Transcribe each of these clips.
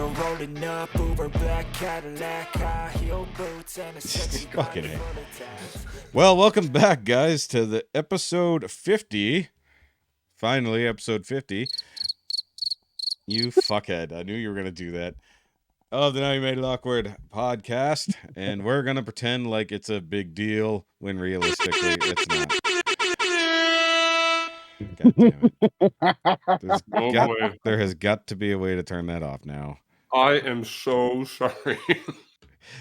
we're rolling up Uber black Cadillac, high heel boots, and a sexy Fucking body A. full of tats. Well, welcome back, guys, to the episode 50. Finally, episode 50. You fuckhead. I knew you were going to do that. Of the Now You Made It Awkward podcast. And we're going to pretend like it's a big deal when realistically it's not. God damn it. There has got to be a way to turn that off now. I am so sorry.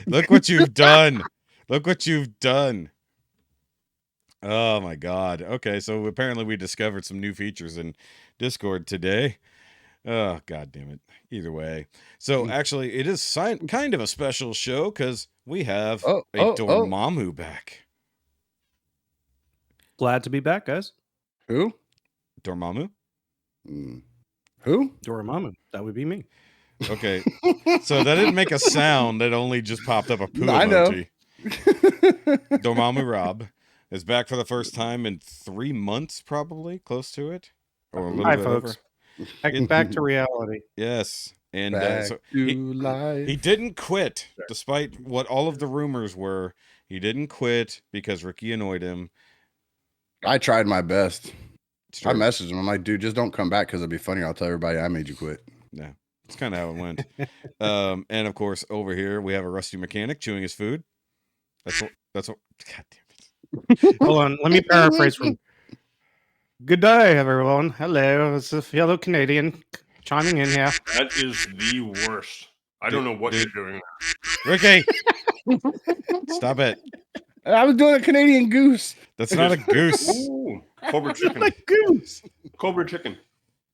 Look what you've done. Look what you've done. Oh my God. Okay, so apparently we discovered some new features in Discord today. Oh, God damn it. Either way. So actually, it is kind of a special show because we have a Dormammu back. Glad to be back, guys. Who? Dormammu? Who? Dormammu. That would be me. Okay. So that didn't make a sound. That only just popped up a poo I know. emoji. Dormammu Rob is back for the first time in 3 months, probably. Close to it. Or a little Hi, bit folks. over. Back to reality. Yes. And Back so to he life. didn't quit, despite what all of the rumors were. He didn't quit because Rikki annoyed him. I tried my best. It's I true. messaged him. I'm like, dude, just don't come back because it'd be funny. I'll tell everybody I made you quit. No, it's kind of how it went. And of course, over here we have a rusty mechanic chewing his food. That's what. God damn it. Hold on. Let me paraphrase from. Good day, everyone. Hello. It's a fellow Canadian chiming in here. That is the worst. I don't know what you're doing. Rikki, stop it. I was doing a Canadian goose. That's not a goose. Ooh, Cobra chicken. Like goose. Cobra chicken.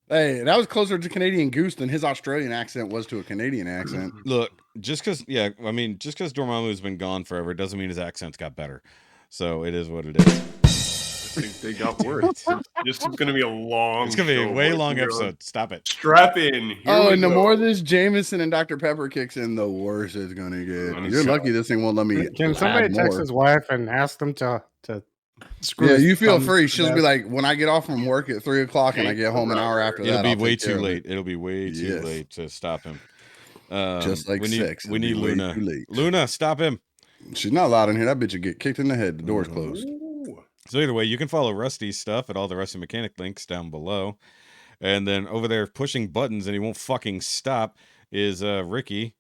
Hey, that was closer to Canadian goose than his Australian accent was to a Canadian accent. Look, just because Dormammu's been gone forever doesn't mean his accent's got better. So it is what it is. I think they got worse. This is going to be a long. It's gonna be a show, way boys long and girls. episode. Stop it. Strap in. Here we And the go. more this Jameson and Dr. Pepper kicks in, the worse it's gonna get. You're lucky this thing won't let me. Can somebody add text more. his wife and ask them to screw Yeah, his you feel thumbs free. to She'll death? be like, when I get off from work at 3:00 and I get home an hour after It'll that, be I'll way take care too of it. late. It'll be way too Yes. late to stop him. Just like we need, sex. We it'll need be way Luna. too late. Luna, stop him. She's not allowed in here. That bitch would get kicked in the head. The door's closed. Ooh. So either way, you can follow Rusty's stuff at all the Rusty Mechanic links down below. And then over there pushing buttons and he won't fucking stop is Rikki.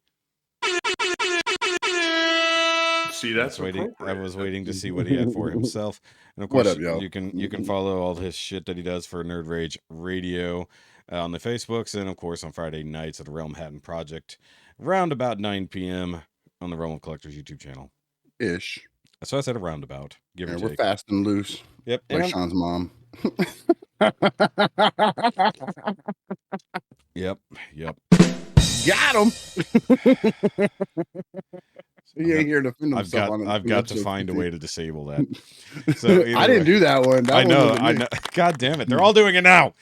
See, that's waiting. I appropriate. was waiting to see what he had for himself. And of What course, up, yo? you can follow all his shit that he does for Nerd Rage Radio on the Facebooks, and of course on Friday nights at the Realm Hatton Project, around about 9 p.m. on the Realm of Collectors YouTube channel. Ish. So I said around about. Give Yeah, or we're take. fast and loose. Yep. Like And Sean's mom. Yep. Got him. He ain't here to defend himself. I've got to find a way to disable that. So I didn't do that one. That I one know. wasn't I me. know. God damn it! They're all doing it now.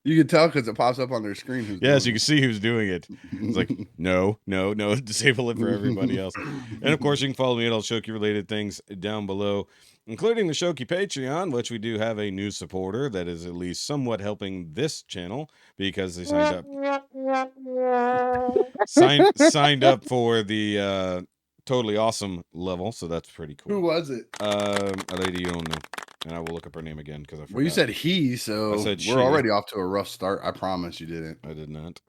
You can tell because it pops up on their screen. Who's Yes, you doing can see who's doing it. It's like, no, disable it for everybody else. And of course, you can follow me at all Shoky related things down below, including the Shoky Patreon, which we do have a new supporter that is at least somewhat helping this channel because they signed up for the totally awesome level, so that's pretty cool. Who was it? A lady you don't know, and I will look up her name again because I forgot. Well, you said he, so I said she. we're already off to a rough start. I promise you didn't. I did not.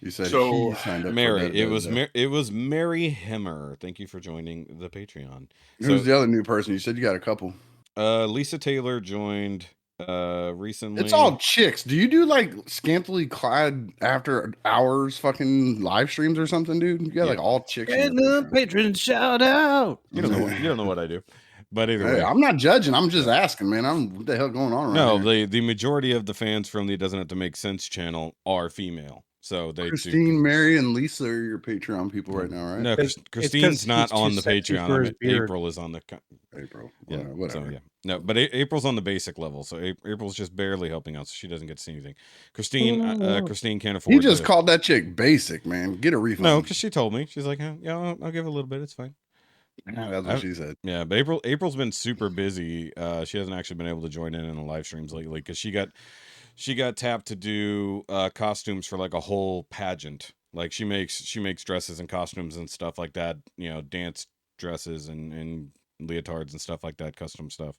You said So, he signed up. Mary, for it was Mary Hemmer. Thank you for joining the Patreon. Who's the other new person? You said you got a couple. Lisa Taylor joined recently. It's all chicks. Do you do like scantily clad after hours fucking live streams or something, dude? You got like all chicks. in And your the Patreon. patron shout out. You don't know what I do, but either Hey, way. I'm not judging. I'm just asking, man. What the hell going on? No, around here? the majority of the fans from the Doesn't Have to Make Sense channel are female. So they Christine, Mary, and Lisa are your Patreon people right now, right? No, It's Christine's 'cause not he's too on the sexy for Patreon. his beard. April is on the. April. Yeah, Whatever. So, yeah. No, but April's on the basic level, so April's just barely helping out, so she doesn't get to see anything. Christine can't afford. He just called that chick basic, man. Get a refund. No, because she told me. She's like, yeah, I'll give a little bit. It's fine. That's what she said. Yeah, but April's been super busy. She hasn't actually been able to join in the live streams lately because she got she got tapped to do costumes for like a whole pageant. Like she makes dresses and costumes and stuff like that. Dance dresses and leotards and stuff like that, custom stuff.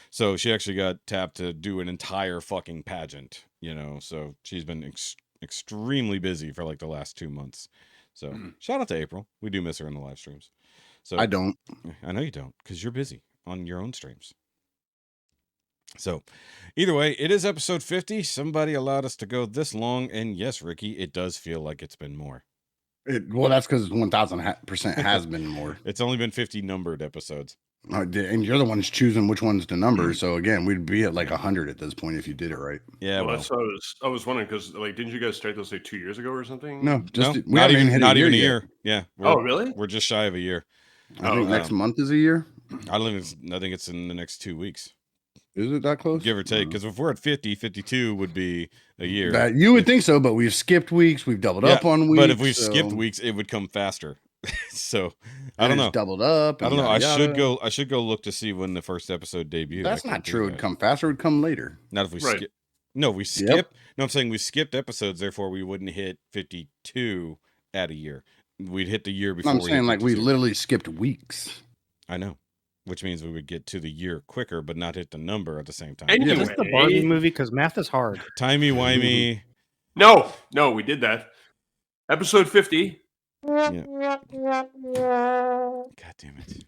So she actually got tapped to do an entire fucking pageant. So she's been extremely busy for like the last 2 months. So shout out to April. We do miss her in the live streams. So I don't. I know you don't, because you're busy on your own streams. So either way, it is episode 50. Somebody allowed us to go this long, and yes, Ricky, it does feel like it's been more. Well, that's because 1000% has been more. It's only been 50 numbered episodes. And you're the ones choosing which ones to number. So again, we'd be at like 100 at this point if you did it right. Yeah, well, that's what I was wondering, because like, didn't you guys start this like 2 years ago or something? No, we not even a year. Yeah. Really? We're just shy of a year. I think next month is a year. I think it's in the next 2 weeks. Is it that close? Give or take, because if we're at 50, 52 would be a year. You would think so, but we've skipped weeks. We've doubled up on weeks. But if we've skipped weeks, it would come faster. So I don't know. Doubled up. I don't know. I should go look to see when the first episode debuted. That's not true. It would come faster. It would come later. Not if we skip. No, we skip. Yep. No, I'm saying we skipped episodes. Therefore, we wouldn't hit 52 at a year. We'd hit the year before. I'm saying like we literally skipped weeks. I know. Which means we would get to the year quicker, but not hit the number at the same time. Anyway. Is this the Barbie movie? Because math is hard. Timey-wimey. No, we did that. Episode 50. Yeah. God damn it.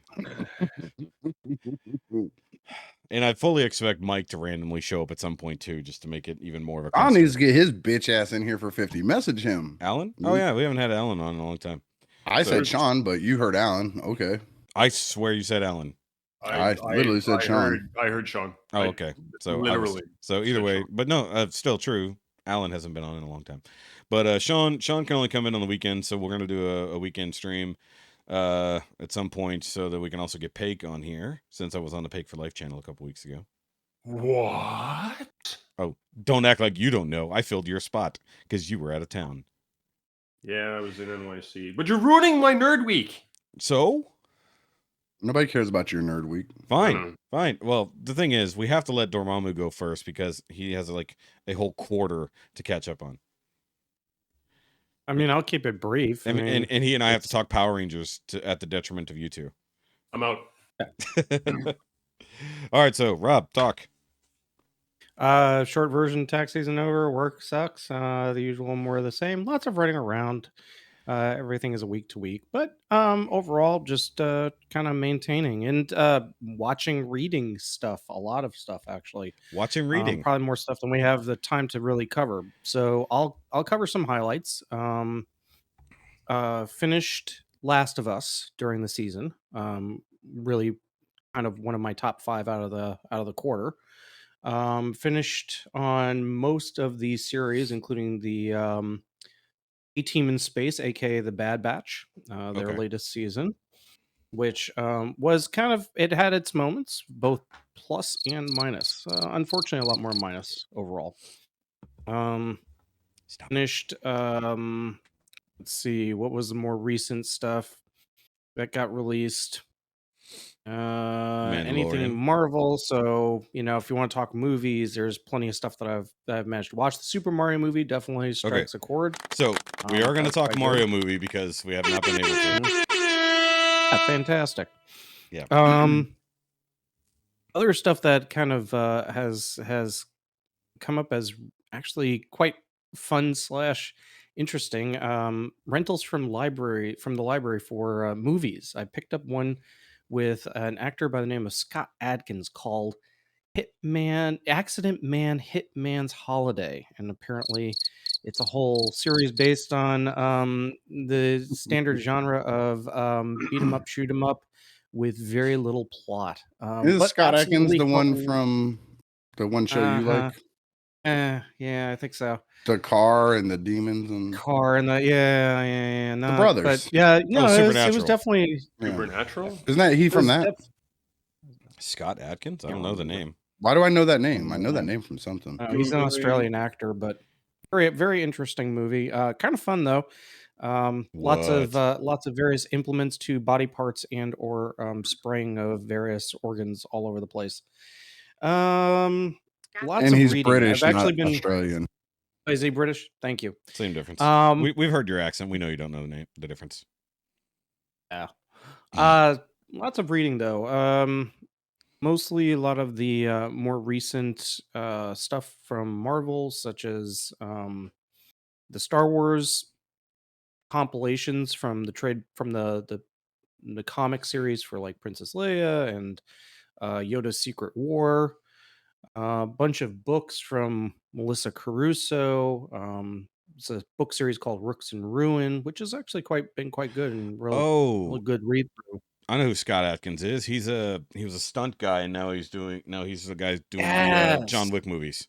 And I fully expect Mike to randomly show up at some point too, just to make it even more of a I need to get his bitch ass in here for 50. Message him. Alan? Oh yeah, we haven't had Alan on in a long time. I said Sean, but you heard Alan. Okay. I swear you said Alan. I literally said Sean. I heard Sean. Oh, okay. So literally. So either way, but no, still true. Alan hasn't been on in a long time. But Sean can only come in on the weekend, so we're gonna do a weekend stream at some point so that we can also get Paik on here, since I was on the Paik for Life channel a couple weeks ago. What? Oh, don't act like you don't know. I filled your spot because you were out of town. Yeah, I was in NYC. But you're ruining my nerd week. So? Nobody cares about your nerd week. Fine. Well, the thing is, we have to let Dormammu go first because he has like a whole quarter to catch up on. I mean, I'll keep it brief. And he and I have to talk Power Rangers at the detriment of you two. I'm out. All right, so Rob, talk. Short version, tax season over. Work sucks. The usual, more of the same. Lots of running around. Everything is a week to week, but overall, just kind of maintaining and reading stuff. A lot of stuff, actually. Reading, probably more stuff than we have the time to really cover. So I'll cover some highlights. Finished Last of Us during the season. Really, kind of one of my top 5 out of the quarter. Finished on most of the series, including the A-Team in Space, aka the Bad Batch, their latest season, which was kind of, it had its moments, both plus and minus. Unfortunately, a lot more minus overall. Finished. Let's see, what was the more recent stuff that got released? Anything Marvel. So if you want to talk movies, there's plenty of stuff that I've managed to watch. The Super Mario movie definitely strikes a chord. So we are going to talk Mario movie because we have not been able to. Yeah, fantastic. Yeah. Other stuff that kind of has come up as actually quite fun / interesting. Rentals from the library for movies. I picked up one with an actor by the name of Scott Adkins called Accident Man Hitman's Holiday, and apparently it's a whole series based on the standard genre of beat 'em up, shoot 'em up with very little plot. Is Scott Adkins the one from the one show you like? Yeah, I think so. The car and the demons and the the brothers. But yeah, no, it was definitely Supernatural. Isn't that he from that? Scott Adkins? I don't know the name. Why do I know that name? I know that name from something. He's an Australian actor, but very, very interesting movie. Kind of fun though. Lots of various implements to body parts and or spraying of various organs all over the place. lots And of he's reading. British, I've actually not been. Australian. Is he British? Thank you. Same difference. Um, We've heard your accent. We know you don't know the difference. yeah. Lots of reading though. Mostly a lot of the more recent stuff from Marvel, such as the Star Wars compilations from the comic series for like Princess Leia and Yoda's Secret War. A bunch of books from Melissa Caruso. It's a book series called Rooks and Ruin, which has actually been quite good and real Oh, good read through. I know who Scott Atkins is. He was a stunt guy, and now he's the guy doing the John Yes. Wick movies.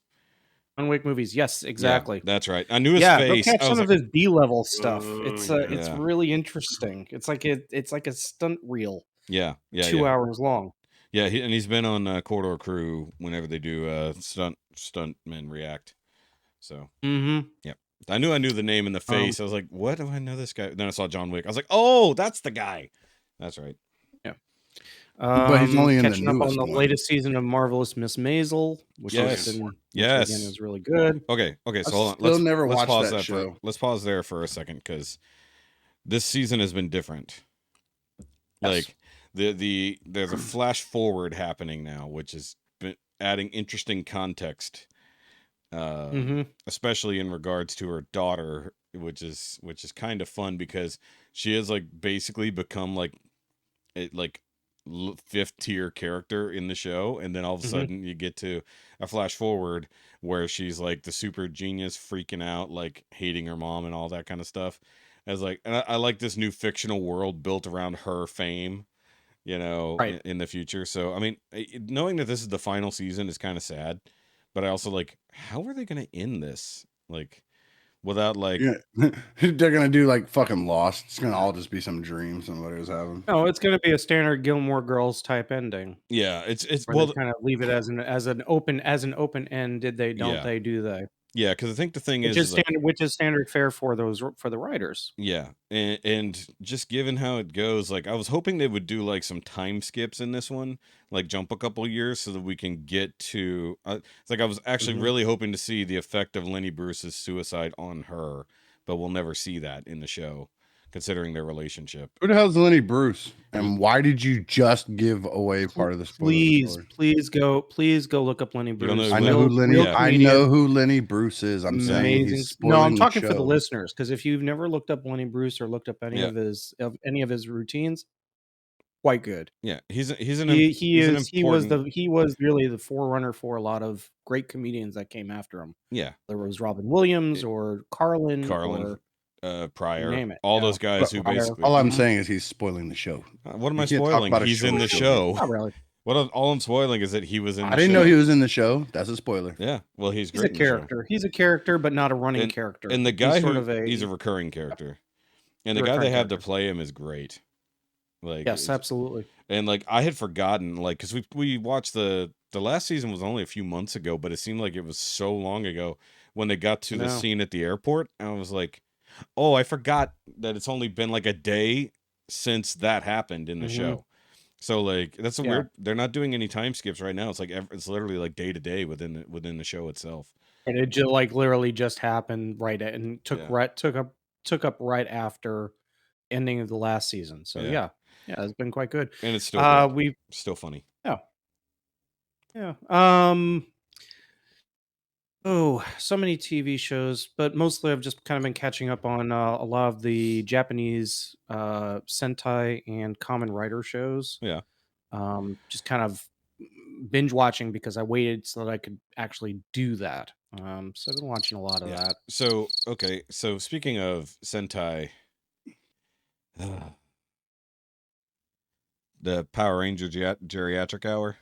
John Wick movies. Yes, Yeah, exactly. that's right. I knew his Yeah, go face. catch I was some of like, his B-level stuff. Oh, It's yeah. it's Yeah. really interesting. It's like a stunt reel, yeah, 2 yeah. hours long. Yeah, he's been on Corridor Crew whenever they do stuntmen react. So Mm-hmm. yeah, I knew the name and the face. I was like, what do I know this guy? Then I saw John Wick. I was like, oh, that's the guy. That's right. Yeah. But he's only in the Catching up on newest the one. latest season of Marvelous Miss Maisel, which Yes. has been, which Yes. again is really good. Okay. So I hold on. still never let's watched pause that for show. let's pause there for a second because this season has been different. Yes. Like there's a flash forward happening now, which is adding interesting context, especially in regards to her daughter, which is kind of fun because she has like basically become like fifth tier character in the show, and then all of a sudden you get to a flash forward where she's like the super genius freaking out, like hating her mom and all that kind of stuff. As like, and I like this new fictional world built around her fame, Right. in the future. So I mean, knowing that this is the final season is kind of sad, but I also like, how are they going to end this, like without like Yeah. They're gonna do like fucking Lost. It's gonna all just be some dream somebody was having. No, it's going to be a standard Gilmore Girls type ending. yeah, it's Where well they kind of leave it as an open end. Did they? Don't yeah, they? Do they? yeah, because I think the thing Which is is like, standard fare for the writers. yeah, and just given how it goes, like I was hoping they would do like some time skips in this one, like jump a couple years so that we can get to. It's like I was actually really hoping to see the effect of Lenny Bruce's suicide on her, but we'll never see that in the show, considering their relationship. Who the hell's Lenny Bruce? And why did you just give away part of the spoiler story? Please go look up Lenny You don't Bruce. know I know who Lenny. Yeah. I know who Lenny Bruce is. I'm saying Amazing. he's No, I'm spoiling talking the for the show. listeners because if you've never looked up Lenny Bruce or looked up any Yeah. of his routines, quite good. Yeah, he was really the forerunner for a lot of great comedians that came after him. Yeah, There was Robin Williams or Carlin or Pryor, name it. all Yeah. those guys who Pryor. basically. All I'm saying is he's spoiling the show. What am You I can't talk spoiling? about a He's in short the show. show. Not really. All I'm spoiling is that he was in. I the didn't show. know he was in the show. That's a spoiler. Yeah, well, he's He's great. a character. He's a character, but not a running character. And the guy he's he's a recurring character, and the guy they have to play him is great. Like yes, absolutely. And like I had forgotten, like because we watched the last season was only a few months ago, but it seemed like it was so long ago when they got to the scene at the airport, and I was like, oh, I forgot that it's only been like a day since that happened in the show. So like that's weird. They're not doing any time skips right now. It's like it's literally like day to day within the show itself. And it just like literally just happened and took up right after ending of the last season. So yeah, it's been quite good. And it's still still funny. Yeah. Oh, so many TV shows, but mostly I've just kind of been catching up on a lot of the Japanese Sentai and Kamen Rider shows. Yeah. Just kind of binge watching because I waited so that I could actually do that. So I've been watching a lot of that. So okay, so speaking of Sentai, the Power Ranger Geriatric Hour.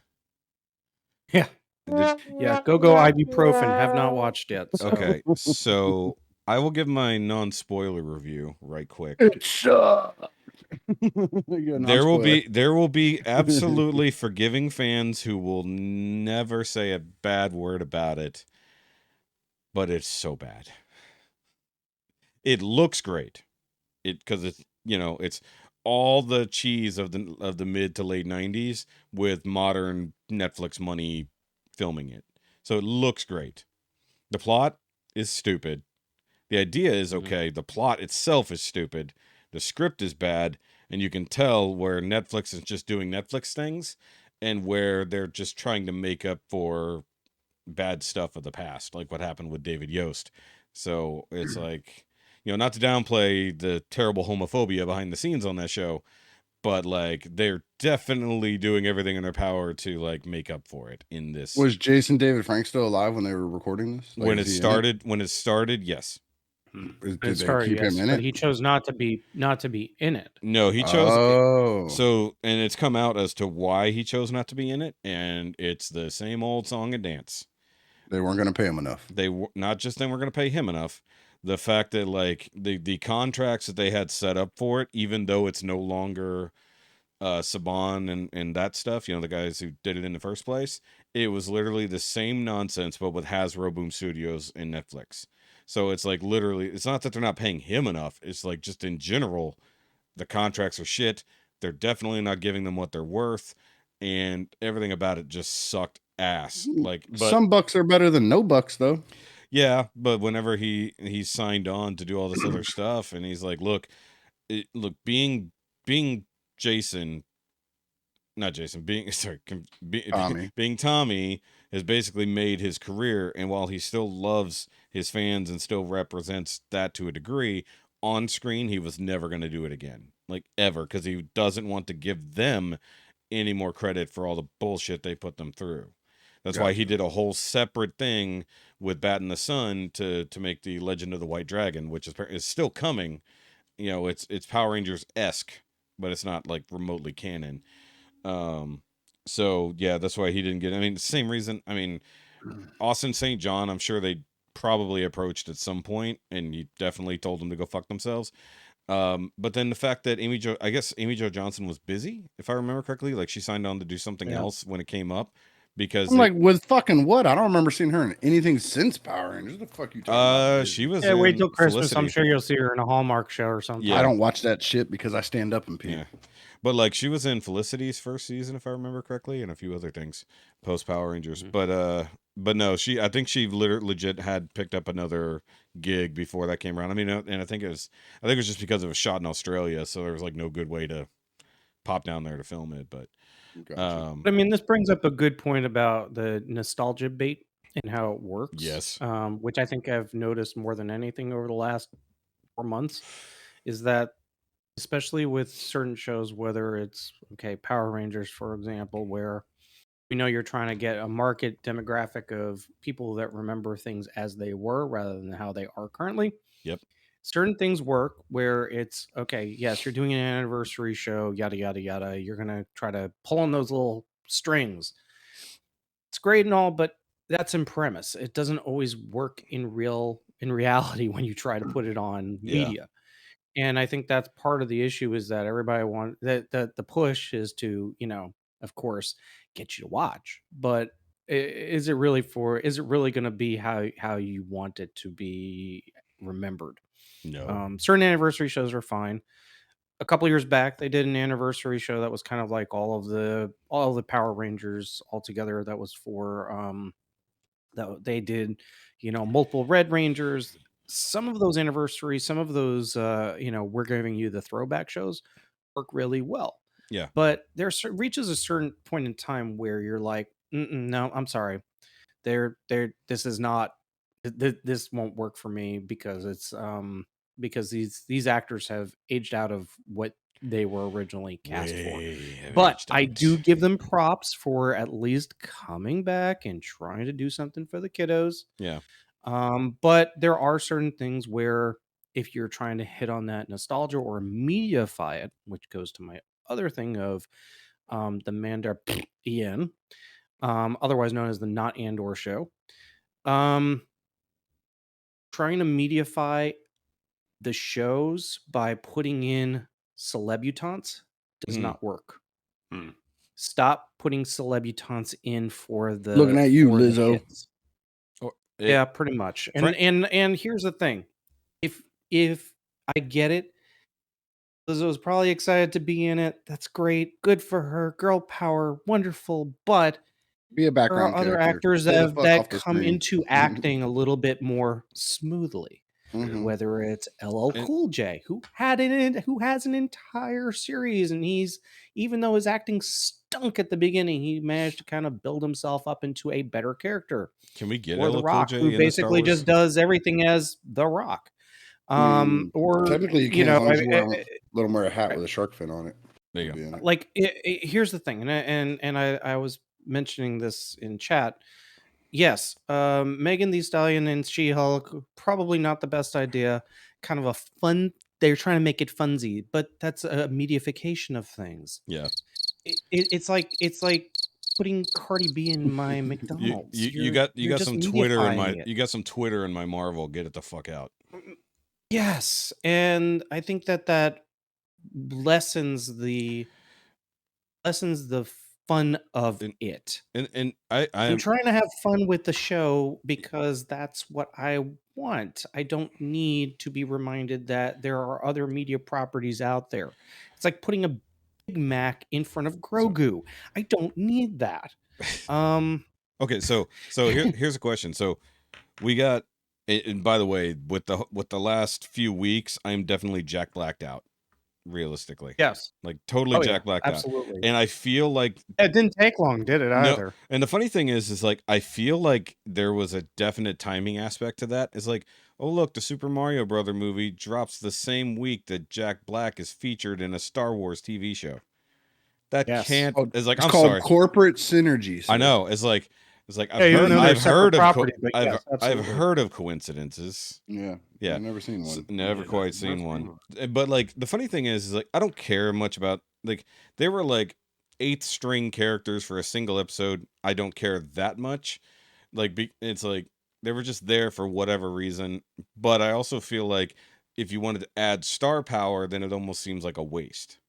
Yeah. Yeah, go ibuprofen. Have not watched yet. So. Okay, so I will give my non-spoiler review right quick. There will be absolutely forgiving fans who will never say a bad word about it, but it's so bad. It looks great, because it's it's all the cheese of the mid to late 90s with modern Netflix money filming it. So it looks great. The plot is stupid. The idea is okay. The plot itself is stupid. The script is bad. And you can tell where Netflix is just doing Netflix things and where they're just trying to make up for bad stuff of the past, like what happened with David Yost. So it's like, not to downplay the terrible homophobia behind the scenes on that show, but like they're definitely doing everything in their power to like make up for it in this. Was Jason David Frank still alive when they were recording this? When it started, yes. Did It they started, keep him yes, in but it? he chose not to be in it. No, he chose. Oh, So, and it's come out as to why he chose not to be in it, and it's the same old song and dance. they weren't going to pay him enough. They not just they weren't going to pay him enough. The fact that like the contracts that they had set up for it, even though it's no longer Saban and that stuff, the guys who did it in the first place, it was literally the same nonsense, but with Hasbro, Boom Studios, and Netflix. So it's like literally, it's not that they're not paying him enough. It's like just in general, the contracts are shit. They're definitely not giving them what they're worth, and everything about it just sucked ass. Like, but Some bucks are better than no bucks, though. yeah, but whenever he signed on to do all this other stuff, and he's like, look, being Jason, not Jason, being sorry, Tommy. being Tommy has basically made his career, and while he still loves his fans and still represents that to a degree, on screen he was never going to do it again, like ever, because he doesn't want to give them any more credit for all the bullshit they put them through. That's why he did a whole separate thing with Bat in the Sun to make the Legend of the White Dragon, which is still coming. It's Power Rangers-esque, but it's not like remotely canon. So yeah, that's why he didn't get. I mean, the same reason. I mean, Austin St. John, I'm sure they probably approached at some point, and you definitely told them to go fuck themselves. But then the fact that I guess Amy Jo Johnson was busy, if I remember correctly. Like she signed on to do something else when it came up, because I'm like, with fucking what? I don't remember seeing her in anything since Power Rangers. What the fuck you talking about? she was Yeah, wait in till Christmas. I'm Felicity. sure you'll see her in a Hallmark show or something. Yeah. I don't watch that shit because I stand up and pee. Yeah. But like she was in Felicity's first season, if I remember correctly, and a few other things post Power Rangers. But no, I think she legit had picked up another gig before that came around. I mean, and I think it was just because it was shot in Australia, so there was like no good way to pop down there to film it. But Gotcha. I mean, this brings up a good point about the nostalgia bait and how it works. Yes. Which I think I've noticed more than anything over the last 4 months is that, especially with certain shows, whether it's Power Rangers, for example, where you're trying to get a market demographic of people that remember things as they were rather than how they are currently. Yep. Certain things work where it's yes, you're doing an anniversary show, yada yada yada. You're gonna try to pull on those little strings. It's great and all, but that's in premise. It doesn't always work in reality when you try to put it on media. And I think that's part of the issue is that everybody the push is to, of course, get you to watch. But is it really going to be how you want it to be remembered? No. Certain anniversary shows are fine. A couple years back, they did an anniversary show that was kind of like all of the Power Rangers all together. That was for that they did, multiple Red Rangers. Some of those anniversaries, some of those, we're giving you the throwback shows work really well. Yeah. But there reaches a certain point in time where you're like, no, I'm sorry. This is not, this won't work for me because it's, because these actors have aged out of what they were originally cast for. But I do give them props for at least coming back and trying to do something for the kiddos. Yeah. But there are certain things where if you're trying to hit on that nostalgia or mediafy it, which goes to my other thing of the Mandar Ian, otherwise known as the Not Andor show, trying to mediafy the shows by putting in celebutants does not work. Stop putting celebutants in for the Looking at you, for the Lizzo. hits. Yeah, pretty much. And here's the thing. If I get it, Lizzo's probably excited to be in it. That's great. Good for her. Girl power. Wonderful. But Be a There are background other character. actors Stay the that fuck that off the come screen. into acting a little bit more smoothly. Mhm. Whether it's LL And- Cool J, who has an entire series, and he's, even though his acting stunk at the beginning, he managed to kind of build himself up into a better character. Can we get Or The LL Cool Rock, J who in the Star basically Wars? just does everything as The Rock. I mean, Or technically you can't, as long as you wear a little more hat with a shark fin on it. There you It'll go. be in it. like here's the thing, and I was mentioning this in chat. Yes, Megan Thee Stallion and She-Hulk, probably not the best idea. Kind of a fun. They're trying to make it funsy, but that's a mediafication of things. Yeah. It's like putting Cardi B in my McDonald's. You got you're just some Twitter in mediafying my it. you got some Twitter in my Marvel. Get it the fuck out. Yes, and I think that lessens the fun of it. And I'm I'm trying to have fun with the show because that's what I want. I don't need to be reminded that there are other media properties out there. It's like putting a Big Mac in front of Grogu. I don't need that. okay. So here's a question. So we got, and by the way, with the last few weeks, I'm definitely Jack Blacked out. Realistically, Yes. like totally Oh, Jack yeah, Blacked out. absolutely. And I feel like It didn't take long, did it, no. either? And the funny thing is like I feel like there was a definite timing aspect to that. It's like, oh look, the Super Mario Brother movie drops the same week that Jack Black is featured in a Star Wars TV show. That Yes. can't. It's like, It's I'm called sorry. corporate synergy. I know. It's like I've Yeah, even heard though they're I've separate heard of property, but I've yes, I've absolutely. heard of coincidences. Yeah. Yeah. I've never seen one. Never Yeah, quite not seen seen one. one. But like the funny thing is like I don't care much about, like, they were like 8th string characters for a single episode. I don't care that much. Like it's like they were just there for whatever reason. But I also feel like if you wanted to add star power, then it almost seems like a waste.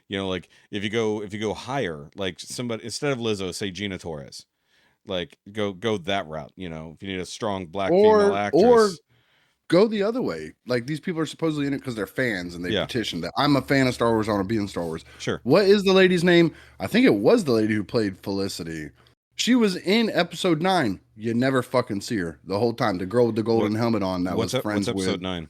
You know, like if you go higher, like somebody instead of Lizzo, say Gina Torres. Like go that route, you know. If you need a strong black female actress, or go the other way. Like these people are supposedly in it because they're fans and they Yeah. petitioned that I'm a fan of Star Wars. I want to be in Star Wars. sure. What is the lady's name? I think it was the lady who played Felicity. She was in episode 9. You never fucking see her the whole time. The girl with the golden helmet on that was friends what's episode with. 9?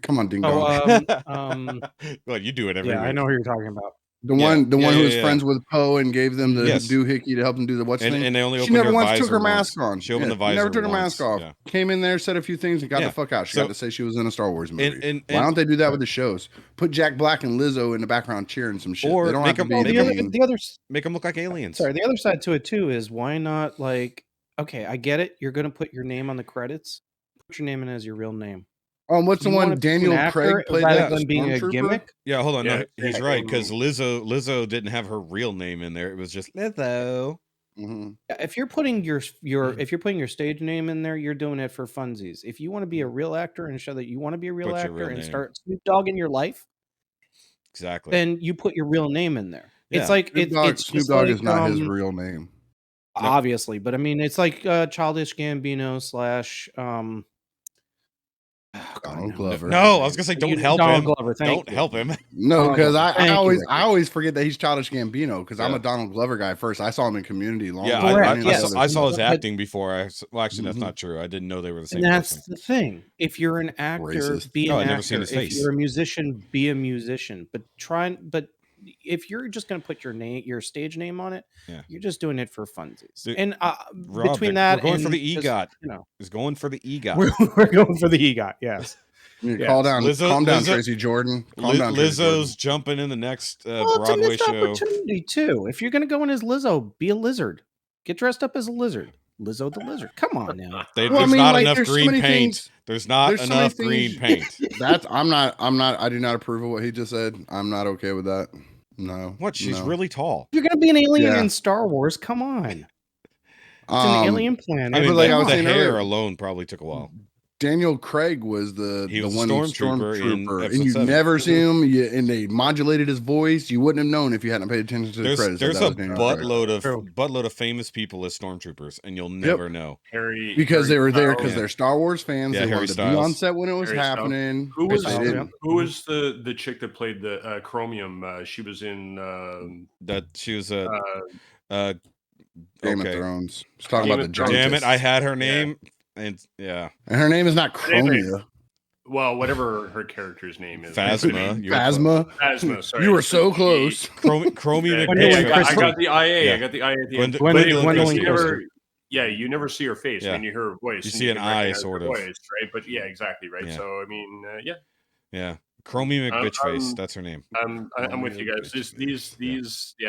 Come on, ding Oh, dong. Well, you do it every yeah, week. I know who you're talking about. The Yeah. one Yeah, who yeah, was yeah. friends with Poe and gave them the Yes. doohickey to help them do the what's And, name. and they only She opened never her once visor took her mask once. on. She opened the visor never took her once. mask off. Yeah. Came in there, said a few things, and got Yeah. the fuck out. She So- got to say she was in a Star Wars movie. And Why don't they do that with the shows? Put Jack Black and Lizzo in the background cheering some shit. Or They don't make have to them- be make the them- main- The other make them look like aliens. Sorry, the other side to it too is why not, like, okay, I get it. You're gonna put your name on the credits. Put your name in as your real name. what's the You one want it to be an Daniel actor Craig played rather that than being a Stormtrooper? gimmick. Yeah, hold on. Yeah, No, he's yeah. right, because Lizzo didn't have her real name in there. It was just Lizzo. Mhm. If you're putting your stage name in there, you're doing it for funsies. If you want to be a real actor and show that you want to be a real Put your actor real and name. start Snoop Dogg in your life, Exactly. then you put your real name in there. Yeah. It's like Snoop Dogg, it's Snoop just Dogg like, is not his real name. obviously, but I mean, it's like Childish Gambino / Donald Glover. No, I was gonna say don't help Donald him. Glover, thank Don't you. help him. No, because I Thank you, always Ricky. I always forget that he's Childish Gambino because I'm Yeah. a Donald Glover guy first. I saw him in Community long Yeah, before Correct, any of yes. those I other saw his stuff. But- acting before. Well, actually, that's Mhm. not true. I didn't know they were the same And that's person. the thing. If you're an actor, Racist. be Oh, an I've never actor. seen his If face. you're a musician, be a musician. But if you're just going to put your stage name on it, Yeah. you're just doing it for funsies. Dude, And Rob, between that, we're going for and the just, EGOT. you know, Is going for the EGOT. we're going for the EGOT. Yes. You Yes. calm down, Lizzo- Tracy Jordan. Calm down, Tracy Lizzo's jumping in the next Well, it's a Broadway missed show. opportunity too. If you're going to go in as Lizzo, be a lizard. Get dressed up as a lizard. Lizzo the lizard. Come on now. Well, I There's mean, not like, enough there's so green many paint. things- There's not there's so many enough green things- paint. I do not approve of what he just said. I'm not okay with that. No. What? She's no. really tall. You're going to be an alien Yeah. in Star Wars. Come on. It's an alien planet. I mean, like I the was saying hair earlier- alone probably took a while. Daniel Craig was the He was a one stormtrooper in and episode you 7. never see him. And they modulated his voice. You wouldn't have known if you hadn't paid attention to the credits. There's that a was Daniel Craig. buttload of famous people as stormtroopers, and you'll never know. Because they were there Styles. because they're Star Wars fans. Yeah, they Harry wanted to be Styles. on set when it was Harry Styles. happening. Who was They didn't. the chick that played the Chromium? She was in That she was Game Okay. of Thrones. It's talking Game about of the Thrones. giantess. Damn it! I had her name, and yeah, And her name is not Anyway, Chromia. Well, whatever her character's name is. Phasma. You were Phasma. Phasma, sorry. You were so close. Chromie Yeah, Gwendolyn McBitchface. I got the IA. Yeah. I got the IA at the end. Gwendolyn But Christie. you never, yeah, you never see her face. Yeah. I mean, you hear her voice. You and see an can eye, recognize sort her of. voice, right? But yeah, exactly, right. Yeah. So I mean, yeah, Yeah, Chromie McBitchface. I'm- That's her name. I'm with you guys. Bitchface.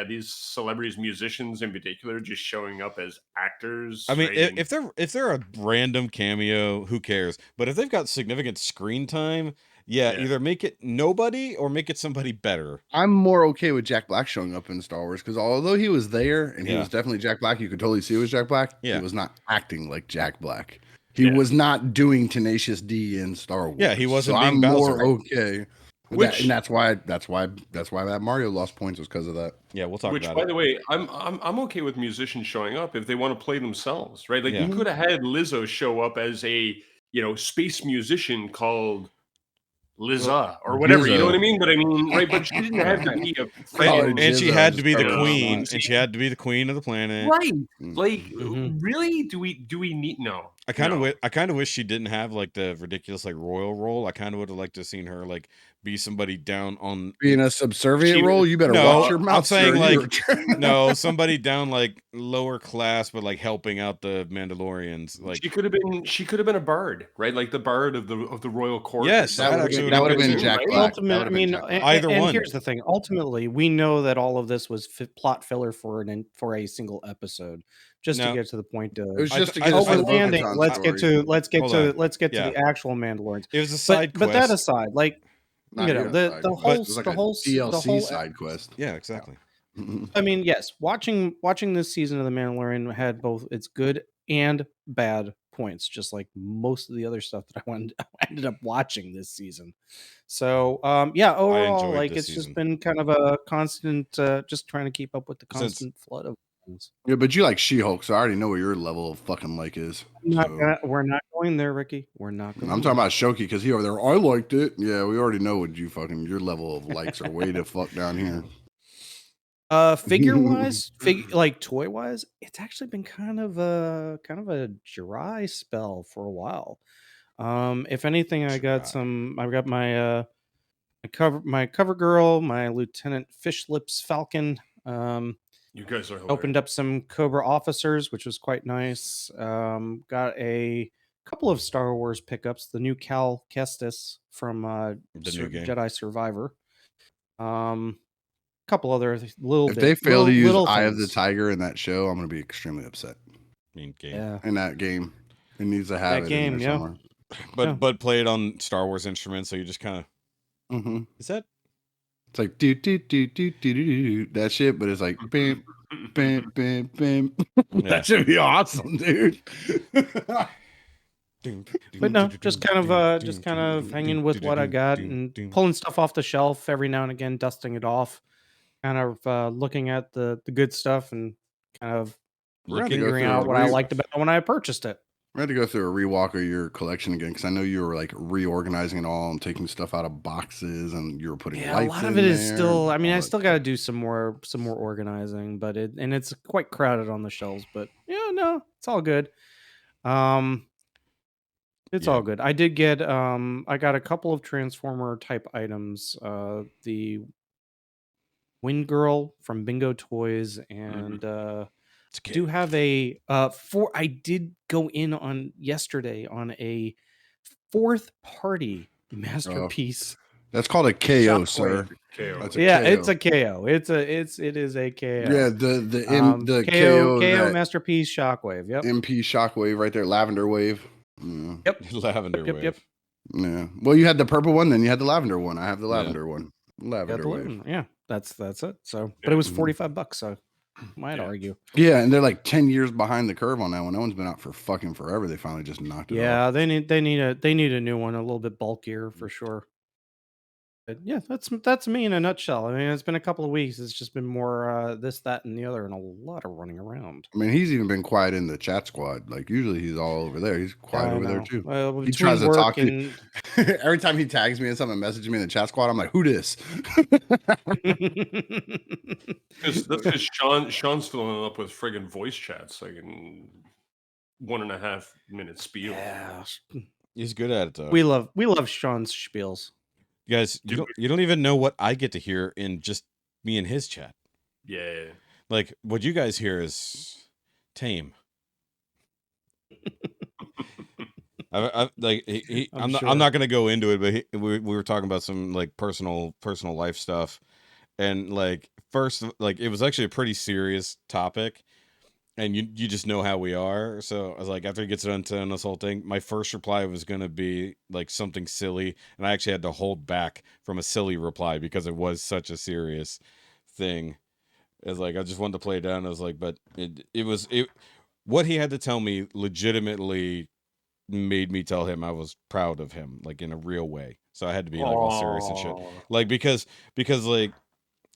These celebrities, musicians in particular, just showing up as actors. I mean, right? if they're a random cameo, who cares? But if they've got significant screen time, yeah, either make it nobody or make it somebody better. I'm more okay with Jack Black showing up in Star Wars because although he was there and he Yeah. was definitely Jack Black, you could totally see it was Jack Black. Yeah. He was not acting like Jack Black. He was not doing Tenacious D in Star Wars. Yeah, he wasn't So being I'm Bowser. more okay. with Which- that. And that's why that Mario lost points was because of that. Yeah, we'll talk Which, about by it. the way, I'm okay with musicians showing up if they want to play themselves, right? Like Yeah. you could have had Lizzo show up as a space musician called Lizza or whatever, you know what I mean? But I mean, right? But she didn't have to be a freaking And she Jizzo had just to be the covered queen, up. and she had to be the queen of the planet. right. Mm. Like, Mhm. really? Do we need no? I kind of No. I kind of wish she didn't have like the ridiculous like royal role. I kind of would have liked to have seen her like be somebody down on Being a subservient She- role, you better No, watch your I'm mouth. saying, sir. like, You were- no, somebody down like lower class, but like helping out the Mandalorians. Like, She could have been a bard, right? Like the bard of the royal court. or Yes, something. that actually that would have been been too, Jack right? Black. That Ultimately, would I have mean, been Jack Black. Either and one. here's the thing. Ultimately, we know that all of this was plot filler for a single episode, just No. to get to the point of It was I- just to I- get us oh, to we're the landing. Bo-Katan Let's get story. to let's get Hold to on. let's get to Yeah. the actual Mandalorians. it was a side But quest. that aside, like Not you know, even a the side the quest. whole It was like the a whole DLC the whole side quest. Yeah, exactly. I mean, yes, watching this season of The Mandalorian had both its good and bad points, just like most of the other stuff that I ended up watching this season. So, yeah, overall, enjoyed like this it's season. just been kind of a constant, just trying to keep up with the Since- constant flood of things. Yeah, but you like She-Hulk, so I already know what your level of fucking like is. So. We're not going there, Ricky. We're not going. I'm talking about Shoki because he over there. I liked it. Yeah, we already know what your level of likes are way the fuck down here. Figure wise, like toy wise, it's actually been kind of a dry spell for a while. If anything, I've got my my cover girl, my Lieutenant Fish Lips Falcon. You guys are hilarious. Opened up some Cobra officers, which was quite nice. Got a couple of Star Wars pickups, the new Cal Kestis from The new game. Jedi Survivor. Couple other little If bit, they fail to use little Eye of the things. Tiger in that show, I'm gonna be extremely upset. I mean, game. Yeah. In that game, it needs to have That it game, in there yeah. somewhere. But but play it on Star Wars instruments, so you just kind of is that It's like do do do do do do do that shit, but it's like bam, bam, bam, bam. Yeah. That should be awesome, dude. But no, just kind of hanging with what I got and pulling stuff off the shelf every now and again, dusting it off, kind of looking at the good stuff and kind of We're gonna have to go figuring through out a what I liked about it when I purchased it. We had to go through a rewalk of your collection again because I know you were like reorganizing it all and taking stuff out of boxes and you were putting Yeah, a lights lot in of it is there still. I and mean, all I that still got to do some more organizing, but it's quite crowded on the shelves. But yeah, no, it's all good. It's Yeah. all good. I did get I got a couple of Transformer type items. The Wind Girl from Bingo Toys and It's a do have a I did go in on yesterday on a fourth party masterpiece. That's called a KO, Shockwave. sir. KO. That's a Yeah, KO. it's a KO. It is a KO. Yeah, the KO KO that masterpiece Shockwave. Yep. MP Shockwave right there, lavender wave. Yeah. lavender Yep. wave. Yep. Yeah. Well, you had the purple one, then you had the lavender one. I have the Yeah. lavender one. Got Lavender the wave. one. Yeah, that's it. So, but it was Mhm. $45. So, might Yeah. argue. Yeah, and they're like 10 years behind the curve on that one. That one's been out for fucking forever. They finally just knocked it off. Yeah, they need a new one, a little bit bulkier for sure. But yeah, that's me in a nutshell. I mean, it's been a couple of weeks. It's just been more this, that, and the other, and a lot of running around. I mean, he's even been quiet in the chat squad. Like usually he's all over there. He's quiet I over there know. too. Well, He tries between to talk. work and Every time he tags me in something, messages me in the chat squad, I'm like, "Who this?" That's because Sean's filling up with friggin' voice chats like in 1.5 minute spiel. yeah, He's good at it though. we love Sean's spiels. You guys, you don't even know what I get to hear in just me and his chat. Yeah. Like what you guys hear is tame. Like I'm not gonna go into it, but we were talking about some like personal life stuff, and like first, like it was actually a pretty serious topic, and you just know how we are. So I was like, after he gets done telling this whole thing, my first reply was gonna be like something silly, and I actually had to hold back from a silly reply because it was such a serious thing. It's like I just wanted to play it down. I was like, but it was what he had to tell me legitimately made me tell him I was proud of him, like in a real way. So I had to be like all serious and shit. Like because like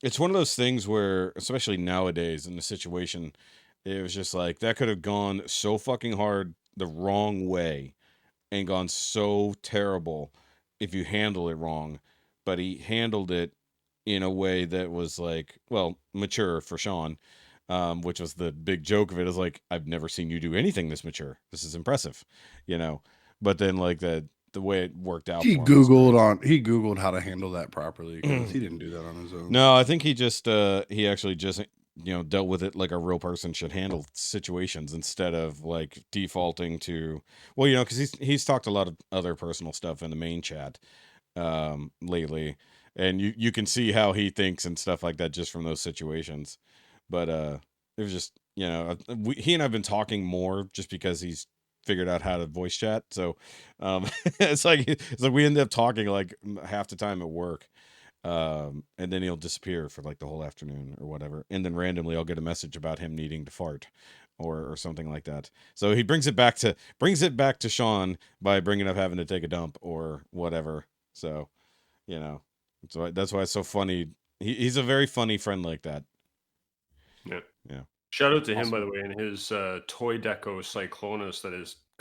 it's one of those things where, especially nowadays in the situation, it was just like that could have gone so fucking hard the wrong way and gone so terrible if you handle it wrong. But he handled it in a way that was like, well, mature for Sean. Which was the big joke of it, is like, I've never seen you do anything this mature. This is impressive, you know. But then like the way it worked out. He for him was great. Googled how to handle that properly because he didn't do that on his own. No, I think he just he actually just dealt with it like a real person should handle situations, instead of like defaulting to, well, because he's talked a lot of other personal stuff in the main chat lately, and you can see how he thinks and stuff like that just from those situations. But it was just he and I've been talking more just because he's figured out how to voice chat. So it's like we end up talking like half the time at work. And then he'll disappear for like the whole afternoon or whatever, and then randomly I'll get a message about him needing to fart or something like that. So he brings it back to Sean by bringing up having to take a dump or whatever. So so that's why it's so funny. He's a very funny friend like that. Yeah. Shout out to him, by the way, and his toy deco Cyclonus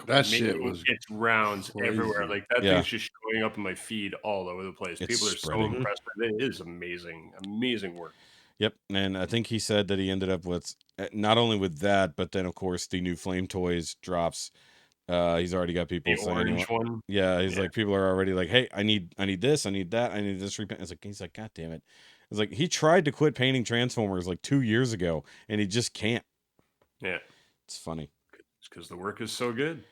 that shit was its rounds crazy. everywhere. Like that thing's just showing up in my feed all over the place. It's People are spreading. so impressed with it. It is amazing work. Yep, and I think he said that he ended up with not only with that, but then of course the new Flame Toys drops. He's already got people The saying, orange one. Yeah, he's like, people are already like, hey, I need this, I need that, I need this repaint. He's like, God damn it. It's like he tried to quit painting Transformers like 2 years ago, and he just can't. Yeah, it's funny. It's because the work is so good.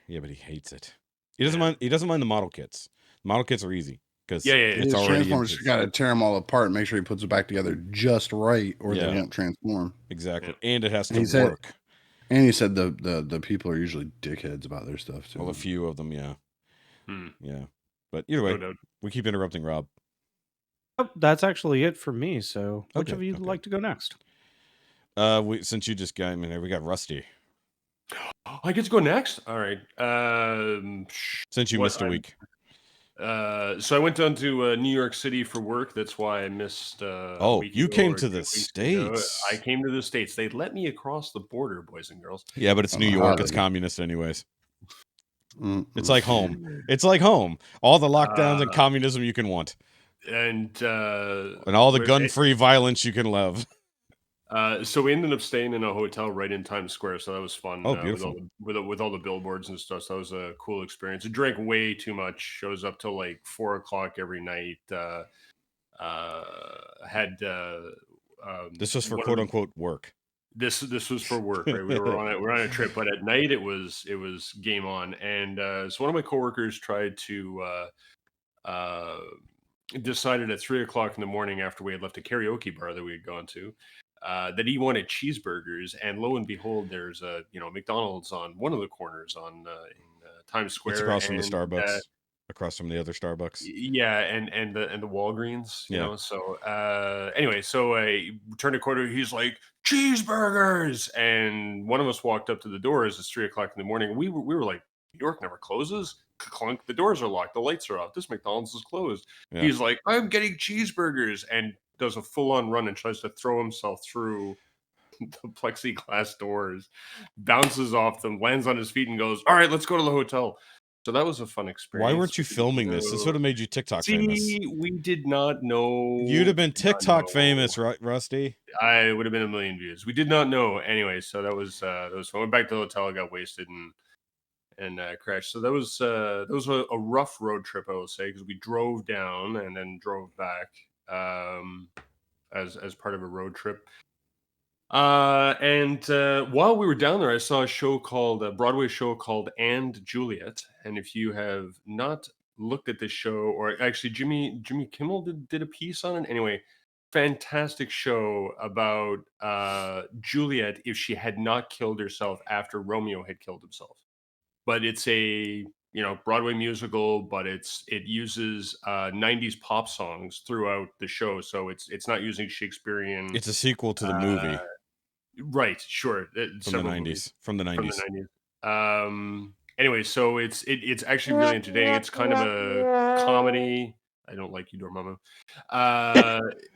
Yeah, but he hates it. He doesn't mind. He doesn't mind the model kits. Model kits are easy because it's already Transformers. You got to tear them all apart and make sure he puts it back together just right, or they won't transform. Exactly, and it has to work. And he said the people are usually dickheads about their stuff too. Well, a few of them, yeah. But either way, we keep interrupting Rob. Oh, that's actually it for me. So, which of you would like to go next? Since you just got, we got Rusty. I get to go next. All right. Since you missed a week. So I went down to New York City for work. That's why I missed. You came to the States. I came to the States. They let me across the border, boys and girls. Yeah, but it's New York. It's communist, anyways. It's like home. It's like home. All the lockdowns and communism you can want, and all the gun-free violence you can love. So we ended up staying in a hotel right in Times Square, so that was fun. Oh, beautiful! With all the billboards and stuff, so that was a cool experience. I drank way too much. Shows up till like 4:00 every night. This was for quote unquote work. This was for work, right? We were on a trip, but at night it was game on. And so one of my coworkers tried to decided at 3:00 in the morning, after we had left a karaoke bar that we had gone to, that he wanted cheeseburgers. And lo and behold, there's a McDonald's on one of the corners in Times Square. It's across from the Starbucks. Across from the other Starbucks. Yeah, and the Walgreens, you know. So anyway, so I turned a corner, he's like, cheeseburgers, and one of us walked up to the door as it's 3:00 in the morning. We were like, New York never closes. clunk, the doors are locked, the lights are off, this McDonald's is closed. Yeah. He's like, I'm getting cheeseburgers, and does a full-on run and tries to throw himself through the plexiglass doors, bounces off them, lands on his feet, and goes, all right, let's go to the hotel. So that was a fun experience. Why weren't you filming this? This would have made you TikTok famous. We did not know. You'd have been TikTok famous, Rusty. I would have been 1 million views. We did not know. Anyway, so that was fun. Went back to the hotel, got wasted, and crashed. So that was a rough road trip, I will say, because we drove down and then drove back as part of a road trip. And while we were down there, I saw a Broadway show called And Juliet. And if you have not looked at this show, or actually Jimmy Kimmel did a piece on it. Anyway, fantastic show about Juliet if she had not killed herself after Romeo had killed himself. But it's a Broadway musical, but it uses 90s pop songs throughout the show, so it's not using Shakespearean. It's a sequel to the movie, right? Sure, from the 90s. Anyway, so it's actually really entertaining. It's kind of a comedy. I don't like you, Dormammu.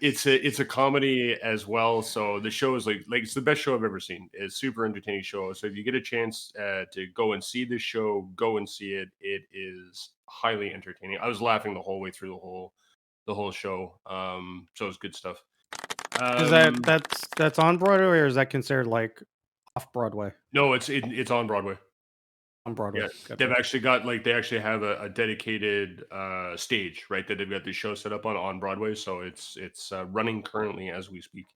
It's a comedy as well. So the show is like it's the best show I've ever seen. It's a super entertaining show. So if you get a chance to go and see this show, go and see it. It is highly entertaining. I was laughing the whole way through the whole show. So it's good stuff. Is that's on Broadway, or is that considered like off Broadway? No, it's on Broadway. On Broadway. Yeah, Gotcha. they've actually got they actually have a dedicated stage, right? That they've got the show set up on Broadway, so it's running currently as we speak.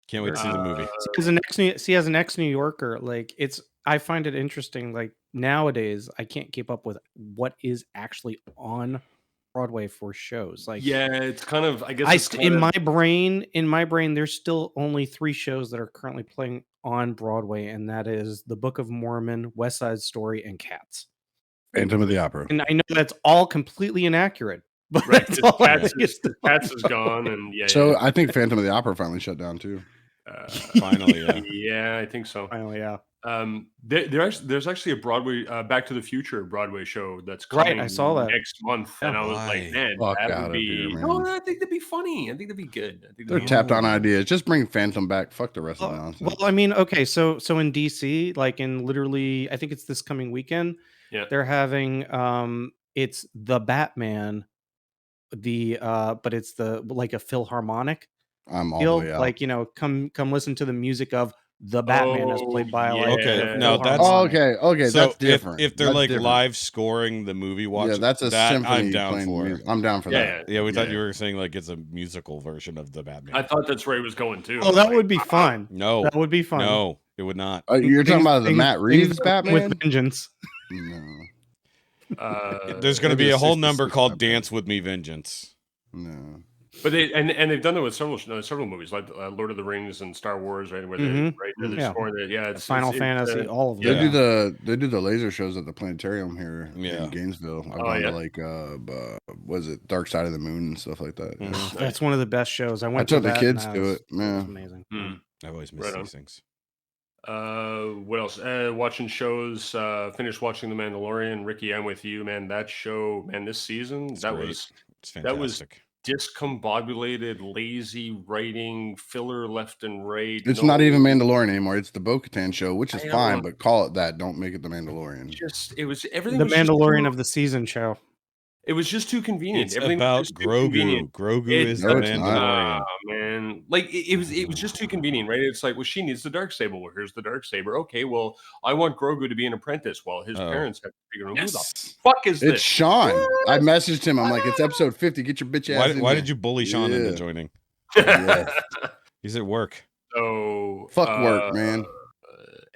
Can't wait to see the movie. As an ex New Yorker, I find it interesting. Like nowadays, I can't keep up with what is actually on Broadway for shows. Like, yeah, it's kind of. I guess in my brain, there's still only 3 shows that are currently playing on Broadway, and that is The Book of Mormon, West Side Story, and Cats. Phantom of the Opera. And I know that's all completely inaccurate, but right, Cats is gone, and So I think Phantom of the Opera finally shut down too. Finally, yeah. Yeah, I think so. Finally, yeah. There's actually a Broadway Back to the Future Broadway show that's coming I saw that next month, and I was like, man, Fuck that out would of be. here, man. No, I think that'd be funny. I think that'd be good. They're tapped on ideas. Just bring Phantom back. Fuck the rest of the nonsense. Well, I mean, okay, so in DC, like in literally, I think it's this coming weekend. Yeah, they're having it's the Batman, but it's like a Philharmonic I'm all deal. the way out. Like come listen to the music of the Batman as played by Okay, no, that's okay. So that's different. If they're That's like different. live scoring the movie, Yeah, that's a symphony. I'm down playing for. music. I'm down for that. Yeah, we thought you were saying like it's a musical version of the Batman. I thought that's where he was going too. Oh, that would be fun. No, that would be fun. No, it would not. You're talking about the Matt Reeves Batman with vengeance. No. There's going to be a whole number called "Dance with Me, Vengeance." No. But they've done it with several movies like Lord of the Rings and Star Wars, right? Where they're scoring it. Yeah, it's Final Fantasy, all of them. They do the laser shows at the planetarium here in Gainesville. I've gone to like was it Dark Side of the Moon and stuff like that. Mm-hmm. That's one of the best shows. I took the kids to it. Yeah, amazing. I've always missed these things. What else? Watching shows. Finished watching The Mandalorian. Ricky, I'm with you, man. That show, man. This season, it's fantastic. That was discombobulated, lazy writing, filler left and right. It's not even Mandalorian anymore. It's the Bo-Katan show, which is fine, but call it that. Don't make it the Mandalorian. Everything. The Mandalorian of the season show. It was just too convenient. It's about Grogu. Grogu is the Mandalorian. Man, like it was just too convenient, right? It's like, well, she needs the Darksaber. Well, here's the Darksaber. Okay, well, I want Grogu to be an apprentice. Well, his parents have to figure out who the fuck is this? It's Sean. I messaged him. I'm like, it's episode 50. Get your bitch ass. Why did you bully Sean into joining? He's at work. So fuck work, man.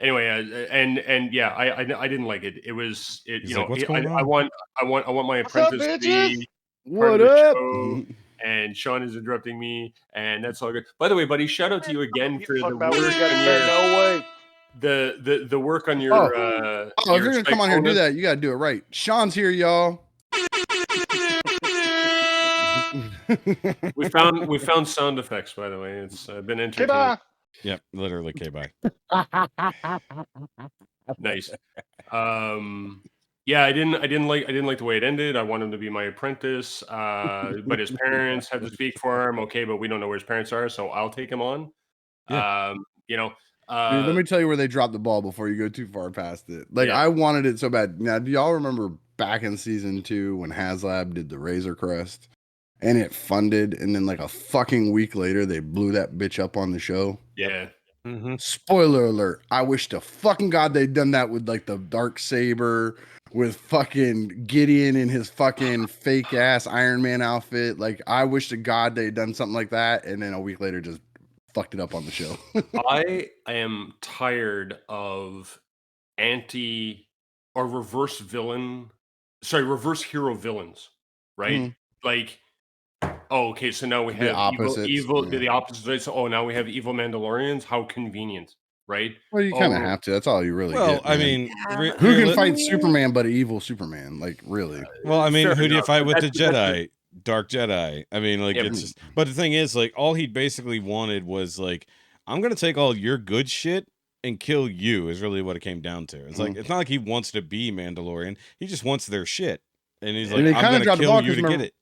Anyway, and yeah, I didn't like it. It was He's like, what's going on? I want my apprentice to be what up? And Sean is interrupting me, and that's all good. By the way, buddy, shout out to you again for the work the work on your. If you're gonna come on here and do that, you gotta do it right. Sean's here, y'all. we found sound effects, by the way. It's been entertaining. Yep, literally K-bye. Nice. Yeah, I didn't like the way it ended. I want him to be my apprentice, but his parents have to speak for him. Okay, but we don't know where his parents are, so I'll take him on. Yeah. You know, Dude, let me tell you where they dropped the ball before you go too far past it. Like, Yeah. I wanted it so bad. Now, do y'all remember back in season 2 when HasLab did the Razor Crest and it funded, and then like a fucking week later they blew that bitch up on the show? yeah. Mm-hmm. Spoiler alert. I wish to fucking God they'd done that with like the dark saber, with fucking Gideon in his fucking fake ass Iron Man outfit. Like, I wish to God they'd done something like that, and then a week later just fucked it up on the show. I am tired of anti or reverse hero villains, right? Mhm. Like, oh, okay, so now we The have opposites, yeah. the opposites. Oh, now we have evil Mandalorians. How convenient, right? Well, you kind of Oh, have to. That's all you really Well, get. I Man. mean, Who here, can fight Superman but an evil Superman? Like, really? well, I mean, fair who do you enough, fight but with the that's Jedi? Dark Jedi. I mean, like, Yeah, it's just, but the thing is, like, all he basically wanted was, like, I'm going to take all your good shit and kill you, is really what it came down to. It's like, it's not like he wants to be Mandalorian. He just wants their shit. And he's like, And they I'm kind going of to dropped the kill ball you because to get it.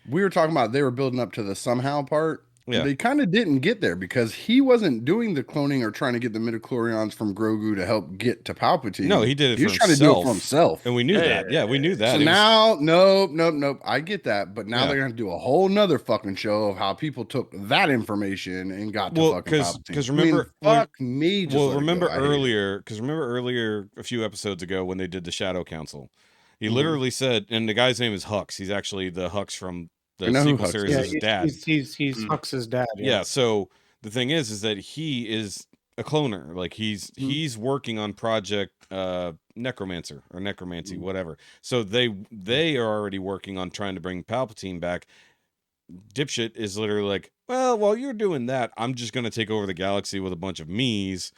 we were talking about they were building up to the somehow part. Yeah. They kind of didn't get there because he wasn't doing the cloning or trying to get the midichlorians from Grogu to help get to Palpatine. No, he did it He for was trying to do it for himself. himself. And we knew that. Yeah, we knew that. So It was- now, nope. I get that, but now Yeah. they're gonna do a whole nother fucking show of how people took that information and got to fucking Palpatine. because remember, fuck me. Just let it remember go. I hate it. earlier a few episodes ago when they did the Shadow Council, he Mhm. literally said, and the guy's name is Hux. He's actually the Hux from I the know who sequel Hux series. Yeah, His dad. he's Mm. Hux's dad. Yeah. So the thing is that he is a cloner. Like he's working on Project Necromancer or Necromancy, whatever. So they are already working on trying to bring Palpatine back. Dipshit is literally like, well, while you're doing that, I'm just gonna take over the galaxy with a bunch of me's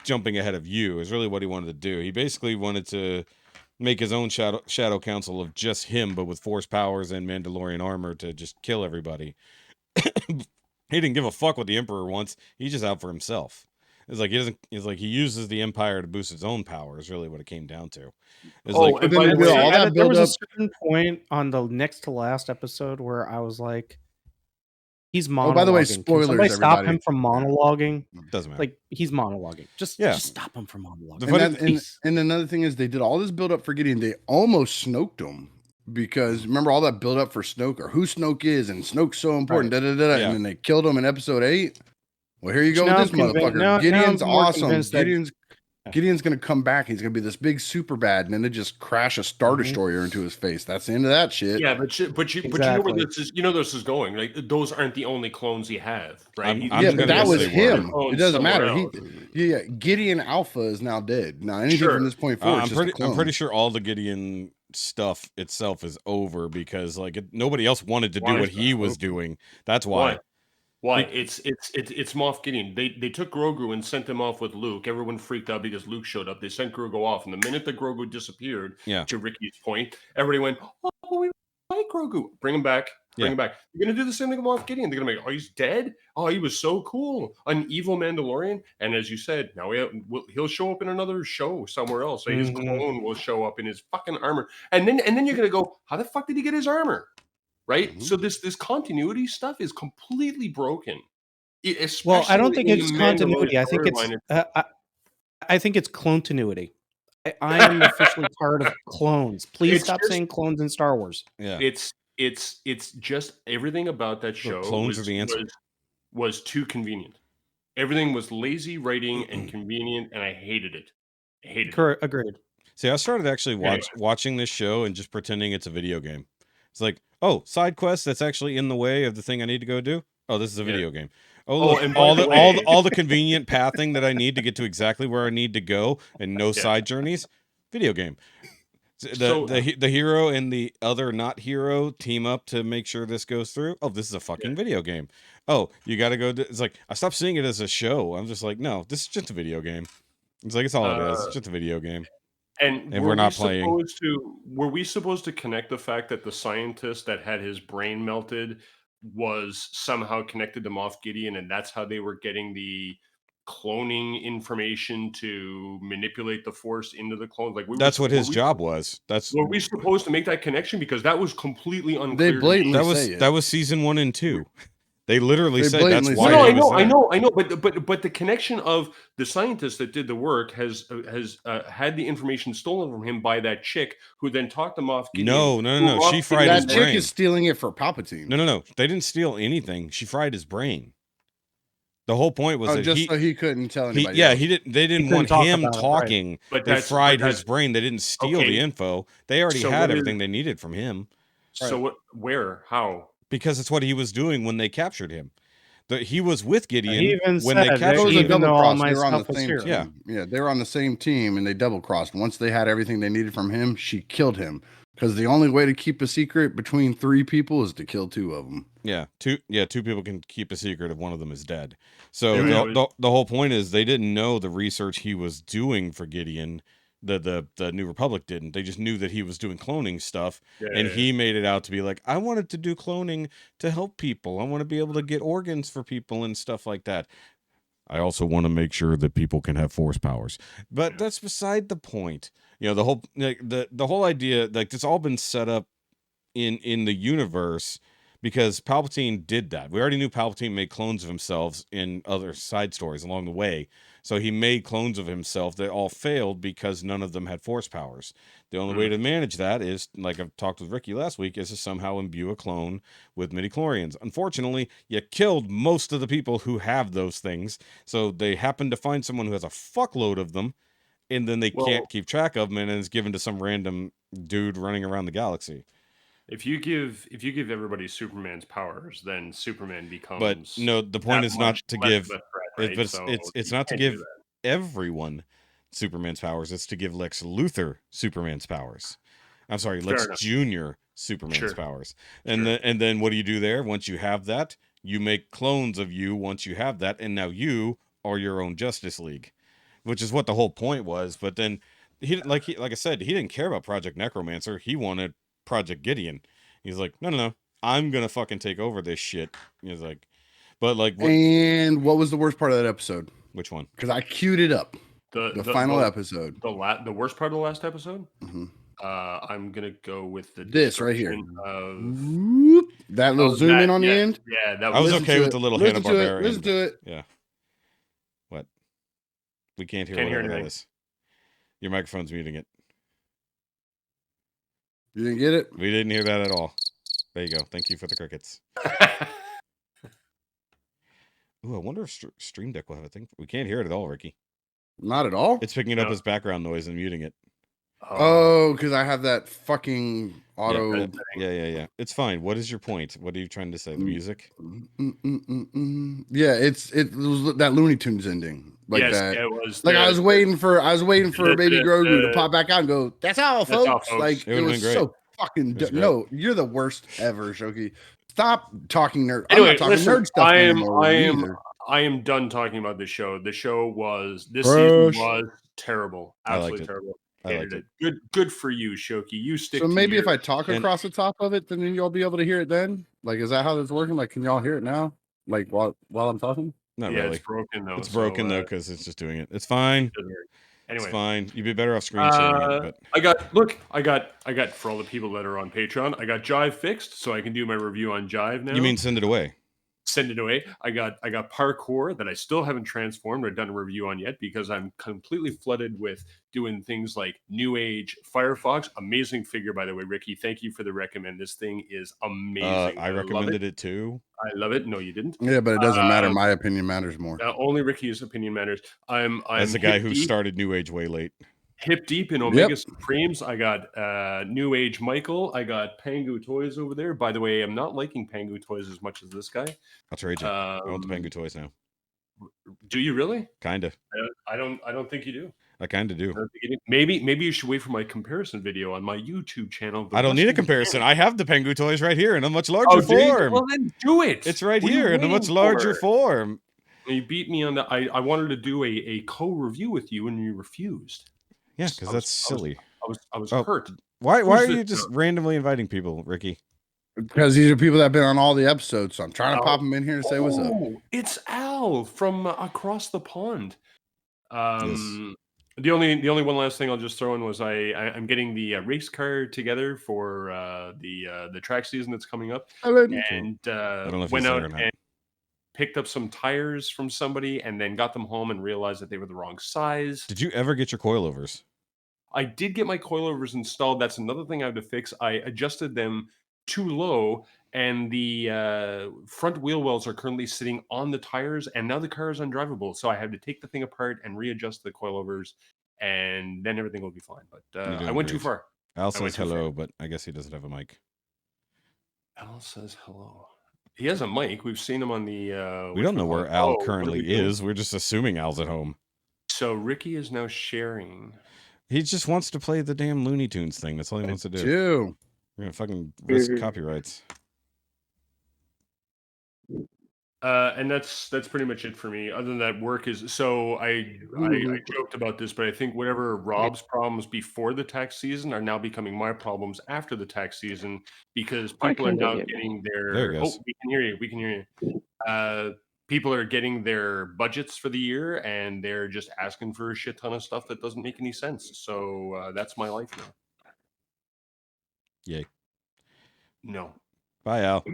jumping ahead of you, is really what he wanted to do. He basically wanted to make his own shadow council of just him, but with force powers and Mandalorian armor to just kill everybody. He didn't give a fuck what the Emperor wants. He's just out for himself. It's like he doesn't. It's like he uses the Empire to boost his own power. Is really what it came down to. It's Oh, like, and But by then the they do way, all that there was a build-up. certain point on the next to last episode where I was like, he's monologuing. Oh, by the way, Can spoilers, somebody stop everybody. him from monologuing? doesn't matter. Like, he's monologuing. Just stop him from monologuing. And another thing is they did all this build up for Gideon. They almost Snoked him because remember all that build up for Snoke or who Snoke is, and Snoke's so important. Right. Yeah. And then they killed him in episode 8. Well, here you go Now with this I'm motherfucker. now Gideon's I'm more awesome. convinced that- Gideon's gonna come back. He's gonna be this big super bad, and then they just crash a Star Destroyer into his face. That's the end of that shit. Yeah, but you know where Exactly. this is. You know this is going. Like those aren't the only clones you have, right? I'm Yeah, just but gonna that guess was they him. were. Clones It doesn't somewhere matter. else. Gideon Alpha is now dead. Now anything Sure. from this point forward, is just a clone. I'm pretty sure all the Gideon stuff itself is over because like nobody else wanted to do what he was doing. That's why. Why? It's Moff Gideon. They took Grogu and sent him off with Luke. Everyone freaked out because Luke showed up. They sent Grogu off, and the minute that Grogu disappeared, Yeah. to Ricky's point, everybody went, "Oh, we like Grogu. Bring him back. Bring him back." You're gonna do the same thing with Moff Gideon. They're gonna make, "Oh, he's dead. Oh, he was so cool, an evil Mandalorian." And as you said, now he'll show up in another show somewhere else. So his clone will show up in his fucking armor, and then you're gonna go, "How the fuck did he get his armor?" Right? Mhm. So this continuity stuff is completely broken. Well, I don't think Especially in it's the continuity. I think Mandalorian it's storyline. I think it's clone-tenuity. I am officially tired of clones. Please It's stop just- saying clones in Star Wars. Yeah. It's just everything about that show clones are the answer. was too convenient. Everything was lazy writing and convenient, and I hated it. I hated it. Correct. Agreed. See, I started actually watching this show and just pretending it's a video game. It's like, oh, side quest that's actually in the way of the thing I need to go do. Oh, this is a video game. Oh, look, and by all the the way- all the convenient pathing that I need to get to exactly where I need to go, and no side journeys. Video game. The hero and the other not hero team up to make sure this goes through. Oh, this is a fucking video game. Oh, you got to go. It's like I stopped seeing it as a show. I'm just like, no, this is just a video game. It's like it's all it is. It's just a video game. And we're not playing. Were we supposed to connect the fact that the scientist that had his brain melted was somehow connected to Moff Gideon, and that's how they were getting the cloning information to manipulate the Force into the clones? Like That's what his job was. Were we supposed to make that connection? Because that was completely unclear. They blatantly that was say it. that was season 1 and 2. They literally said that's blatantly why. say No, he I was know, there. but the connection of the scientist that did the work has had the information stolen from him by that chick who then talked him off. No. She fried his That chick brain. is stealing it for Palpatine. No. They didn't steal anything. She fried his brain. The whole point was that so he couldn't tell anybody. else. They didn't couldn't want talk him about it, right. talking. But They that's- fried but his that's- brain. They didn't steal the Okay. info. They already So had what is- everything they needed from him So what? Where? How? because that's what he was doing when they captured him. He was with Gideon He even when they said that It captured was a him. even double though all cross. my They were on stuff the was same here. team. Yeah, they were on the same team, and they double crossed. Once they had everything they needed from him, she killed him. Because the only way to keep a secret between 3 people is to kill 2 of them. Two people can keep a secret if one of them is dead. So Yeah, the whole point is they didn't know the research he was doing for Gideon. The New Republic didn't. They just knew that he was doing cloning stuff, and he made it out to be like, I wanted to do cloning to help people. I want to be able to get organs for people and stuff like that. I also want to make sure that people can have Force powers, but that's beside the point. The whole the whole idea, like, it's all been set up in the universe because Palpatine did that. We already knew Palpatine made clones of himself in other side stories along the way. So he made clones of himself that all failed because none of them had Force powers. The only way to manage that is, like I've talked with Ricky last week, is to somehow imbue a clone with midichlorians. Unfortunately, you killed most of the people who have those things. So they happen to find someone who has a fuckload of them, and then they can't keep track of them, and it's given to some random dude running around the galaxy. If you give everybody Superman's powers, then Superman becomes. But no, the point is not to give. Right? It's not to give everyone Superman's powers. It's to give Lex Luthor Superman's powers. I'm sorry, Lex Jr. Superman's powers. And then what do you do there? Once you have that, you make clones of you. Once you have that, and now you are your own Justice League, which is what the whole point was. But then like I said, he didn't care about Project Necromancer. He wanted Project Gideon. He's like, no, I'm gonna fucking take over this shit. He's like, but like, And what was the worst part of that episode? Which one? Because I queued it up. The final episode. The worst part of the last episode. Mm-hmm. I'm gonna go with this right here. Of that little zoom in on the end. Yeah, that I was was okay with the little Hanna-Barbera. Listen to it. Yeah. What? We can't hear Can't hear whatever that anything. is. Your microphone's muting it. You didn't get it? We didn't hear that at all. There you go. Thank you for the crickets. Ooh, I wonder if Stream Deck will have a thing. We can't hear it at all, Ricky. Not at all? It's picking up his background noise and muting it. Oh, because I have that fucking auto. Yeah. It's fine. What is your point? What are you trying to say? The music? Yeah, it was that Looney Tunes ending. Like yes, that. It was. Like I was waiting for Baby Grogu to pop back out and go, that's all, folks. all, folks. Like It it would've was been so fucking no, you're the worst ever, Shoki. Stop talking nerd. Anyway, I'm not talking listen, nerd stuff anymore. I am done talking about the show. The show this Fresh. season was terrible. Absolutely terrible. I liked it. Good for you, Shoki. You stick. So to maybe your, if I talk across the top of it, then you'll be able to hear it then? Like, is that how this is working? Like, can y'all hear it now? Like while I'm talking? Not yeah, really. it's broken though. It's broken though because it's just doing it. It's fine. Anyway, it's fine. You'd be better off screen sharing it. But I got for all the people that are on Patreon, I got Jive fixed, so I can do my review on Jive now. You mean send it away? Send it away. I got parkour that I still haven't transformed or done a review on yet because I'm completely flooded with doing things like New Age Firefox. Amazing figure, by the way, Ricky. Thank you for the recommend. This thing is amazing. I recommended it too. I love it. No, you didn't. Yeah, but it doesn't matter. My opinion matters more. Only Ricky's opinion matters. I'm as the guy who deep, started New Age way late. hip deep in Omega Supremes. I got New Age Michael. I got Pangu toys over there. By the way, I'm not liking Pangu toys as much as this guy. I'll trade you. I want the Pangu toys now. Do you really? Kinda. I don't think you do. I kind of do. Maybe you should wait for my comparison video on my YouTube channel. I don't need a comparison. I have the Pengu toys right here in a much larger form. Well, then do it. It's right here in a much larger form. You beat me on the. I wanted to do a co-review with you, and you refused. Yeah, because that's silly. I was hurt. Why are you just randomly inviting people, Ricky? Because these are people that have been on all the episodes, so I'm trying to pop them in here and say what's up. It's Al. Al from across the pond. Yes. The only one last thing I'll just throw in was I'm getting the race car together for the track season that's coming up, and I don't know if went he's there out or not. and picked up some tires from somebody, and then got them home and realized that they were the wrong size. Did you ever get your coilovers? I did get my coilovers installed. That's another thing I have to fix. I adjusted them too low, and the front wheel wells are currently sitting on the tires, and now the car is undrivable. So I have to take the thing apart and readjust the coilovers, and then everything will be fine. But You're doing I went too great. far. Al I went says too far. hello, but I guess he doesn't have a mic. Al says hello. He has a mic. We've seen him on the. We don't know where Al what are currently we doing? is. We're just assuming Al's at home. So Ricky is now sharing. He just wants to play the damn Looney Tunes thing. That's all he wants to do. Two. We're gonna fucking risk copyrights. And that's pretty much it for me. Other than that, work is so I joked about this, but I think whatever Rob's problems before the tax season are now becoming my problems after the tax season, because people are now getting There their he goes. we can hear you. We can hear you. People are getting their budgets for the year, and they're just asking for a shit ton of stuff that doesn't make any sense. So that's my life now. Yay. No. Bye, Al. Oh,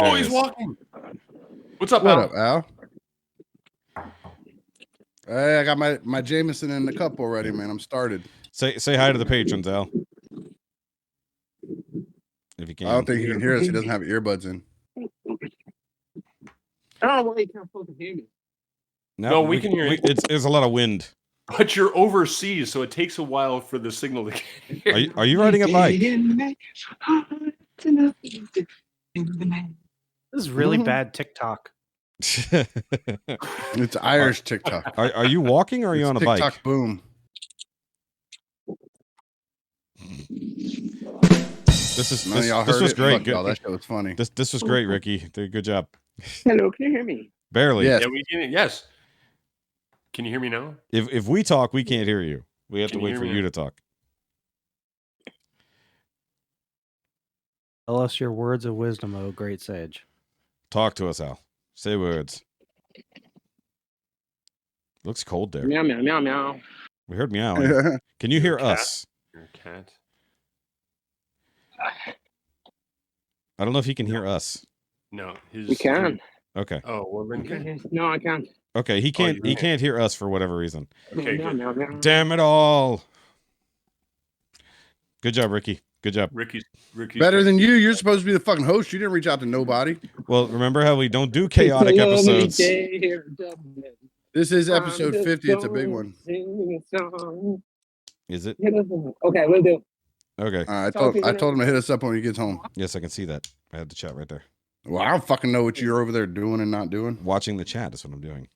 There he he's is. walking. What's up, What Al? up, Al? Hey, I got my Jameson in the cup already, man. I'm started. Say hi to the patrons, Al. If you can. I don't think he can hear us. He doesn't have earbuds in. Oh, well, you can't fucking hear me. No, we can hear you. It's a lot of wind. But you're overseas, so it takes a while for the signal to get here. Are you riding a bike? This is really bad TikTok. It's Irish TikTok. Are you walking or are you It's on a TikTok bike? boom. This None of y'all was heard it? great. Fuck y'all, that shit was funny. This was great, Ricky. Good job. Hello, can you hear me? Barely. Yes. Yeah, we can. Yes. Can you hear me now? If we talk, we can't hear you. We have Can to you wait hear for me you now? to talk. Tell us your words of wisdom, oh great sage. Talk to us, Al. Say words. Looks cold there. Meow, meow, meow, meow. We heard meowing. Can you hear Cat? us? You're a cat. I don't know if he can hear us. No, You can. Okay. Oh, well then good. No, I can't. Okay, he can't. you He can't. can't hear us for whatever reason. Okay, meow, good. meow, meow. Damn it all! Good job, Ricky. Good job. Ricky's Better than you. You're supposed to be the fucking host. You didn't reach out to nobody. Well, remember how we don't do chaotic episodes? This is episode 50. It's a big one. Is it? Okay, we'll do. Okay. I told him to hit us up when he gets home. Yes, I can see that. I had the chat right there. Well, I don't fucking know what you're over there doing and not doing. Watching the chat is what I'm doing.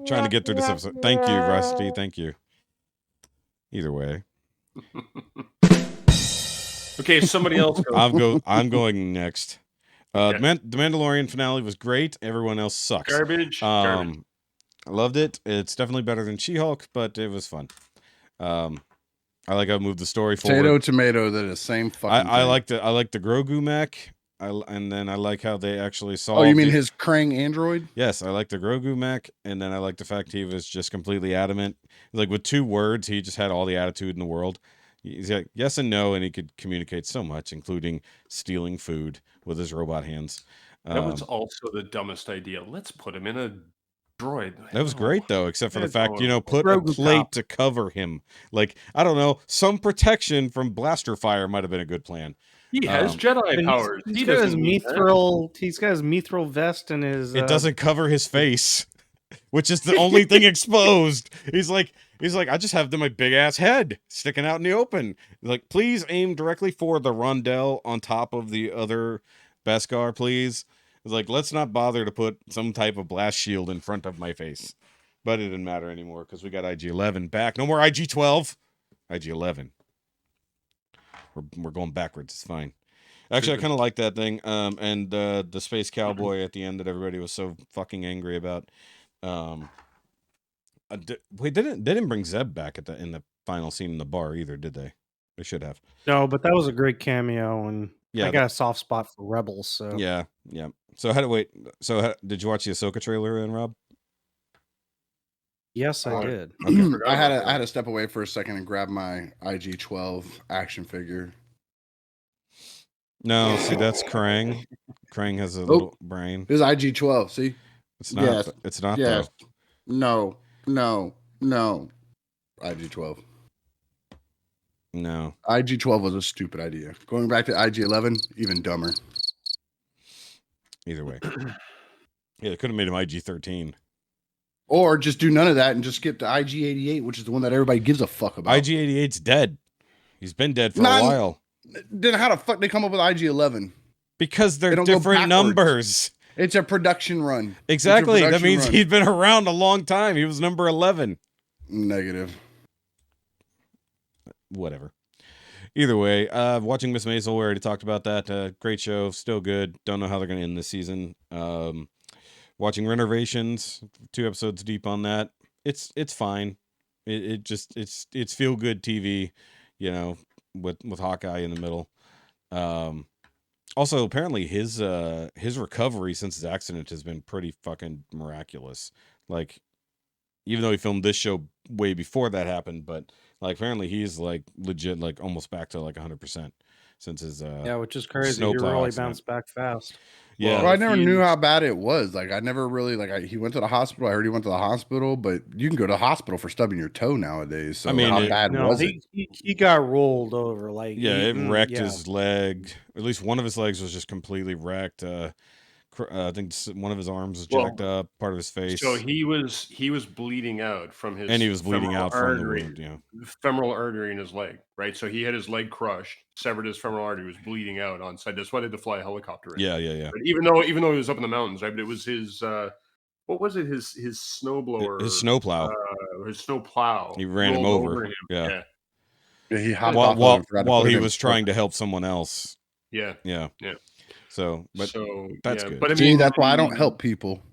Trying to get through this episode. Thank you, Rusty. Thank you. Either way, Okay, somebody else go. I'm going next. Okay. The Mandalorian finale was great. Everyone else sucks. Garbage. I loved it. It's definitely better than She-Hulk, but it was fun. I like how it moved the story forward. Tomato, they're the same fucking I thing. like the Grogu mech. And then I like how they actually solved. Oh, you mean his Krang android? Yes, I like the Grogu mech, and then I like the fact he was just completely adamant. Like with 2 words, he just had all the attitude in the world. He's like yes and no, and he could communicate so much, including stealing food with his robot hands. That was also the dumbest idea. Let's put him in a droid. That was great though, except for the fact, put Grogu a plate cop. to cover him. Like, I don't know, some protection from blaster fire might have been a good plan. He has Jedi powers. He's got his mithril. He's got his mithril vest and his. It doesn't cover his face, which is the only thing exposed. He's like, I just have my big ass head sticking out in the open. Like, please aim directly for the rondelle on top of the other Beskar, please. It's like, let's not bother to put some type of blast shield in front of my face. But it didn't matter anymore because we got IG-11 back. No more IG-12. IG-11. We're going backwards. It's fine. Actually, I kind of like that thing. And the space cowboy at the end that everybody was so fucking angry about. Wait, they didn't bring Zeb back in the final scene in the bar either, did they? They should have. No, but that was a great cameo, and Yeah, I got a soft spot for Rebels, so yeah. So did you watch the Ahsoka trailer then, Rob? yes, I Oh, did. Okay. forgot I had about to that. step away for a second and grab my IG-12 action figure. No, see, that's Krang. Krang has a Oh. little brain. This is IG-12. See, It's not. It's not though. No. IG-12. No. IG-12 was a stupid idea. Going back to IG-11, even dumber. Either way. Yeah, they could have made him IG-13. Or just do none of that and just skip to IG-88, which is the one that everybody gives a fuck about. IG-88's dead. He's been dead for a Not- while. Then how the fuck they come up with IG-11? Because they're They don't go different backwards. numbers. It's a production run. Exactly. That production means run. he'd been around a long time. He was number 11. Negative. Whatever. Either way, watching Miss Maisel, we already talked about that. Great show, still good. Don't know how they're going to end this season. Watching Renovations, 2 episodes deep on that. It's fine. It's feel good TV, you know, with Hawkeye in the middle. Also, apparently his recovery since his accident has been pretty fucking miraculous. Like, even though he filmed this show way before that happened, but like apparently he's like legit, like almost back to like 100% since his Yeah, which is crazy. He snowplow really accident. bounced back fast. Yeah. Well, I never knew how bad it was. Like, I never really he went to the hospital. I heard he went to the hospital, but you can go to the hospital for stubbing your toe nowadays. So I mean, how bad No, was it? he got rolled over. Like Yeah, it wrecked yeah. his leg. At least one of his legs was just completely wrecked. I think one of his arms was jacked up, part of his face. So he was bleeding out from his, and he was bleeding out from the artery, wound. Yeah, femoral artery in his leg, right? So he had his leg crushed, severed his femoral artery, was bleeding out on site. That's why they had to fly a helicopter in. yeah. But even though he was up in the mountains, right? But it was his what was it? His snowblower, his snowplow. His snowplow. He ran him rolled over. him. Yeah. He hopped off while he was trying to help someone else. Yeah. So, but that's good. But I mean, See, that's why I don't help people.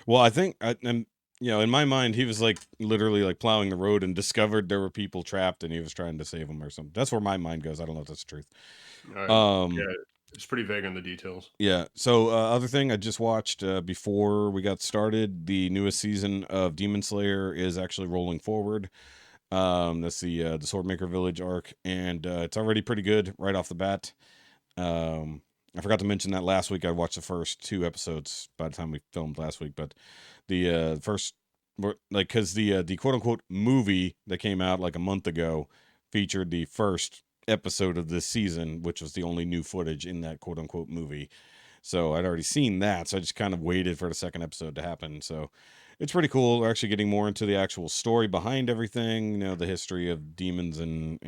Well, I think, and you know, in my mind, he was like literally like plowing the road and discovered there were people trapped, and he was trying to save them or something. That's where my mind goes. I don't know if that's the truth. Yeah, it's pretty vague on the details. Yeah. So, other thing I just watched before we got started, the newest season of Demon Slayer is actually rolling forward. That's the Swordmaker Village arc, and it's already pretty good right off the bat. I forgot to mention that last week I watched the first 2 episodes by the time we filmed last week, but the first, like, because the quote unquote movie that came out like a month ago featured the first episode of this season, which was the only new footage in that quote unquote movie. So I'd already seen that, so I just kind of waited for the second episode to happen. So it's pretty cool. We're actually getting more into the actual story behind everything, you know, the history of demons and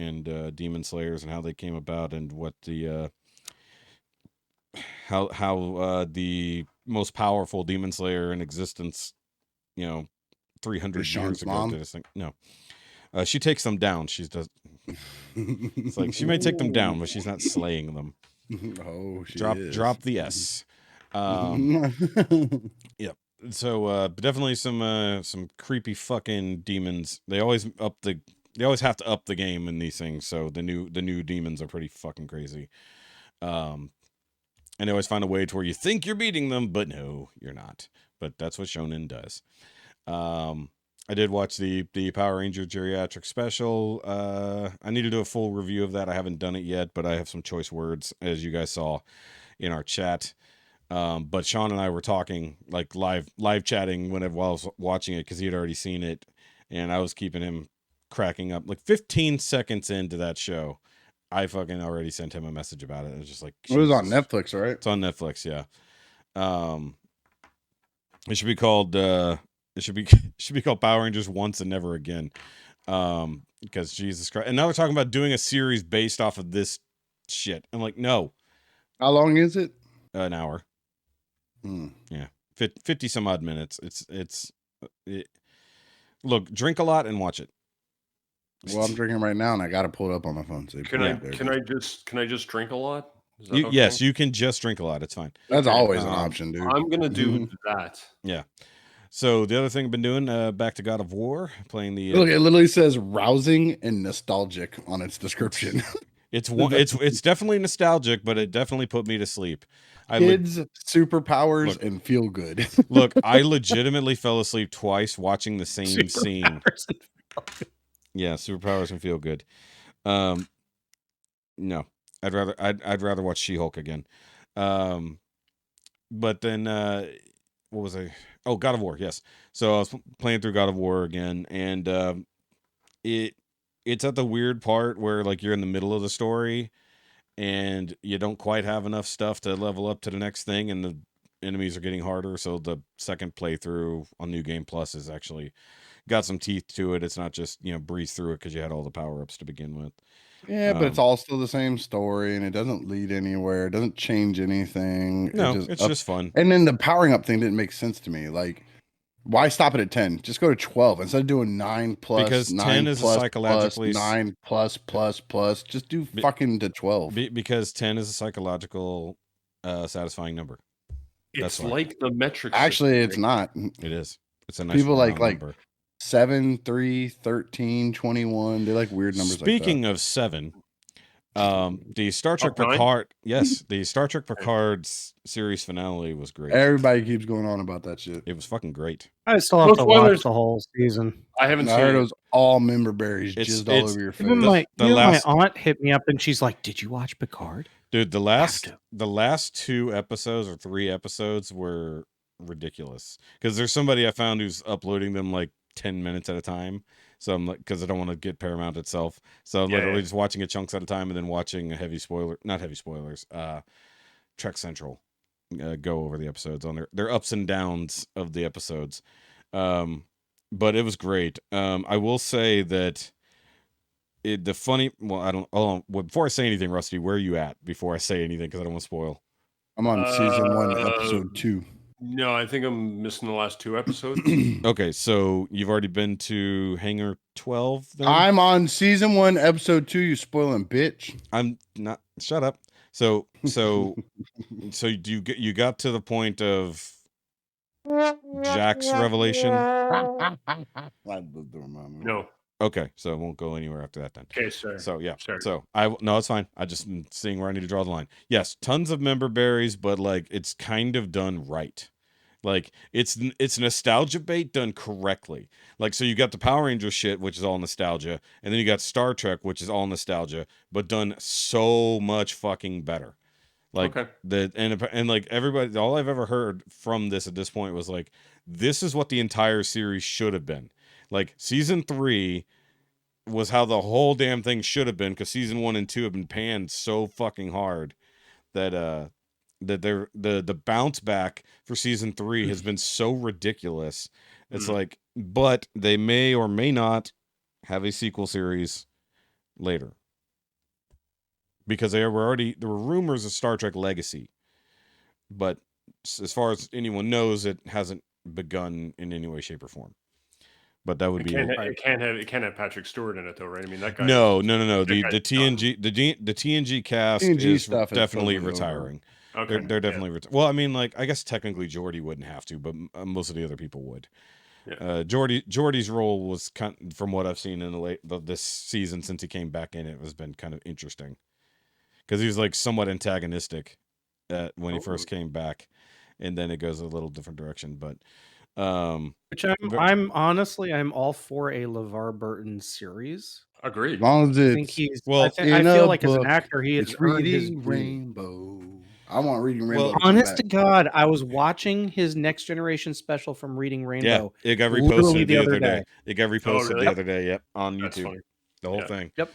demon slayers and how they came about, and what the how the most powerful demon slayer in existence, you know, 300 years ago did this thing. No, she takes them down. It's like she may take them down, but she's not slaying them. Oh, she drop the S. Yep. So definitely some creepy fucking demons. They always have to up the game in these things. So the new demons are pretty fucking crazy. And they always find a way to where you think you're beating them, but no, you're not. But that's what Shonen does. I did watch the Power Ranger Geriatric Special. I need to do a full review of that. I haven't done it yet, but I have some choice words, as you guys saw in our chat. But Sean and I were talking, like live chatting while I was watching it, because he had already seen it, and I was keeping him cracking up. Like 15 seconds into that show, I fucking already sent him a message about it. It was just like, it was on Netflix, right? It's on Netflix, yeah. It should be called Power Rangers Once and Never Again. Because Jesus Christ. And now they're talking about doing a series based off of this shit. I'm like, no. How long is it? An hour. Yeah. 50 some odd minutes. Look, drink a lot and watch it. Well, I'm drinking right now, and I got to pull it up on my phone. So Can I just drink a lot? Is that okay? Yes, you can just drink a lot. It's fine. That's always an option, dude. I'm gonna do that. Yeah. So the other thing I've been doing, back to God of War, playing the. Look, it literally says rousing and nostalgic on its description. It's definitely nostalgic, but it definitely put me to sleep. Kids, superpowers, Look. and feel good. Look, I legitimately fell asleep twice watching the same scene. Yeah, superpowers and feel good. No, I'd rather watch She-Hulk again. But then what was I? Oh, God of War. Yes. So I was playing through God of War again, and it's at the weird part where like you're in the middle of the story and you don't quite have enough stuff to level up to the next thing, and the enemies are getting harder. So the second playthrough on New Game Plus is actually got some teeth to it. It's not just breeze through it because you had all the power ups to begin with. Yeah, but it's all still the same story, and it doesn't lead anywhere. It doesn't change anything. No, it's just fun. And then the powering up thing didn't make sense to me. Like, why stop it at 10? Just go to 12 instead of doing 9 plus. Because 9 10 is plus, psychologically plus, 9 plus plus plus. Just do fucking to 12. Because 10 is a psychological satisfying number. It's like the metric. Actually, it's not. It is. It's a nice people like number. 7, 3, 13, 21. They like weird numbers. Speaking like of 7, the Star Trek Picard, the Star Trek Picard series finale was great. Everybody keeps going on about that shit. It was fucking great. I still have to watch the whole season. I haven't seen I heard it. it was all member berries jizzed all over your face. My aunt hit me up and she's like, "Did you watch Picard?" Dude, the last 2 episodes or 3 episodes were ridiculous. Because there's somebody I found who's uploading them like 10 minutes at a time. So I'm like, because I don't want to get Paramount itself. So I'm literally just watching it chunks at a time and then watching Trek Central go over the episodes on their ups and downs of the episodes. But it was great. I will say that before I say anything, Rusty, where are you at before I say anything? Because I don't want to spoil. I'm on season 1, episode 2. No, I think I'm missing the last 2 episodes. Okay, so you've already been to Hangar 12 then? I'm on season 1, episode 2, you spoiling bitch. I'm not. Shut up. So you got to the point of Jack's revelation? No. Okay, so it won't go anywhere after that then. Okay, sorry. So yeah. Sorry. So no, it's fine. I just am seeing where I need to draw the line. Yes, tons of member berries, but like it's kind of done right. Like it's nostalgia bait done correctly. Like, so you got the Power Rangers shit, which is all nostalgia, and then you got Star Trek, which is all nostalgia, but done so much fucking better. Like and like everybody, all I've ever heard from this at this point was like, this is what the entire series should have been. Like season 3 was how the whole damn thing should have been, because season 1 and 2 have been panned so fucking hard that they're the bounce back for season 3 has been so ridiculous. It's like, but they may or may not have a sequel series later, because there were rumors of Star Trek Legacy, but as far as anyone knows, it hasn't begun in any way, shape, or form. But that would it can't have Patrick Stewart in it though, right? I mean, that guy. No. The TNG cast is definitely retiring. Okay, they're definitely well. I mean, like, I guess technically Geordi wouldn't have to, but most of the other people would. Yeah. Geordi's role was from what I've seen in this season since he came back in, it has been kind of interesting, because he was like somewhat antagonistic when he first came back, and then it goes a little different direction, but. Which I'm honestly all for a LeVar Burton series. Agreed. As long as it's, I think he's. I feel like as an actor, he has earned his Rainbow. I want Reading Rainbow. Well, honest to God, I was watching his Next Generation special from Reading Rainbow. Yeah, it got reposted the other day. It got reposted the other day. Yep, on YouTube. The whole thing. Yep.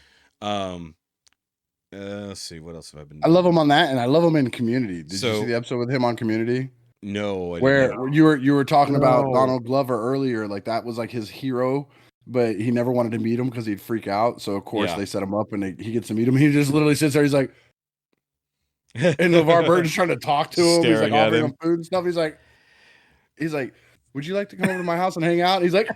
Let's see, what else have I been doing? I love him on that, and I love him in Community. Did you see the episode with him on Community? No, where you were talking about Donald Glover earlier, like that was like his hero, but he never wanted to meet him because he'd freak out. So of course they set him up, and he gets to meet him. He just literally sits there. He's like, and LeVar Burton's trying to talk to him. He's like offering him food and stuff. He's like, would you like to come over to my house and hang out? And he's like,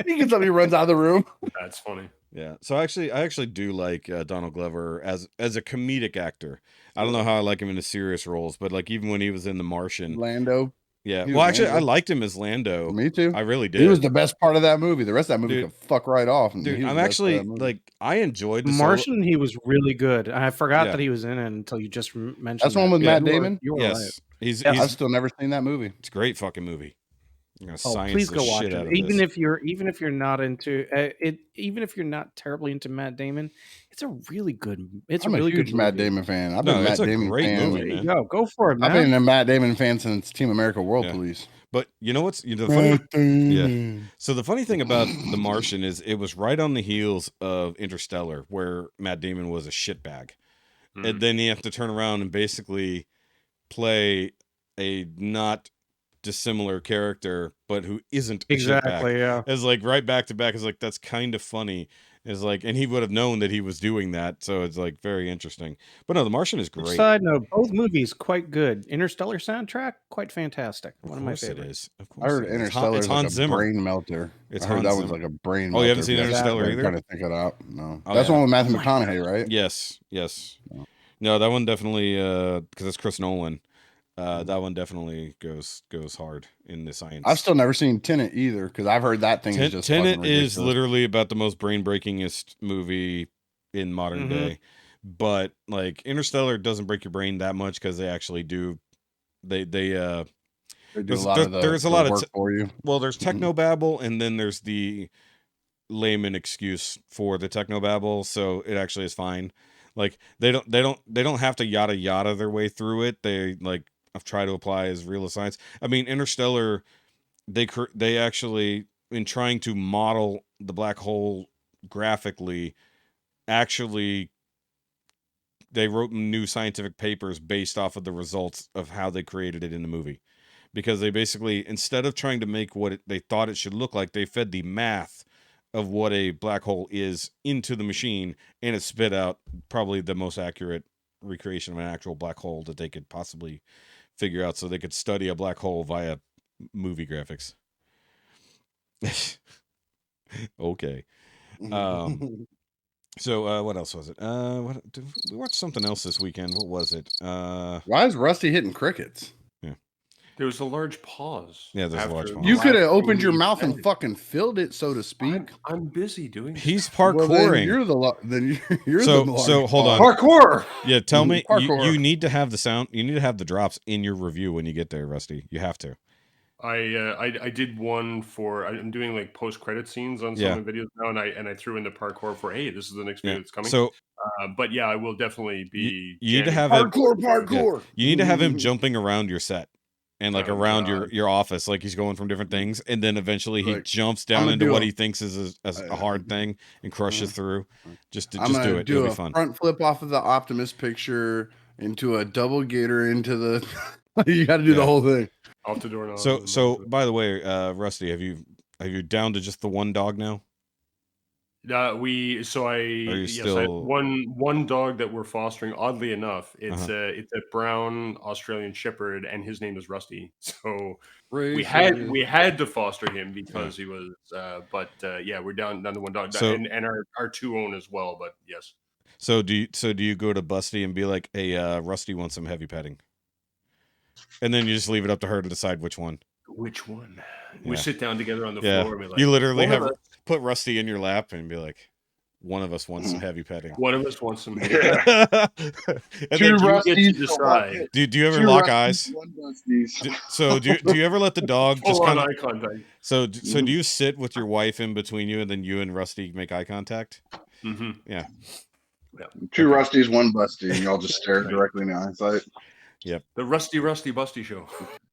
he gets up, he runs out of the room. That's funny. Yeah. So I actually do like Donald Glover as a comedic actor. I don't know how I like him in the serious roles, but like even when he was in The Martian, Lando. Yeah. He Well, was actually, I Lando. liked him as Lando. Me too. I really did. He was the best part of that movie. The rest of that movie Dude. could fuck right off. And Dude, he was I'm the best part of actually that movie. like I enjoyed the Martian, he was really good. I forgot Yeah. that he was in it until you just mentioned That's the one that. with Yeah. Matt You were- Damon. You were yes. right. He's Yes. I've still never seen that movie. it's a great fucking movie. You're gonna Oh, science please the go watch shit out it. of Even this. if you're not into it, even if you're not terribly into Matt Damon, it's a really good. It's I'm a really huge good Matt movie. Damon fan. I've No, been a it's Matt a Damon great fan. movie, There you man. go for it, I've man. been a Matt Damon fan since Team America World Yeah. Police. But you know what's the funny? Yeah. So the funny thing about The Martian is it was right on the heels of Interstellar, where Matt Damon was a shitbag, and then you have to turn around and basically play a not dissimilar character, but who isn't a shitbag. Exactly. Yeah. It's like right back to back. It's like that's kind of funny. It's like, and he would have known that he was doing that, so it's like very interesting. But no, The Martian is great. Side note: both movies quite good. Interstellar soundtrack quite fantastic. Of One of my course it favorites. is. Of I course heard it is. Interstellar It's is like Hans a Zimmer. brain melter. It's I heard Hans that was Zimmer. like a brain Oh, melter. you haven't seen That's- Interstellar I'm either? trying to think it out. No, Oh, that's yeah. the one with Matthew Oh my McConaughey, right? Yes. No, that one definitely because it's Chris Nolan. That one definitely goes hard in the science. I've still never seen Tenet either because I've heard that thing is just Tenet fucking is ridiculous. literally about the most brain breakingest movie in modern day. But like Interstellar doesn't break your brain that much because they actually do. They They do a there's- lot of the, there's a the lot of work for you. well, there's technobabble and then there's the layman excuse for the technobabble, so it actually is fine. Like they don't have to yada yada their way through it. They like try to apply as real as science. I mean, Interstellar, they actually, in trying to model the black hole graphically, actually they wrote new scientific papers based off of the results of how they created it in the movie, because they basically, instead of trying to make what they thought it should look like, they fed the math of what a black hole is into the machine, and it spit out probably the most accurate recreation of an actual black hole that they could possibly figure out, so they could study a black hole via movie graphics. Okay. So what else was it? We watched something else this weekend. What was it? Why is Rusty hitting crickets? There was a large pause. Yeah, there's a large after pause. the You last could have thing opened your he mouth and said. fucking filled it, so to speak. I'm busy doing He's stuff. Well, then parkouring. you're the So- large so hold on. pause. Parkour. Yeah, tell me. Parkour. You need to have the sound. You need to have the drops in your review when you get there, Rusty. You have to. I did one for, I'm doing like post credit scenes on some of the videos now, and I threw in the parkour for, hey, this is the next video that's coming. So but yeah, I will definitely be. you need to jamming. have it. Parkour. You need to have him jumping around your set and like Oh, around God. your office, like he's going from different things, and then eventually he Like, jumps I'm down gonna into do what a- he thinks is a hard thing and crushes through. Just I'm just gonna do it. do It'll a be fun. front flip off of the Optimus picture into a double gator into the. You got to do Yeah. the whole thing. Off the door now. So by the way, Rusty, have you down to just the one dog now? I still- one dog that we're fostering. Oddly enough, it's Uh-huh. it's a brown Australian Shepherd, and his name is Rusty. So we had to foster him because he was. Yeah, we're down to one dog, So- and our two own as well. But yes, So do you go to Busty and be like, hey, Rusty wants some heavy petting, and then you just leave it up to her to decide which one? which one? Yeah. We sit down together on the Yeah, floor. And be like, you literally one have of us- put Rusty in your lap and be like, one of us wants some heavy petting. one of us wants some. And Two then you get to Rusties, decide. do you ever Two lock Rusties, eyes? one Busties. So do you ever let the dog just Full on kind of eye contact. so do you sit with your wife in between you and then you and Rusty make eye contact? Mm-hmm. Yeah. Two Rusties, one Busty, and y'all just stare directly in the eyesight. The Rusty Busty show.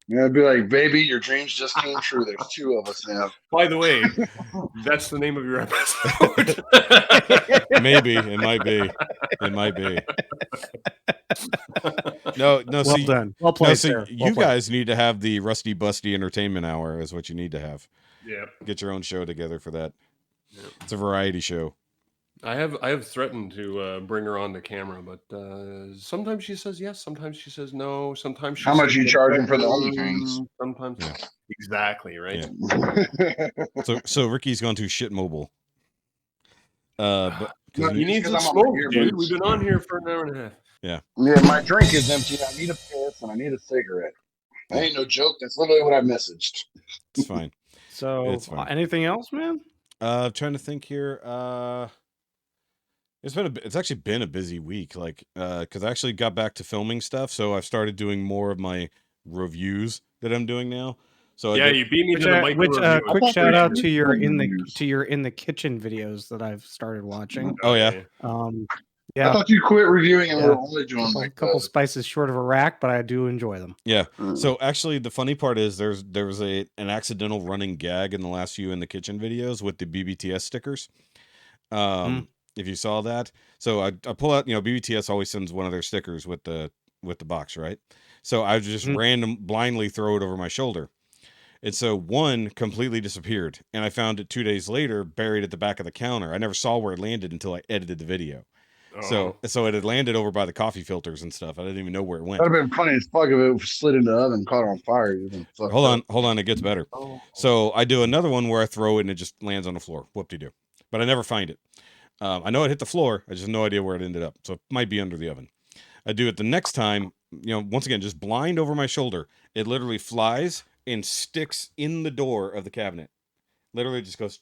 Yeah, it'd be like, baby, your dreams just came true. There's two of us now. By the way, that's the name of your episode. Maybe it might be. It might be. No. Well See, done. Well no, played, see, sir. you guys need to have the Rusty Busty Entertainment Hour. Is what you need to have. Yeah, Get your own show together for that. Yeah. It's a variety show. I have threatened to bring her on the camera, but sometimes she says yes, sometimes she says no, sometimes she How much says you yes, charging for the OnlyFans? Sometimes, Yeah. Exactly right. Yeah. So Ricky's gone to shit mobile. But No, He needs because a I'm on my smoke, dude. earbuds. We've been on here for an hour and a half. Yeah, my drink is empty. I need a piss and I need a cigarette. That ain't no joke. That's literally what I messaged. It's fine. So, It's fine. anything else, man? Trying to think here. It's actually been a busy week, like, because I actually got back to filming stuff, so I've started doing more of my reviews that I'm doing now. So Yeah, you beat me to the mic. Quick shout out to your reviews. in the kitchen videos that I've started watching. Oh yeah. I thought you quit reviewing and Yeah. we're only doing like couple spices short of a rack, but I do enjoy them. Yeah. So actually, the funny part is there was an accidental running gag in the last few in the kitchen videos with the BBTS stickers. If you saw that, so I pull out, BBTS always sends one of their stickers with the box, right? So I just blindly throw it over my shoulder, and so one completely disappeared, and I found it 2 days later buried at the back of the counter. I never saw where it landed until I edited the video. So it had landed over by the coffee filters and stuff. I didn't even know where it went. That'd have been funny as fuck if it slid into the oven and caught on fire. Hold on, it gets better. So I do another one where I throw it and it just lands on the floor. Whoop-de-doo. But I never find it. I know it hit the floor. I just have no idea where it ended up. So it might be under the oven. I do it the next time, once again, just blind over my shoulder. It literally flies and sticks in the door of the cabinet. Literally just goes,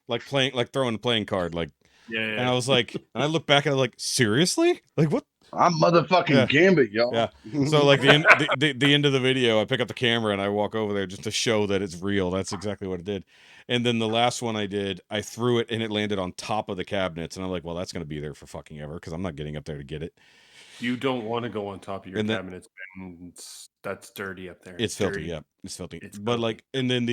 like throwing a playing card, like. Yeah. And I was like, and I look back and I'm like, seriously? Like what? I'm motherfucking Gambit, y'all. Yeah. So like the end of the video, I pick up the camera and I walk over there just to show that it's real. That's exactly what it did. And then the last one I did, I threw it and it landed on top of the cabinets. And I'm like, well, that's going to be there for fucking ever because I'm not getting up there to get it. You don't want to go on top of your cabinets, man. That's dirty up there. It's filthy. Yeah, it's filthy. But like, and then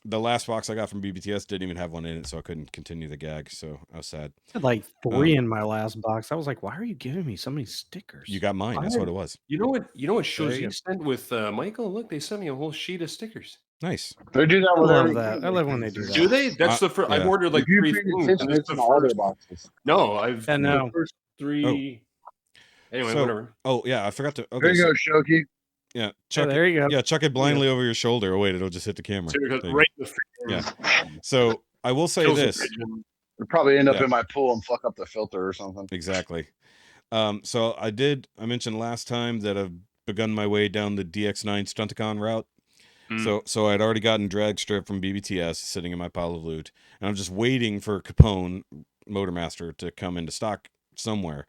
the last box I got from BBTS didn't even have one in it, so I couldn't continue the gag. So I was sad. I had like 3 in my last box. I was like, why are you giving me so many stickers? You got mine. That's what it was. You know what Shozy sent with Michael? Look, they sent me a whole sheet of stickers. Nice. They do that with love that. I love when they do that. Do they? That's the first. I've ordered like 3 things. It's in all their boxes. No, I've the first 3. Anyway, whatever. Oh yeah, I forgot to. Okay, there you go, Shoky. Yeah, chuck there you go. Yeah, chuck it blindly over your shoulder. Oh wait, it'll just hit the camera. Right in the yeah. So I will say this. It'll probably end up in my pool and fuck up the filter or something. Exactly. So I mentioned last time that I've begun my way down the DX9 Stunticon route. So I'd already gotten drag strip from BBTS sitting in my pile of loot, and I'm just waiting for Capone Motormaster to come into stock somewhere.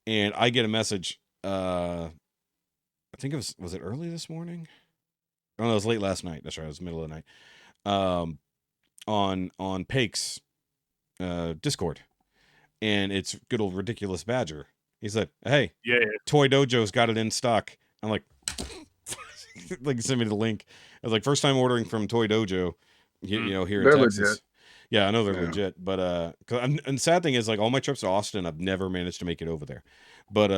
And I get a message, I think it was it early this morning? Oh no, it was late last night. That's right, it was middle of the night. On Pake's Discord. And it's good old Ridiculous Badger. He's like, hey, Toy Dojo's got it in stock. I'm like, like, send me the link. I was like, first time ordering from Toy Dojo, here in Texas. Legit. Yeah, I know they're legit, but and the sad thing is, like, all my trips to Austin, I've never managed to make it over there. But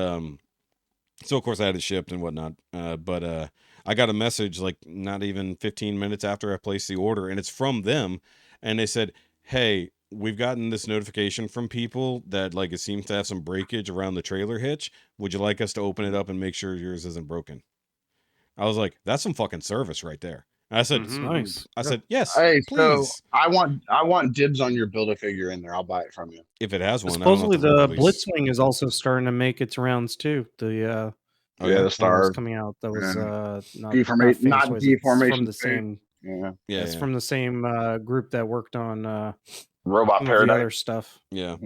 so of course I had it shipped and whatnot. But I got a message like not even 15 minutes after I placed the order, and it's from them, and they said, hey, we've gotten this notification from people that like it seems to have some breakage around the trailer hitch. Would you like us to open it up and make sure yours isn't broken? I was like, that's some fucking service right there. And I said, nice. I said, yes, hey, please. So I want dibs on your Build-A-Figure in there. I'll buy it from you. If it has one. Supposedly the Blitzwing is also starting to make its rounds too. The the Star coming out. That was not deformation from the same. Yeah, It's from the same group that worked on Robot Paradise other stuff. Yeah.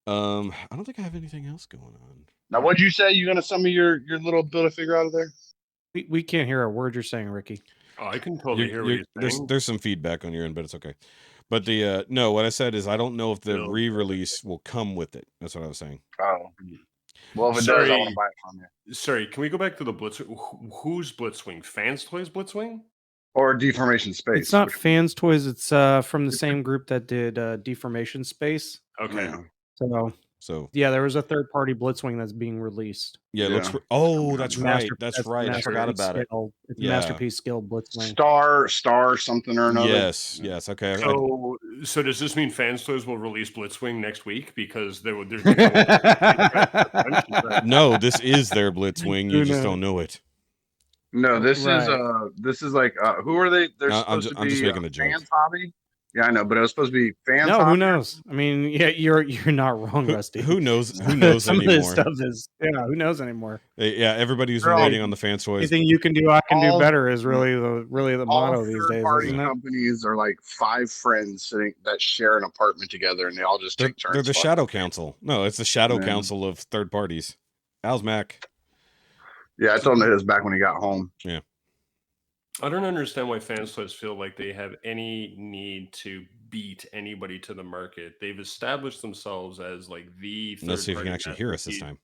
I don't think I have anything else going on. Now, what'd you say? You gonna send me your little Build-A-Figure out of there? We can't hear a word you're saying, Ricky. Oh, I can totally hear what you're saying. There's some feedback on your end, but it's okay. But no, what I said is I don't know if the re-release will come with it. That's what I was saying. Oh. Well, if it does, I want to buy it from you. Sorry, can we go back to the Blitzwing? Who's Blitzwing? Fans Toys Blitzwing? Or Deformation Space? It's not Fans Toys. It's from the same group that did Deformation Space. Okay. Yeah. So yeah, there was a third-party Blitzwing that's being released. Yeah, it looks. Oh, that's right. That's right. I forgot about it. It's Masterpiece Scale Blitzwing. Star something or another. Yes. Okay. So does this mean Fans Toys will release Blitzwing next week because they're no, this is their Blitzwing. You just don't know it. No, this is like who are they? They're supposed to be just making a joke. Fans Hobby. Yeah, I know, but it was supposed to be fans. No, who on knows? I mean, yeah, you're not wrong, Rusty. Who knows? Who knows Some of this anymore? stuff is who knows anymore? Yeah, everybody who's They're been all- waiting on the fans toys. Anything you can do, I can do All- better is really the All motto these days, third-party isn't it? companies are like 5 friends sitting that share an apartment together, and they all just take turns. They're the fucking shadow with it. council. No, it's the shadow Yeah. council of third parties. How's Mac? Yeah, I told him that his back when he got home. I don't understand why fans toys feel like they have any need to beat anybody to the market. They've established themselves as like the third Let's see if you can party actually hear us this time.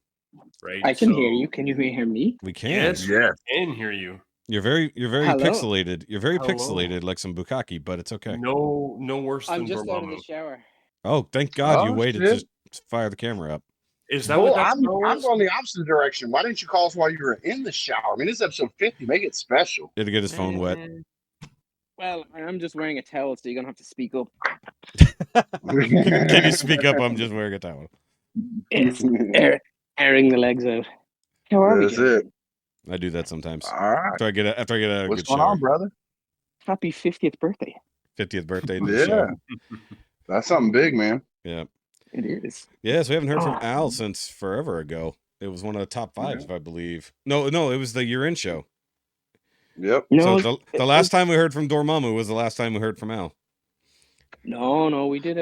right? I can So- hear you. Can you hear me? We can. Yes, Yeah. I can hear you. You're very Hello? pixelated. You're very Hello. pixelated like some bukkake, but it's okay. No worse I'm than just out of the Dormammu. shower. Oh, thank God you Oh, waited shit. to fire the camera up. Is that Well, what that I'm smell was? going the opposite direction. Why didn't you call us while you were in the shower? I mean, this is episode 50. Make it special. Did he get his phone wet? Well, I'm just wearing a towel, so you're gonna have to speak up. Can you speak up? I'm just wearing a towel. Yes, airing the legs out. How are we? That's gentlemen? I do that sometimes. All right. After I get out of a What's good going shower. on, brother? Happy 50th birthday. 50th birthday. To the Yeah. show. That's something big, man. Yeah. It is. Yes, we haven't heard from Oh. Al since forever ago. It was one of the top 5s, I believe. No, it was the year-end show. Yep. No, So the last time we heard from Dormammu was the last time we heard from Al. no, we did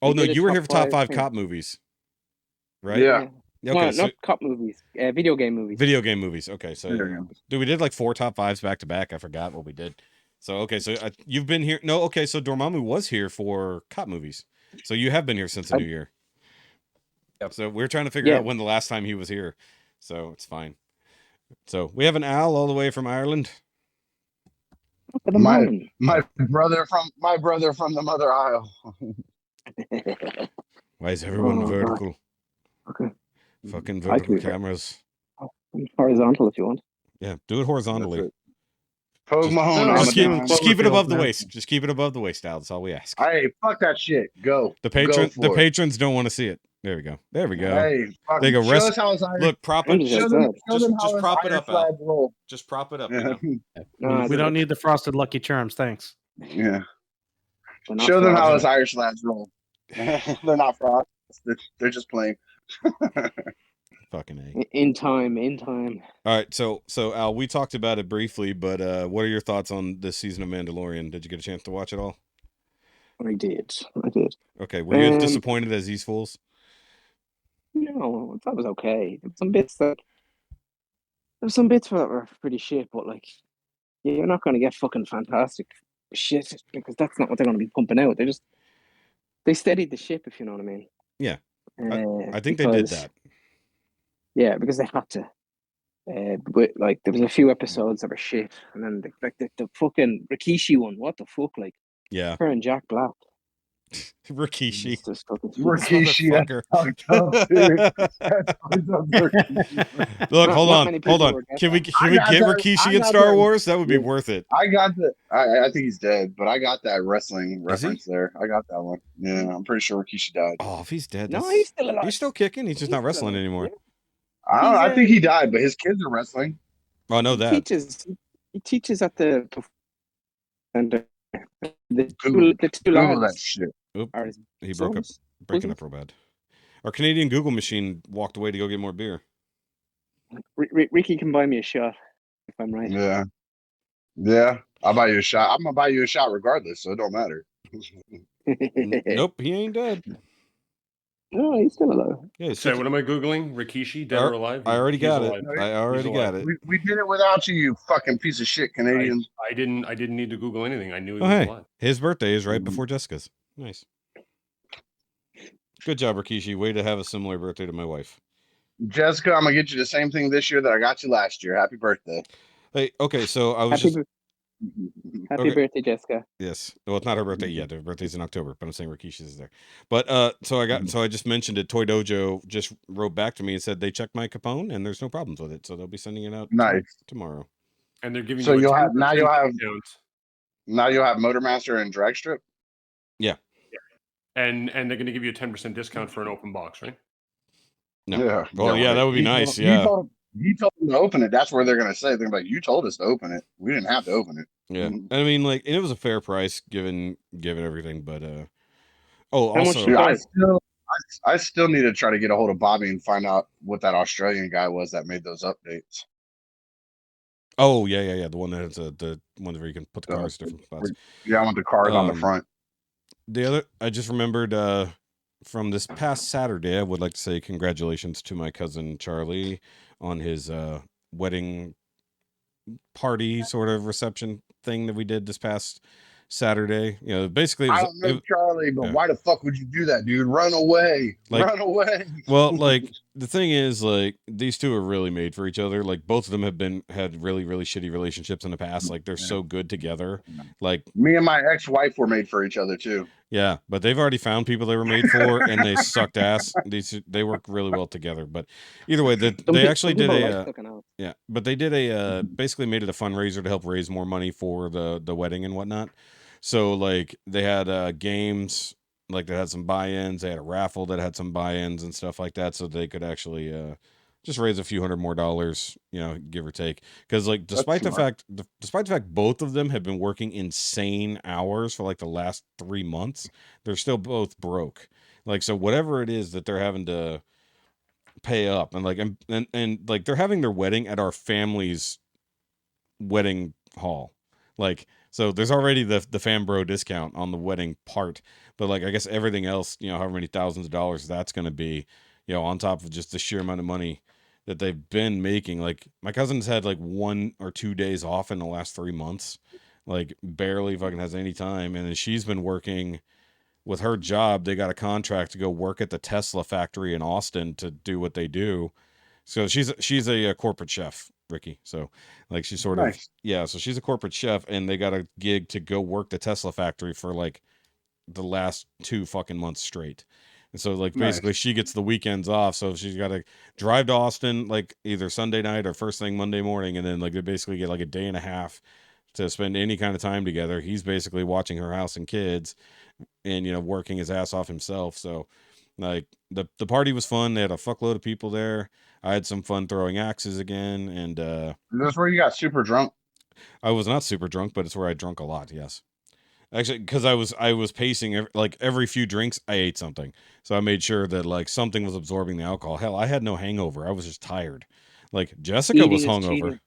Oh We no, did a you were top here for top 5 thing. cop movies, right? Yeah. Okay, no, so not cop movies. Video game movies. video game movies. Okay, so Video game. dude, we did like 4 top 5s back to back. I forgot what we did. So okay, so you've been here. No, okay, so Dormammu was here for cop movies. So you have been here since the new year. Yep. So we're trying to figure Yeah. out when the last time he was here. So it's fine. So we have an Al all the way from Ireland. For the My- morning. My brother from the mother aisle. Why is everyone Oh, God. vertical? Okay. Fucking I vertical can- cameras. Horizontal if you want. Yeah, do it horizontally. That's it. Pogue Just- Mahone. No, I'm Just a keep, dime. just keep it above the man. waist. Just keep it above the waist, Al. That's all we ask. Hey, fuck that shit. Go. The Go for it. patrons don't want to see it. There we go. There we go. Hey, fuck, There you go. show Rest- us how his Irish, Look, prop it. I'm just show Just, them, outside. show them how just his prop it Irish up, Al. lads roll. Just prop it up. Yeah. You know? No, we don't need the frosted Lucky Charms, thanks. Yeah. they're not Show them how frosted. his Irish lads roll. They're not frosted. They're just plain. Fucking A. In time. All right, so Al, we talked about it briefly, but what are your thoughts on this season of Mandalorian? Did you get a chance to watch it all? I did. Okay, were you as Um, disappointed as these fools? No, that was okay. There were some bits that were pretty shit, but like, you're not going to get fucking fantastic shit because that's not what they're going to be pumping out. They steadied the ship, if you know what I mean. Yeah. I think they did that. Yeah, because they had to. But like, there was a few episodes that were shit, and then the fucking Rikishi one. What the fuck, like Yeah, her and Jack Black. Rikishi. It's just fucking Rikishi, that's Motherfucker. fucked up, dude. That's fucked up, Rikishi. Look, Not- hold not on, many people hold on. would get Can we that. I can we got get that- Rikishi I in got Star that. Wars? That would be Yeah. worth it. I got the. I think he's dead, but I got that wrestling Is he? reference there. I got that one. Yeah, I'm pretty sure Rikishi died. Oh, if he's dead, No, that's- he's still alive. he's still kicking. He's just He's not still wrestling alive, anymore. yeah. I don't know. I He's, think he died, but his kids are wrestling. Oh, I know He that. teaches at the and the Google- two Google that lads shit. Oop, are his he broke up, sons. breaking he? up real bad. Our Canadian Google machine walked away to go get more beer. Ricky can buy me a shot if I'm right. Yeah, yeah. I'll buy you a shot. I'm gonna buy you a shot regardless, so it don't matter. Nope, he ain't dead. No, he's still alive. Yeah, So what am I googling? Rikishi, dead or alive? I already He's got alive. it. I already He's got alive. it. We did it without you, you fucking piece of shit Canadian. I didn't need to Google anything. I knew he Oh, was hey, alive. his birthday is right Mhm. before Jessica's. Nice. Good job, Rikishi. Way to have a similar birthday to my wife. Jessica, I'm gonna get you the same thing this year that I got you last year. Happy birthday. Hey, okay, so I was Happy, just happy okay. birthday, Jessica. yes. Well, it's not her birthday yet. Her birthday's in October, but I'm saying Rikishi's is there. But so I just mentioned it. Toy Dojo just wrote back to me and said they checked my Capone and there's no problems with it, so they'll be sending it out Nice. tomorrow. And they're giving So you a you'll have 10% you'll have discount. Motormaster and Drag Strip. And they're going to give you a 10% discount for an open box, right? No. Yeah. Well, yeah, that would be nice. You Yeah. You told them to open it. That's where they're gonna say they're like, "You told us to open it. We didn't have to open it." Yeah, Mhm. I mean, like, and it was a fair price given everything, but oh, How much also, you Dude, buy? I still need to try to get a hold of Bobby and find out what that Australian guy was that made those updates. oh yeah, the one that has the one where you can put the So, cars different spots. yeah, I want the cars on the front. The other, I just remembered from this past Saturday, I would like to say congratulations to my cousin Charlie on his wedding party sort of reception thing that we did this past Saturday. You know, basically I don't know, Charlie, but yeah. why the fuck would you do that, dude? Run away. Like- Run away. Well, like the thing is, like these two are really made for each other. Like both of them had really shitty relationships in the past. Like they're so good together. Like Me and my ex-wife were made for each other too. yeah, but they've already found people they were made for, and they sucked ass. They work really well together. But either way, they actually did a yeah, but they did a basically made it a fundraiser to help raise more money for the wedding and whatnot. So like they had games, like they had some buy-ins, they had a raffle that had some buy-ins and stuff like that, so they could actually just raise a few $100 more, you know, give or take. Because like despite the fact both of them have been working insane hours for like the last 3 months, they're still both broke. Like so whatever it is that they're having to pay up and like and like they're having their wedding at our family's wedding hall. Like so there's already the fan bro discount on the wedding part, but like I guess everything else, you know, however many thousands of dollars that's going to be, you know, on top of just the sheer amount of money that they've been making. Like my cousin's had like 1 or 2 days off in the last 3 months, like barely fucking has any time, and then she's been working with her job. They got a contract to go work at the Tesla factory in Austin to do what they do. So she's a corporate chef, Ricky. So like she's sort of yeah. So she's a corporate chef, and they got a gig to go work the Tesla factory for like the last 2 fucking months straight. And so like basically she gets the weekends off. So she's got to drive to Austin like either Sunday night or first thing Monday morning, and then like they basically get like a day and a half to spend any kind of time together. He's basically watching her house and kids, and you know working his ass off himself. So like the party was fun. They had a fuckload of people there. I had some fun throwing axes again, and That's where you got super drunk. I was not super drunk, but it's where I drunk a lot. Yes, actually, because I was pacing like every few drinks I ate something, so I made sure that like something was absorbing the alcohol. Hell, I had no hangover. I was just tired. Like Jessica was hungover.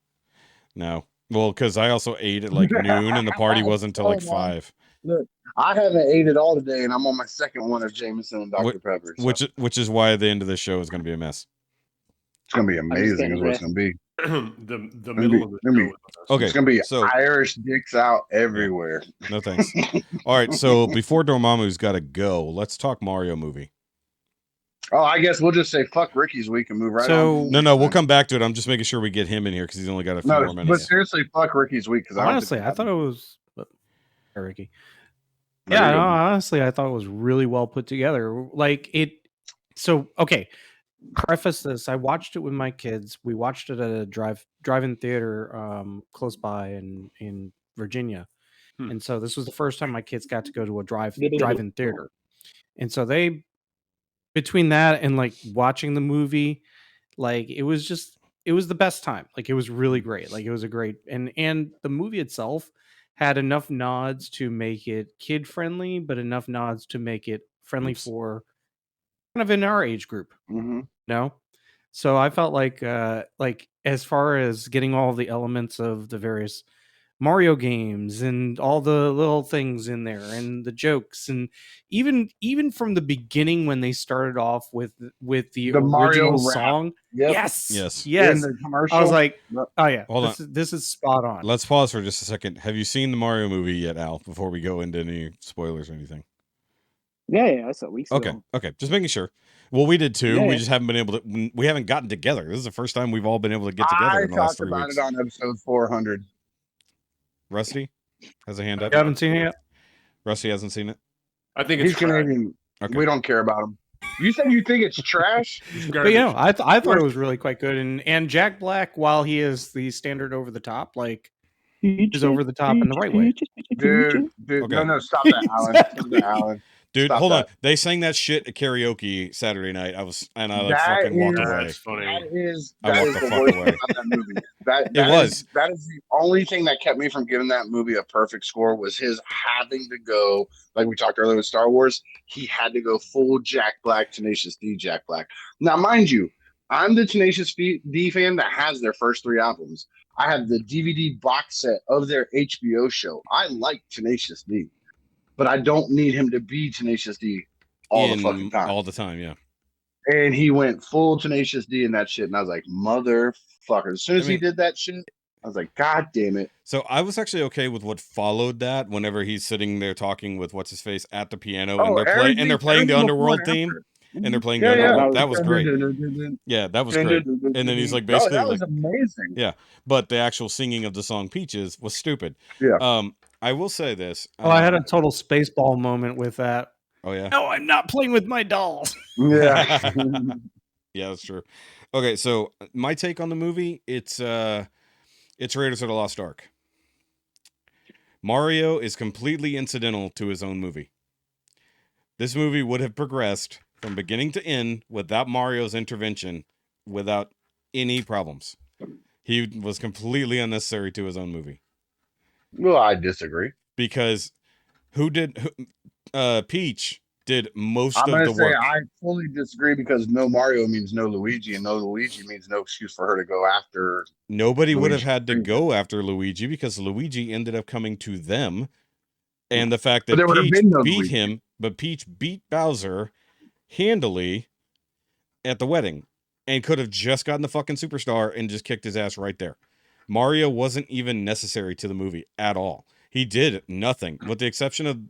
No, well, because I also ate at like noon, and the party wasn't until like 5. Look, I haven't ate it all today, and I'm on my second one of Jameson and Dr. Pepper. So. Which is why the end of this show is going to be a mess. It's gonna be amazing, is what it's gonna be. the middle of the show. Okay, it's gonna be so Irish dicks out everywhere. Yeah. No thanks. All right, so before Dormammu's got to go, let's talk Mario movie. Oh, I guess we'll just say fuck Ricky's week and move right on. No, we'll come back to it. I'm just making sure we get him in here because he's only got a few more minutes. But seriously, fuck Ricky's week. Because honestly, I thought it was Ricky. Yeah, no, honestly, I thought it was really well put together. Like it. So okay, preface this: I watched it with my kids. We watched it at a drive-in theater close by in Virginia, and so this was the first time my kids got to go to a drive-in theater, and so they. Between that and like watching the movie, like it was the best time. Like it was really great. Like it was a great and the movie itself had enough nods to make it kid friendly, but enough nods to make it friendly for kind of in our age group. Mm-hmm. No, so I felt like as far as getting all the elements of the various Mario games and all the little things in there and the jokes, and even from the beginning when they started off with the Mario original rap. song. Yep. Yes. In the commercial. I was like, oh yeah, Hold on. This is spot on. Let's pause for just a second. Have you seen the Mario movie yet, Al, before we go into any spoilers or anything? Yeah, I saw weeks ago. Okay, just making sure. Well, we did too. Yeah, we just haven't been able to. We haven't gotten together. This is the first time we've all been able to get together in the last 3 weeks. I talked about it on episode 400. Rusty has a hand up. You haven't seen it yet? Rusty hasn't seen it. I think it's He's Canadian. Okay. We don't care about him. You said you think it's trash? But you know, I thought it was really quite good. And Jack Black, while he is the standard over the top, like is over the top in the right way. Dude, okay. No, stop that, Alan. Stop that, Alan. Dude, Stop hold on. that. They sang that shit at karaoke Saturday night. I like That fucking walked is- away. That's funny. I that walked is the the fuck worst away. thing about that movie. That was. is that is the only thing that kept me from giving that movie a perfect score was his having to go, like we talked earlier with Star Wars. He had to go full Jack Black, Tenacious D, Jack Black. Now, mind you, I'm the Tenacious D fan that has their first 3 albums. I have the DVD box set of their HBO show. I like Tenacious D, but I don't need him to be Tenacious D all the fucking time. All the time, yeah. And he went full Tenacious D in that shit. And I was like, motherfucker. As soon as he did that shit, I was like, God damn it. So I was actually okay with what followed that whenever he's sitting there talking with what's his face at the piano Oh, and they're playing the Underworld theme. And they're playing the Underworld. That was great. Yeah, that was great. And then he's like basically that was amazing. Yeah. But the actual singing of the song Peaches was stupid. Yeah. I will say this. Oh, I had a total Spaceball moment with that. Oh yeah. No, I'm not playing with my dolls. Yeah. Yeah, that's true. Okay, so my take on the movie, it's Raiders of the Lost Ark. Mario is completely incidental to his own movie. This movie would have progressed from beginning to end without Mario's intervention, without any problems. He was completely unnecessary to his own movie. Well, I disagree. Because Peach did most I'm of gonna the say work. I fully disagree because no Mario means no Luigi, and no Luigi means no excuse for her to go after. Nobody would have Luigi. had to go after Luigi because Luigi ended up coming to them. And the fact But that there would have Peach been no beat Luigi. him, but Peach beat Bowser handily at the wedding and could have just gotten the fucking superstar and just kicked his ass right there. Mario wasn't even necessary to the movie at all. He did nothing with the exception of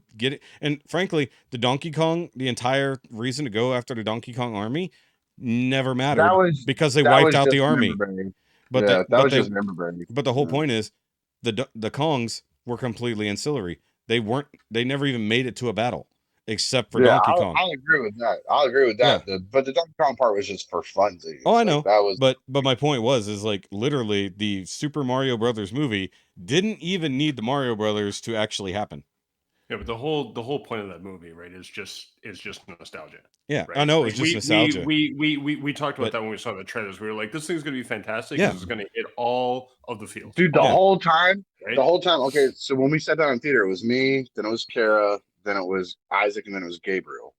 and frankly, the Donkey Kong, the entire reason to go after the Donkey Kong army never mattered because they wiped out the army. But that was just member branding. But the whole point is the Kongs were completely ancillary. They never even made it to a battle except for Donkey Kong. I'll agree with that. Yeah. But the Donkey Kong part was just for funsies. Oh, I know. But my point is like literally the Super Mario Brothers movie didn't even need the Mario Brothers to actually happen. Yeah, but the whole point of that movie, right, is just nostalgia. Yeah, right? I know it's just nostalgia. We talked about that when we saw the trailers. We were like, this thing's gonna be fantastic. Yeah, it's gonna hit all of the fields. Dude, the whole time. Right? The whole time. Okay, so when we sat down in theater, it was me, then it was Kara, then it was Isaac, and then it was Gabriel.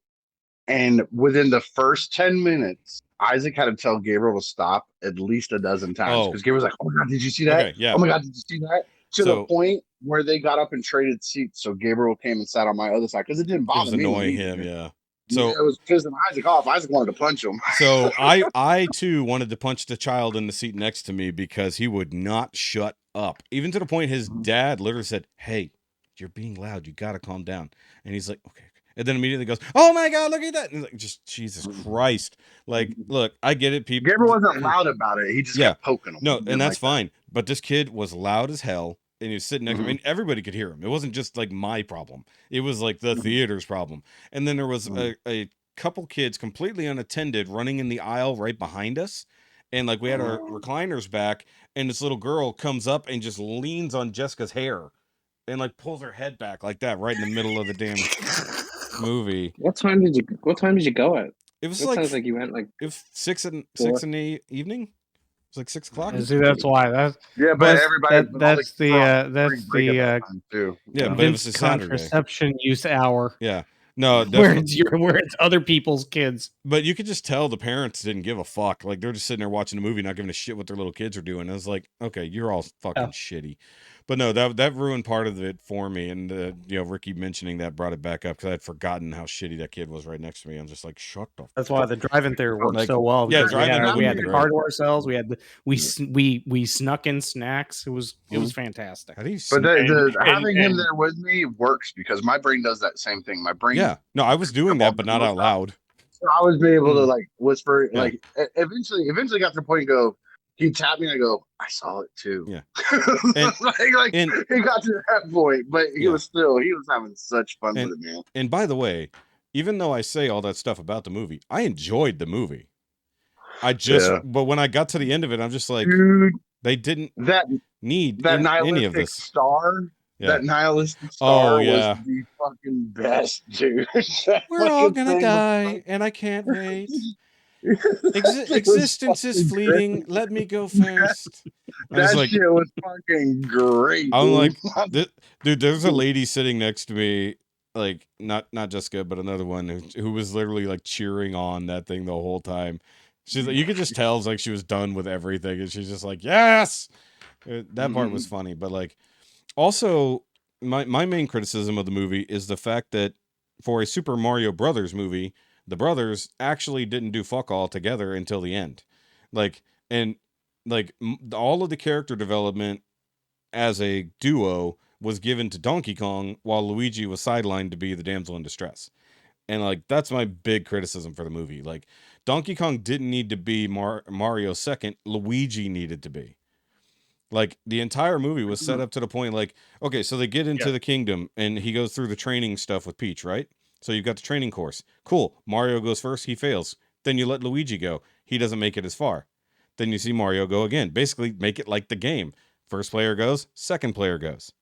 And within the first 10 minutes, Isaac had to tell Gabriel to stop at least a dozen times because Gabriel was like, "Oh my god, did you see that? Okay, yeah. Oh my god, did you see that?" To the point where they got up and traded seats, so Gabriel came and sat on my other side because it didn't bother me. It was annoying him, yeah. So it was pissing Isaac off. Isaac wanted to punch him. So I too wanted to punch the child in the seat next to me because he would not shut up. Even to the point his dad literally said, "Hey, you're being loud. You gotta calm down." And he's like, "Okay." And then immediately goes, "Oh my god, look at that!" And he's like, "Just Jesus Christ!" Like, look, I get it. People, Gabriel wasn't loud about it. He just kept poking him. No, and that's fine. But this kid was loud as hell. And he was sitting next to me. I mean, everybody could hear him. It wasn't just like my problem. It was like the theater's problem. And then there was a couple kids completely unattended running in the aisle right behind us. And like we had our recliners back. And this little girl comes up and just leans on Jessica's hair. And like pulls her head back like that right in the middle of the damn movie. What time did you go at? It was sounds like you went like it was 6 in the evening. It's like 6 o'clock. See, that's why. But everybody. That's the yeah, but it was a Saturday. Contraception use hour. Yeah, no, where it's other people's kids. But you could just tell the parents didn't give a fuck. Like they're just sitting there watching the movie, not giving a shit what their little kids are doing. I was like, okay, you're all fucking shitty. But no, that ruined part of it for me. And Ricky mentioning that brought it back up because I had forgotten how shitty that kid was right next to me. I'm just like, shut the. That's why the drive-in theater worked so well. Yeah, we had the car to ourselves. We snuck in snacks. It was fantastic. But having him there with me works because my brain does that same thing. My brain. Yeah, no, I was doing that, but not out loud. So I was able to like whisper, like eventually got to the point. Go. He tapped me and I go, I saw it too. Yeah. And he got to that point, but he was having such fun with it, man. And by the way, even though I say all that stuff about the movie, I enjoyed the movie. But when I got to the end of it, I'm just like, dude, they didn't need any of this. Star Yeah. That nihilistic star yeah. was the fucking best, dude. That We're all fucking gonna thing was die, and I can't wait. that shit was Existence is fucking fleeting. great. Let me go first. I was That like, shit was fucking great, I'm dude. like, dude. There's a lady sitting next to me, like not Jessica, but another one who was literally like cheering on that thing the whole time. She's like, you could just tell it's like she was done with everything, and she's just like, yes. That part was funny, but like, also my main criticism of the movie is the fact that for a Super Mario Brothers movie, the brothers actually didn't do fuck all together until the end, like and like all of the character development as a duo was given to Donkey Kong while Luigi was sidelined to be the damsel in distress. And like that's my big criticism for the movie. Like Donkey Kong didn't need to be Mario's second, Luigi needed to be. Like the entire movie was set up to the point like, okay, so they get into the kingdom and he goes through the training stuff with Peach, right? So you've got the training course. Cool. Mario goes first, he fails. Then you let Luigi go. He doesn't make it as far. Then you see Mario go again. Basically make it like the game. First player goes, second player goes.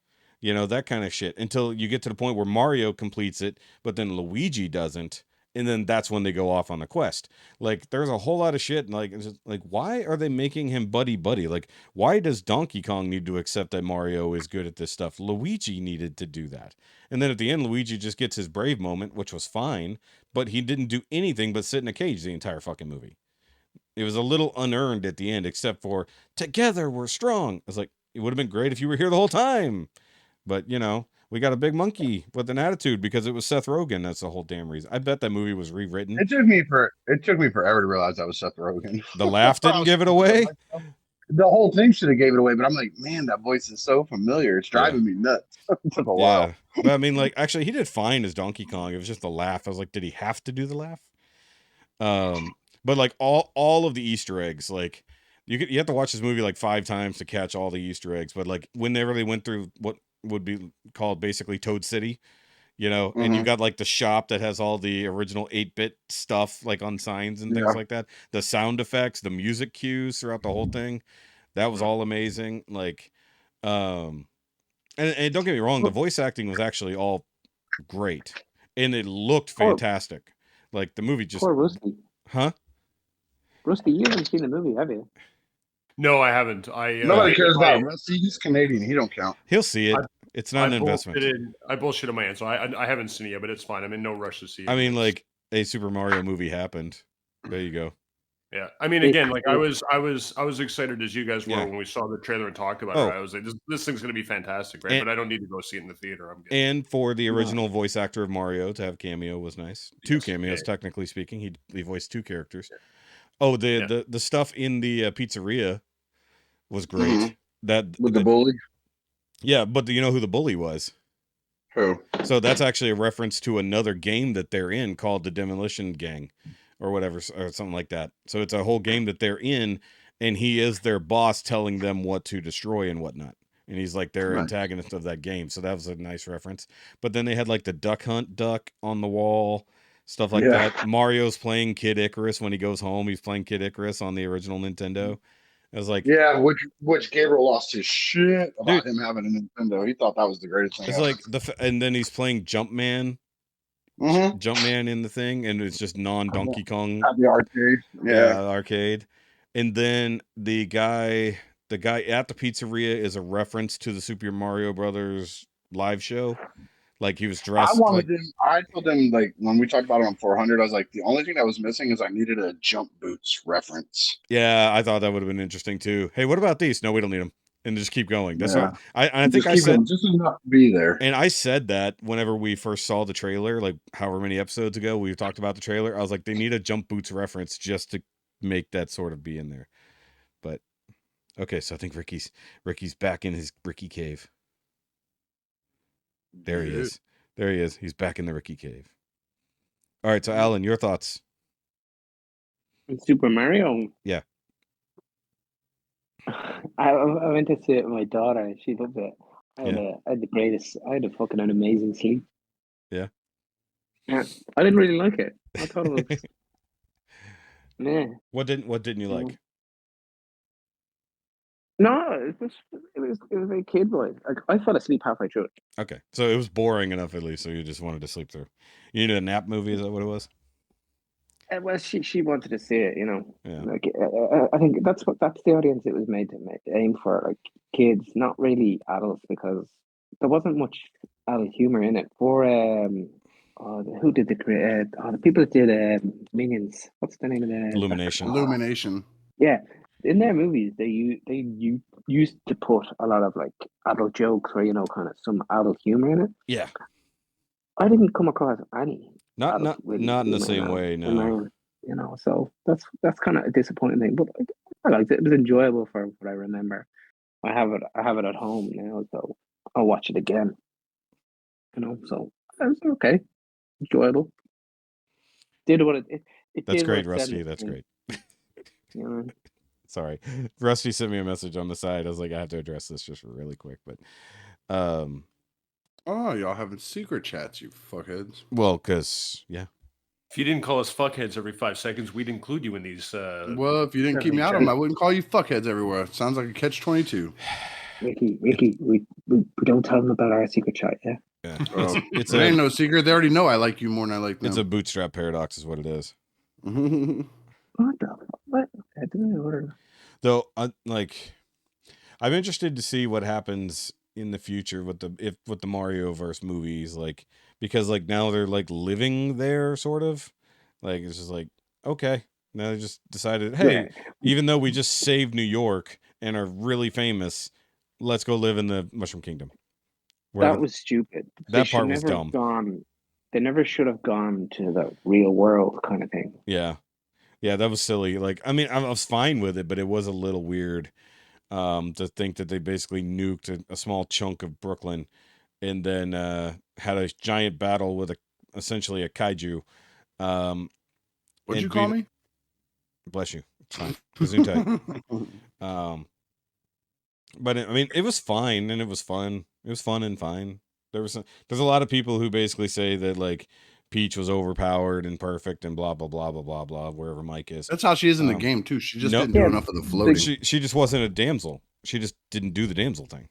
You know, that kind of shit. Until you get to the point where Mario completes it, but then Luigi doesn't. And then that's when they go off on the quest. Like, there's a whole lot of shit. Like, it's just, like, why are they making him buddy? Like, why does Donkey Kong need to accept that Mario is good at this stuff? Luigi needed to do that. And then at the end, Luigi just gets his brave moment, which was fine, but he didn't do anything but sit in a cage the entire fucking movie. It was a little unearned at the end, except for together we're strong. I was like, it would have been great if you were here the whole time. But, you know, we got a big monkey with an attitude because it was Seth Rogen. That's the whole damn reason. I bet that movie was rewritten. It took me forever to realize that was Seth Rogen. The laugh didn't give it away. The whole thing should have gave it away, but I'm like, man, that voice is so familiar. It's driving me nuts. It took a while. But I mean, like, actually, he did fine as Donkey Kong. It was just the laugh. I was like, did he have to do the laugh? But like all of the Easter eggs, like you have to watch this movie like 5 times to catch all the Easter eggs. But like whenever they went through what would be called basically Toad City, you know, and you got like the shop that has all the original 8-bit stuff like on signs and things like that. The sound effects, the music cues throughout the whole thing, that was all amazing. Like, and don't get me wrong, the voice acting was actually all great, and it looked fantastic. Like the movie just, Poor Rusty. huh? Rusty, you haven't seen the movie, have you? No, I haven't. Nobody cares about Rusty. He's Canadian. He don't count. He'll see it. It's not an investment. I bullshitted my answer. I haven't seen it yet, but it's fine. I'm in no rush to see it. I mean, like a Super Mario movie happened. There you go. Yeah, I mean, again, like I was excited as you guys were when we saw the trailer and talked about it. I was like, this thing's gonna be fantastic, right? But I don't need to go see it in the theater. I'm good. And for the original voice actor of Mario to have cameo was nice. 2 cameos, technically speaking. He voiced 2 characters. Oh, the stuff in the pizzeria was great. That with the bully. Yeah, but do you know who the bully was? Who? So that's actually a reference to another game that they're in called the Demolition Gang or whatever, or something like that. So it's a whole game that they're in, and he is their boss telling them what to destroy and whatnot. And he's like their antagonist of that game. So that was a nice reference. But then they had like the Duck Hunt duck on the wall, stuff like that. Mario's playing Kid Icarus when he goes home. He's playing Kid Icarus on the original Nintendo. I was like, yeah, which Gabriel lost his shit about him having a Nintendo. He thought that was the greatest thing. It's ever. like and then he's playing Jumpman. Jumpman in the thing, and it's just non-Donkey Kong at the arcade. Arcade. And then the guy at the pizzeria is a reference to the Super Mario Brothers live show. Like he was dressed. I told him, like, when we talked about it on 400, I was like, the only thing that was missing is I needed a jump boots reference. Yeah, I thought that would have been interesting too. Hey, what about these? No, we don't need them. And just keep going. That's what I think I said. Just enough to be there. And I said that whenever we first saw the trailer, like however many episodes ago we talked about the trailer. I was like, they need a jump boots reference just to make that sort of be in there. But okay, so I think Ricky's back in his Ricky cave. There he is. There he is. He's back in the Ricky cave. All right, so Alan, your thoughts? Super Mario? Yeah. I went to see it with my daughter. She loved it. I had a fucking amazing sleep. Yeah. Yeah. I didn't really like it. I thought it was What didn't you like? No, it was a kid boy. Like, I fell asleep halfway through it. Okay, so it was boring enough at least, so you just wanted to sleep through. You needed a nap movie. Is that what it was? Well, she wanted to see it, Yeah. Like, I think that's the audience it was made to aim for, like kids, not really adults, because there wasn't much adult humor in it. For who did the people that did Minions? What's the name of the Illumination. Illumination. Yeah, in their movies, they used to put a lot of like adult jokes or kind of some adult humor in it. Yeah. I didn't come across any. Not adult really in the humor same way. in No. mine, so that's kind of a disappointing thing. But I liked it. It was enjoyable for what I remember. I have it at home now, so I'll watch it again. So it was okay, enjoyable. Did what it That's did what great, it said Rusty. it That's did, great. You know. Sorry, Rusty sent me a message on the side. I was like, I have to address this just really quick, but Oh, y'all having secret chats, you fuckheads. well, because yeah. If you didn't call us fuckheads every 5 seconds, we'd include you in these. Well, if you didn't keep me out of them, I wouldn't call you fuckheads everywhere. Sounds like a catch-22. Ricky, we don't tell them about our secret chat, yeah? Yeah. Oh, It's it ain't no secret. They already know I like you more than I like them. It's a bootstrap paradox, is what it is. What the fuck? What? I didn't order. Though, I'm interested to see what happens in the future with the Mario verse movies, like, because like now they're like living there, sort of. Like, it's just like, okay, now they just decided, hey, even though we just saved New York and are really famous, let's go live in the Mushroom Kingdom. That was stupid. That part was dumb. They never should have gone to the real world kind of thing. Yeah, that was silly. Like, I mean, I was fine with it, but it was a little weird to think that they basically nuked a small chunk of Brooklyn and then had a giant battle with essentially a kaiju. What'd you call me? Bless you. It's fine. Gesundheit. But I mean, it was fine and it was fun. It was fun and fine. There's a lot of people who basically say that like Peach was overpowered and perfect and blah blah blah blah blah blah. Wherever Mike is, that's how she is in the game too. She just didn't do enough of the floating. She just wasn't a damsel. She just didn't do the damsel thing.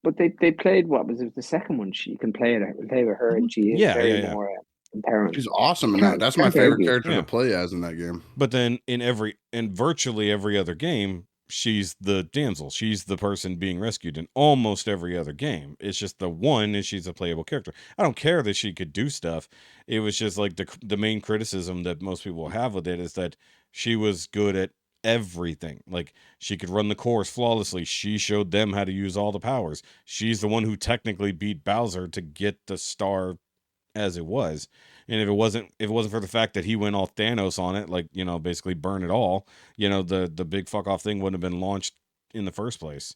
But they played what was it, the second one? She can play with her, and she is more empowerment. She's awesome in that. That's my favorite character to play as in that game. But then in virtually every other game, she's the damsel. She's the person being rescued in almost every other game. It's just the one is she's a playable character. I don't care that she could do stuff. It was just like the main criticism that most people have with it is that she was good at everything. Like, she could run the course flawlessly. She showed them how to use all the powers. She's the one who technically beat Bowser to get the star as it was. And if it wasn't for the fact that he went all Thanos on it, like, basically burn it all, the big fuck off thing wouldn't have been launched in the first place.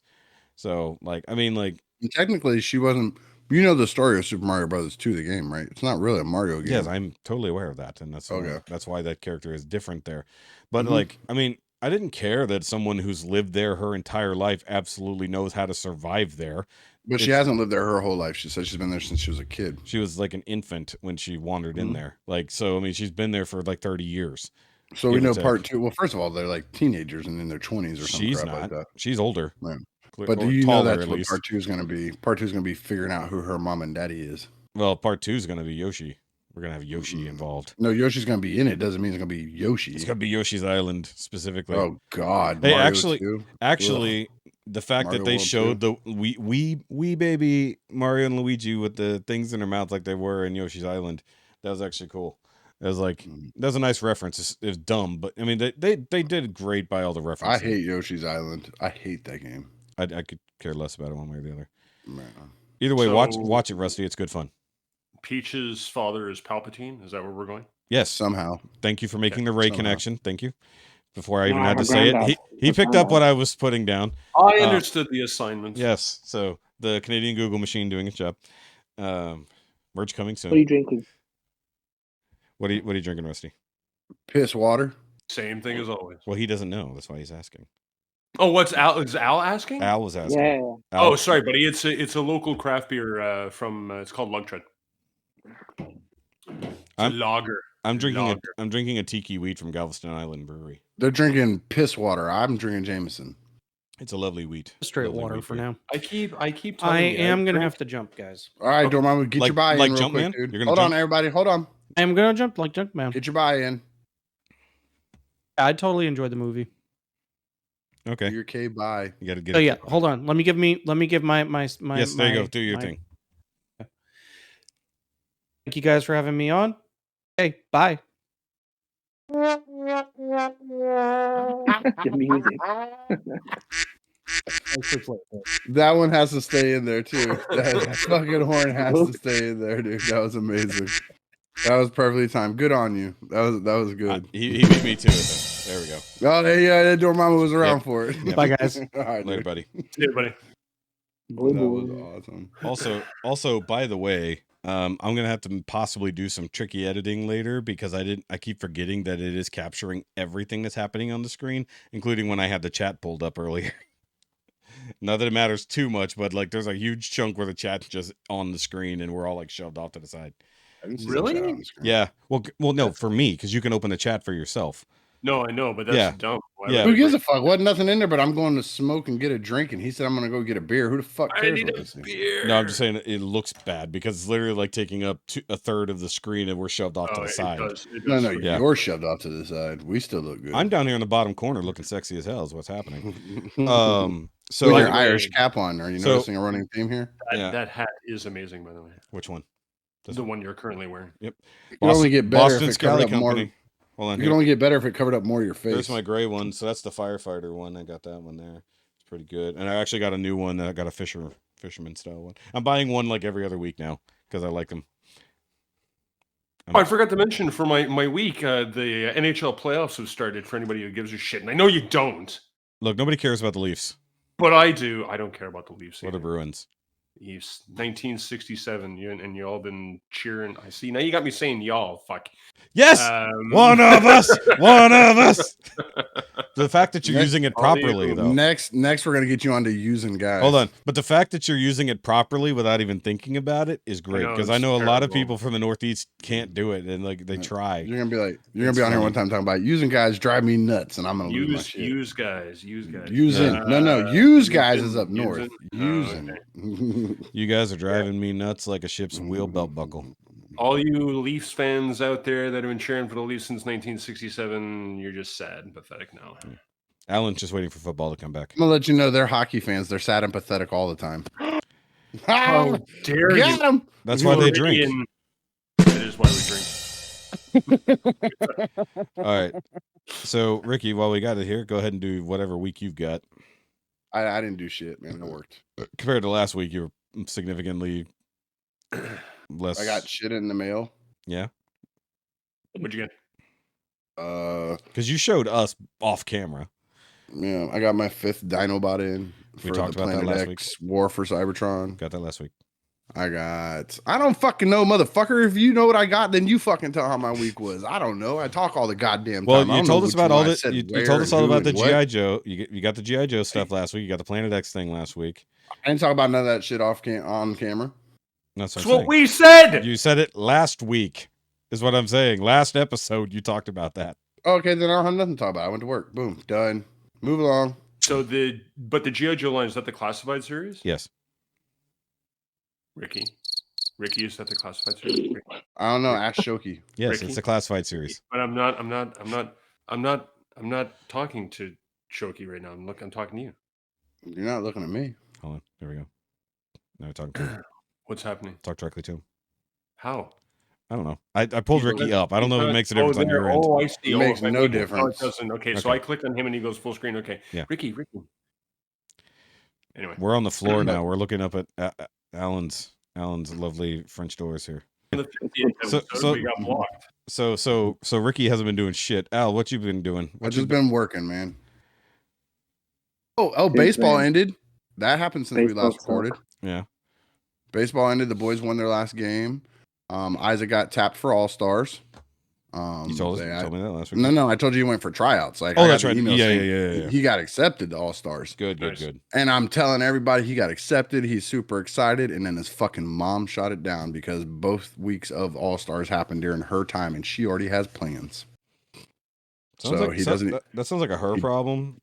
So, like, I mean, like, technically she wasn't. You know the story of Super Mario Brothers 2, the game, right? It's not really a Mario game. Yes, I'm totally aware of that, and that's okay. That's why that character is different there. But like, I mean, I didn't care that someone who's lived there her entire life absolutely knows how to survive there. But she hasn't lived there her whole life. She said she's been there since she was a kid. She was like an infant when she wandered in there. Like, so, I mean, she's been there for like 30 years. So we know part 2. Well, first of all, they're like teenagers and in their 20s or something. She's not. Like that. She's older. Right. But do you know that's what part 2 is going to be? Part 2 is going to be figuring out who her mom and daddy is. Well, part 2 is going to be Yoshi. We're going to have Yoshi involved. No, Yoshi's going to be in it. Doesn't mean it's going to be Yoshi. It's going to be Yoshi's Island specifically. Oh, God. Hey, Mario actually, the fact that they showed the wee baby Mario and Luigi with the things in their mouth like they were in Yoshi's Island, that was actually cool. It was like, that was a nice reference. It was dumb, but I mean, they did great by all the references. I hate Yoshi's Island. I hate that game. I could care less about it one way or the other. Man. Either way, watch it, Rusty. It's good fun. Peach's father is Palpatine. Is that where we're going? Yes. Somehow. Thank you for making the Ray connection. Thank you. Before I even had to say it, he picked up what I was putting down. I understood the assignment. Yes. So the Canadian Google machine doing its job. Merch coming soon. What are you drinking? What are you drinking, Rusty? Piss water. Same thing as always. Well, he doesn't know. That's why he's asking. Oh, what's Al? Is Al asking? Al was asking. Yeah. Al, sorry, buddy. It's a local craft beer from. It's called Lugtread. It's a lager. I'm drinking a tiki wheat from Galveston Island Brewery. They're drinking piss water. I'm drinking Jameson. It's a lovely wheat. Straight Lovely water wheat for beer. now. I keep I telling you. am gonna have to jump, guys. All right, Okay. Dormammu, get your buy in like real quick, Jumpman? dude. You're gonna Hold on, jump? everybody. Hold on. I am gonna jump like Junkman. Get your buy in. I totally enjoyed the movie. Okay. Your K buy. You gotta get Oh it. yeah, hold on. Let me give my Yes, there you go. Do your my- thing. Thank you guys for having me on. Hey, bye. The music. That one has to stay in there too. That fucking horn has to stay in there, dude. That was amazing. That was perfectly timed. Good on you. That was good. He beat me to it. There we go. Oh, yeah, Dormammu was around Yep. for it. Yep. Bye, guys. All right, Later, dude. buddy. See you, buddy. That was awesome. Also, by the way, I'm gonna have to possibly do some tricky editing later because I keep forgetting that it is capturing everything that's happening on the screen, including when I had the chat pulled up earlier. Not that it matters too much, but like there's a huge chunk where the chat's just on the screen and we're all like shoved off to the side. I didn't see Really? the chat on the screen. Yeah. Well, no, for me, because you can open the chat for yourself. No, I know, but that's Yeah. dumb. Why Yeah. would Who I gives a bring- fuck? Wasn't nothing in there, but I'm going to smoke and get a drink, and he said I'm going to go get a beer. Who the fuck I cares need what a this is? beer. No, I'm just saying it looks bad because it's literally like taking up a third of the screen and we're shoved off to Oh, the it side. does. It No, does. no, Yeah. you're shoved off to the side. We still look good. I'm down here in the bottom corner looking sexy as hell is what's happening. So With by your the way- Irish cap on, are you So- noticing a running theme here? Yeah. That hat is amazing, by the way. Which one? The one you're currently wearing. You can only get better Boston if it covered Scally up more. Company. Hold on You here. can only get better if it covered up more of your face. There's my gray one. So that's the firefighter one. I got that one there. It's pretty good. And I actually got a new one that I got a fisherman style one. I'm buying one like every other week now because I like them. Oh, I forgot to mention for my week, the NHL playoffs have started for anybody who gives a shit. And I know you don't, Look, nobody cares about the Leafs but I do. I don't care about the Leafs. or the either. Bruins. Leafs, 1967, and you all been cheering. I see. Now you got me saying y'all. Fuck. Yes, one of us. One of us. The fact that you're Next- using it all you- properly, though. Next, we're gonna get you onto using guys. Hold on, but the fact that you're using it properly without even thinking about it is great know, because I it's know a lot of terrible. people from the Northeast can't do it and like they Yeah. try. You're gonna be like, you're gonna It's be on here funny. one time talking about using guys drive me nuts, and I'm gonna lose my shit. Use guys. Using, no, use guys is up north. Using. Using. You guys are driving me nuts like a ship's wheel belt buckle. All you Leafs fans out there that have been cheering for the Leafs since 1967, you're just sad and pathetic now. Alan's just waiting for football to come back. I'm gonna let you know they're hockey fans. They're sad and pathetic all the time. How dare Get you? 'em! That's why they drink. Floridian- That is why we drink. All right. So, Ricky, while we got it here, go ahead and do whatever week you've got. I didn't do shit, man. It worked. Compared to last week, you were significantly less. I got shit in the mail. Yeah. What'd you get? Because you showed us off camera. Yeah, I got my 5th Dinobot in We for talked the about that Planet last X War for Cybertron. Got that last week. I don't fucking know, motherfucker. If you know what I got, then you fucking tell how my week was. I don't know. I talk all the goddamn Well, time. I you don't told know us which about one all I the. said You where told us and all who about the and what. GI Joe. You got the GI Joe stuff last week. You got the Planet X thing last week. I didn't talk about none of that shit on camera. That's That's what I'm what saying. we said. You said it last week. Is what I'm saying. Last episode, you talked about that. Okay, then I don't have nothing to talk about. I went to work. Boom, done. Move along. So the GI Joe line, is that the classified series? Yes. Ricky, is that the classified series? Ricky. I don't know. Ask Shoki. Yes, Ricky? it's a classified series. But I'm not talking to Shoki right now. I'm talking to you. You're not looking at me. Hold on. There we go. Now we're talking to him. What's happening? Talk directly to him. How? I don't know. I pulled He's Ricky not- up. I don't know if it makes a Oh, difference on there. your end. Oh, I see. It makes no Oh, difference. it doesn't. Okay, so Okay. I clicked on him and he goes full screen. Okay. Yeah. Ricky. Anyway. We're on the floor now. We're looking up at Alan's lovely French doors here. In the 50th So- episode, so- we got blocked. So Ricky hasn't been doing shit. Al, what you been doing? I've What you just been working, man. Oh, Good baseball man. ended. That happened since we Baseball last recorded. Yeah. Baseball ended. The boys won their last game. Isaac got tapped for All Stars. You told me that last week. No, I told you he went for tryouts. Like, Oh, I got that's the right. email Yeah, saying yeah. He got accepted to All Stars. Good. Nice. And I'm telling everybody he got accepted. He's super excited. And then his fucking mom shot it down because both weeks of All Stars happened during her time and she already has plans. Sounds So like, he doesn't. That sounds like a her problem.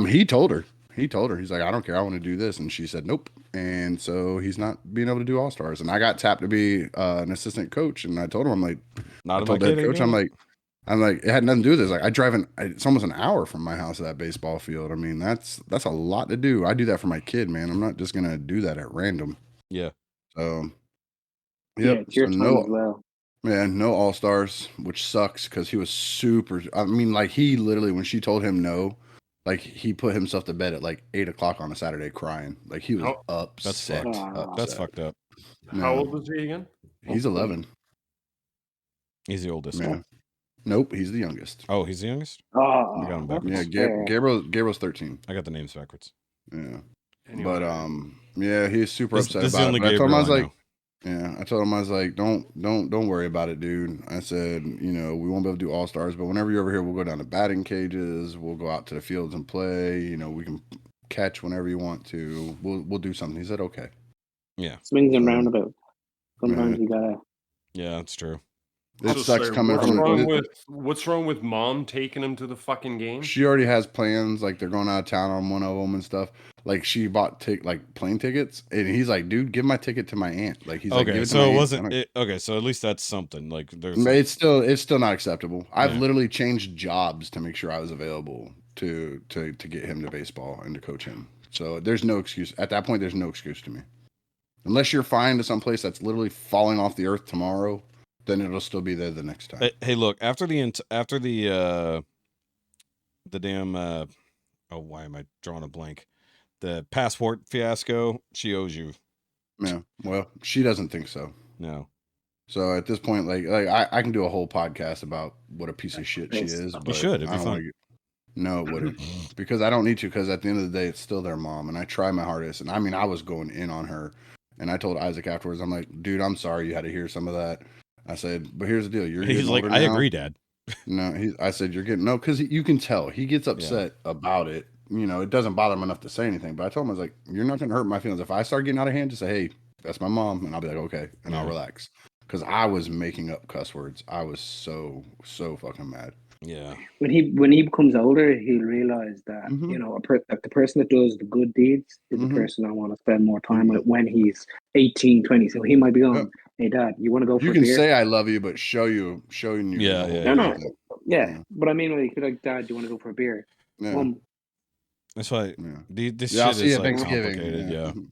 He told her. He told her, he's like, I don't care, I want to do this, and she said nope, and so he's not being able to do All Stars. And I got tapped to be an assistant coach, and I told him, I'm like, Not I in told my the kid head ain't coach, doing I'm like, it had nothing to do with this. Like, I drive it's almost an hour from my house to that baseball field. I mean, that's a lot to do. I do that for my kid, man. I'm not just gonna do that at random. Yeah. So, Yeah, yep. it's your So time as well. no All Stars, which sucks because he was super. I mean, like he literally, when she told him no, like he put himself to bed at like 8 o'clock on a Saturday crying. Like he was How- upset. fucked. That's fucked up. How old was he again? He's 11. He's the oldest. Yeah. Nope, he's the youngest. Oh, he's the youngest? Oh, I got him that's backwards. Yeah, fair. Gabriel's 13. I got the names backwards. Yeah. Anyway. But yeah, he's super This upset is the about only it. But I told him, Gabriel I was I like, know. yeah, I told him, I was like, don't worry about it, dude. I said, you know, we won't be able to do All Stars, but whenever you're over here, we'll go down to batting cages, we'll go out to the fields and play. You know, we can catch whenever you want to. We'll do something. He said, okay. Yeah. Swings and roundabouts. Sometimes Yeah. you gotta. Yeah, that's true. It So, sucks sir, coming what's wrong with mom taking him to the fucking game? She already has plans, like they're going out of town on one of them and stuff. Like she bought plane tickets, and he's like, "Dude, give my ticket to my aunt." Like he's like, "Give Okay, it to so my it aunt." wasn't okay, so at least that's something. Like there's It's still not acceptable. I've Yeah. literally changed jobs to make sure I was available to get him to baseball and to coach him. So there's no excuse at that point. There's no excuse to me, unless you're flying to some place that's literally falling off the earth tomorrow. Then it'll still be there the next time. Hey, look, after the damn oh, why am I drawing a blank? The passport fiasco, she owes you. Yeah. Well, she doesn't think so. No. So at this point, like I can do a whole podcast about what a piece of shit she is. But should, it'd be I don't fun. want to. No, it wouldn't, because I don't need to. Because at the end of the day, it's still their mom, and I try my hardest. And I mean, I was going in on her, and I told Isaac afterwards, I'm like, dude, I'm sorry you had to hear some of that. I said, but here's the deal, you're He's getting like, older I now. agree, Dad. No, I said you're getting because you can tell he gets upset about it. You know, it doesn't bother him enough to say anything. But I told him, I was like, you're not gonna hurt my feelings if I start getting out of hand. Just say, hey, that's my mom, and I'll be like, okay, and I'll relax. Because I was making up cuss words. I was so fucking mad. Yeah. When he becomes older, he'll realize that you know that the person that does the good deeds is the person I want to spend more time with when he's 18, 20. So he might be going, "Hey, Dad, you want to go for a beer?" You can say I love you, but showing you. Yeah. But I mean, like, Dad, do you want to go for a beer? Yeah. That's why this I'll shit see is you like Thanksgiving. complicated.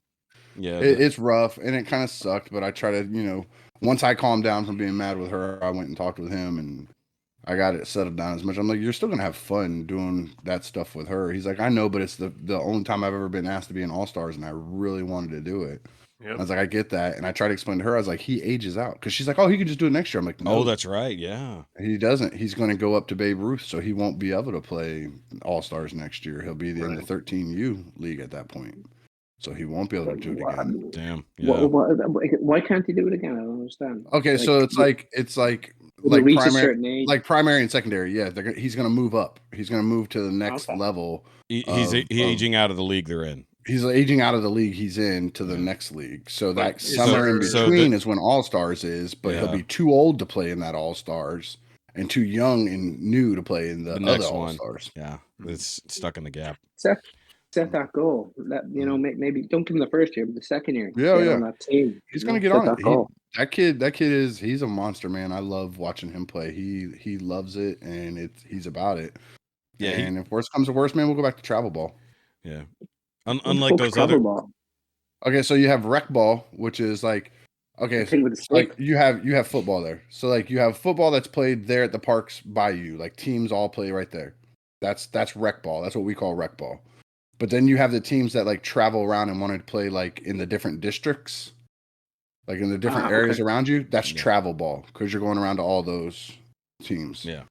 Yeah. It's rough, and it kind of sucked, but I try to, you know, once I calmed down from being mad with her, I went and talked with him, and I got it settled down as much. I'm like, you're still gonna have fun doing that stuff with her. He's like, I know, but it's the only time I've ever been asked to be an All Stars, and I really wanted to do it. Yep. I was like, I get that, and I tried to explain to her. I was like, he ages out, because she's like, oh, he could just do it next year. I'm like, no, oh, that's right, yeah. He doesn't. He's going to go up to Babe Ruth, so he won't be able to play All Stars next year. He'll be in the 13U league at that point, so he won't be able to do it again. Damn. Yeah. Why can't he do it again? I don't understand. Okay, so it's like reach a certain age, like primary and secondary. Yeah, he's going to move up. He's going to move to the next level. He's aging out of the league they're in. He's aging out of the league he's in to the next league. So that summer in between is when All Stars is, but he'll be too old to play in that All Stars and too young and new to play in the other All Stars. Yeah, it's stuck in the gap. Set that goal. That, you know, maybe don't give him the first year, but the second year. Yeah. On that team. He's gonna get on it. That kid he's a monster, man. I love watching him play. He loves it, and he's about it. Yeah. And if worst comes to worst, man, we'll go back to travel ball. Yeah. Unlike those other ball. Okay, so you have rec ball, which is like like you have football there. So like you have football that's played there at the parks by you. Like teams all play right there. That's rec ball. That's what we call rec ball. But then you have the teams that like travel around and want to play like in the different districts, like in the different areas around you. That's travel ball, because you're going around to all those teams. Yeah.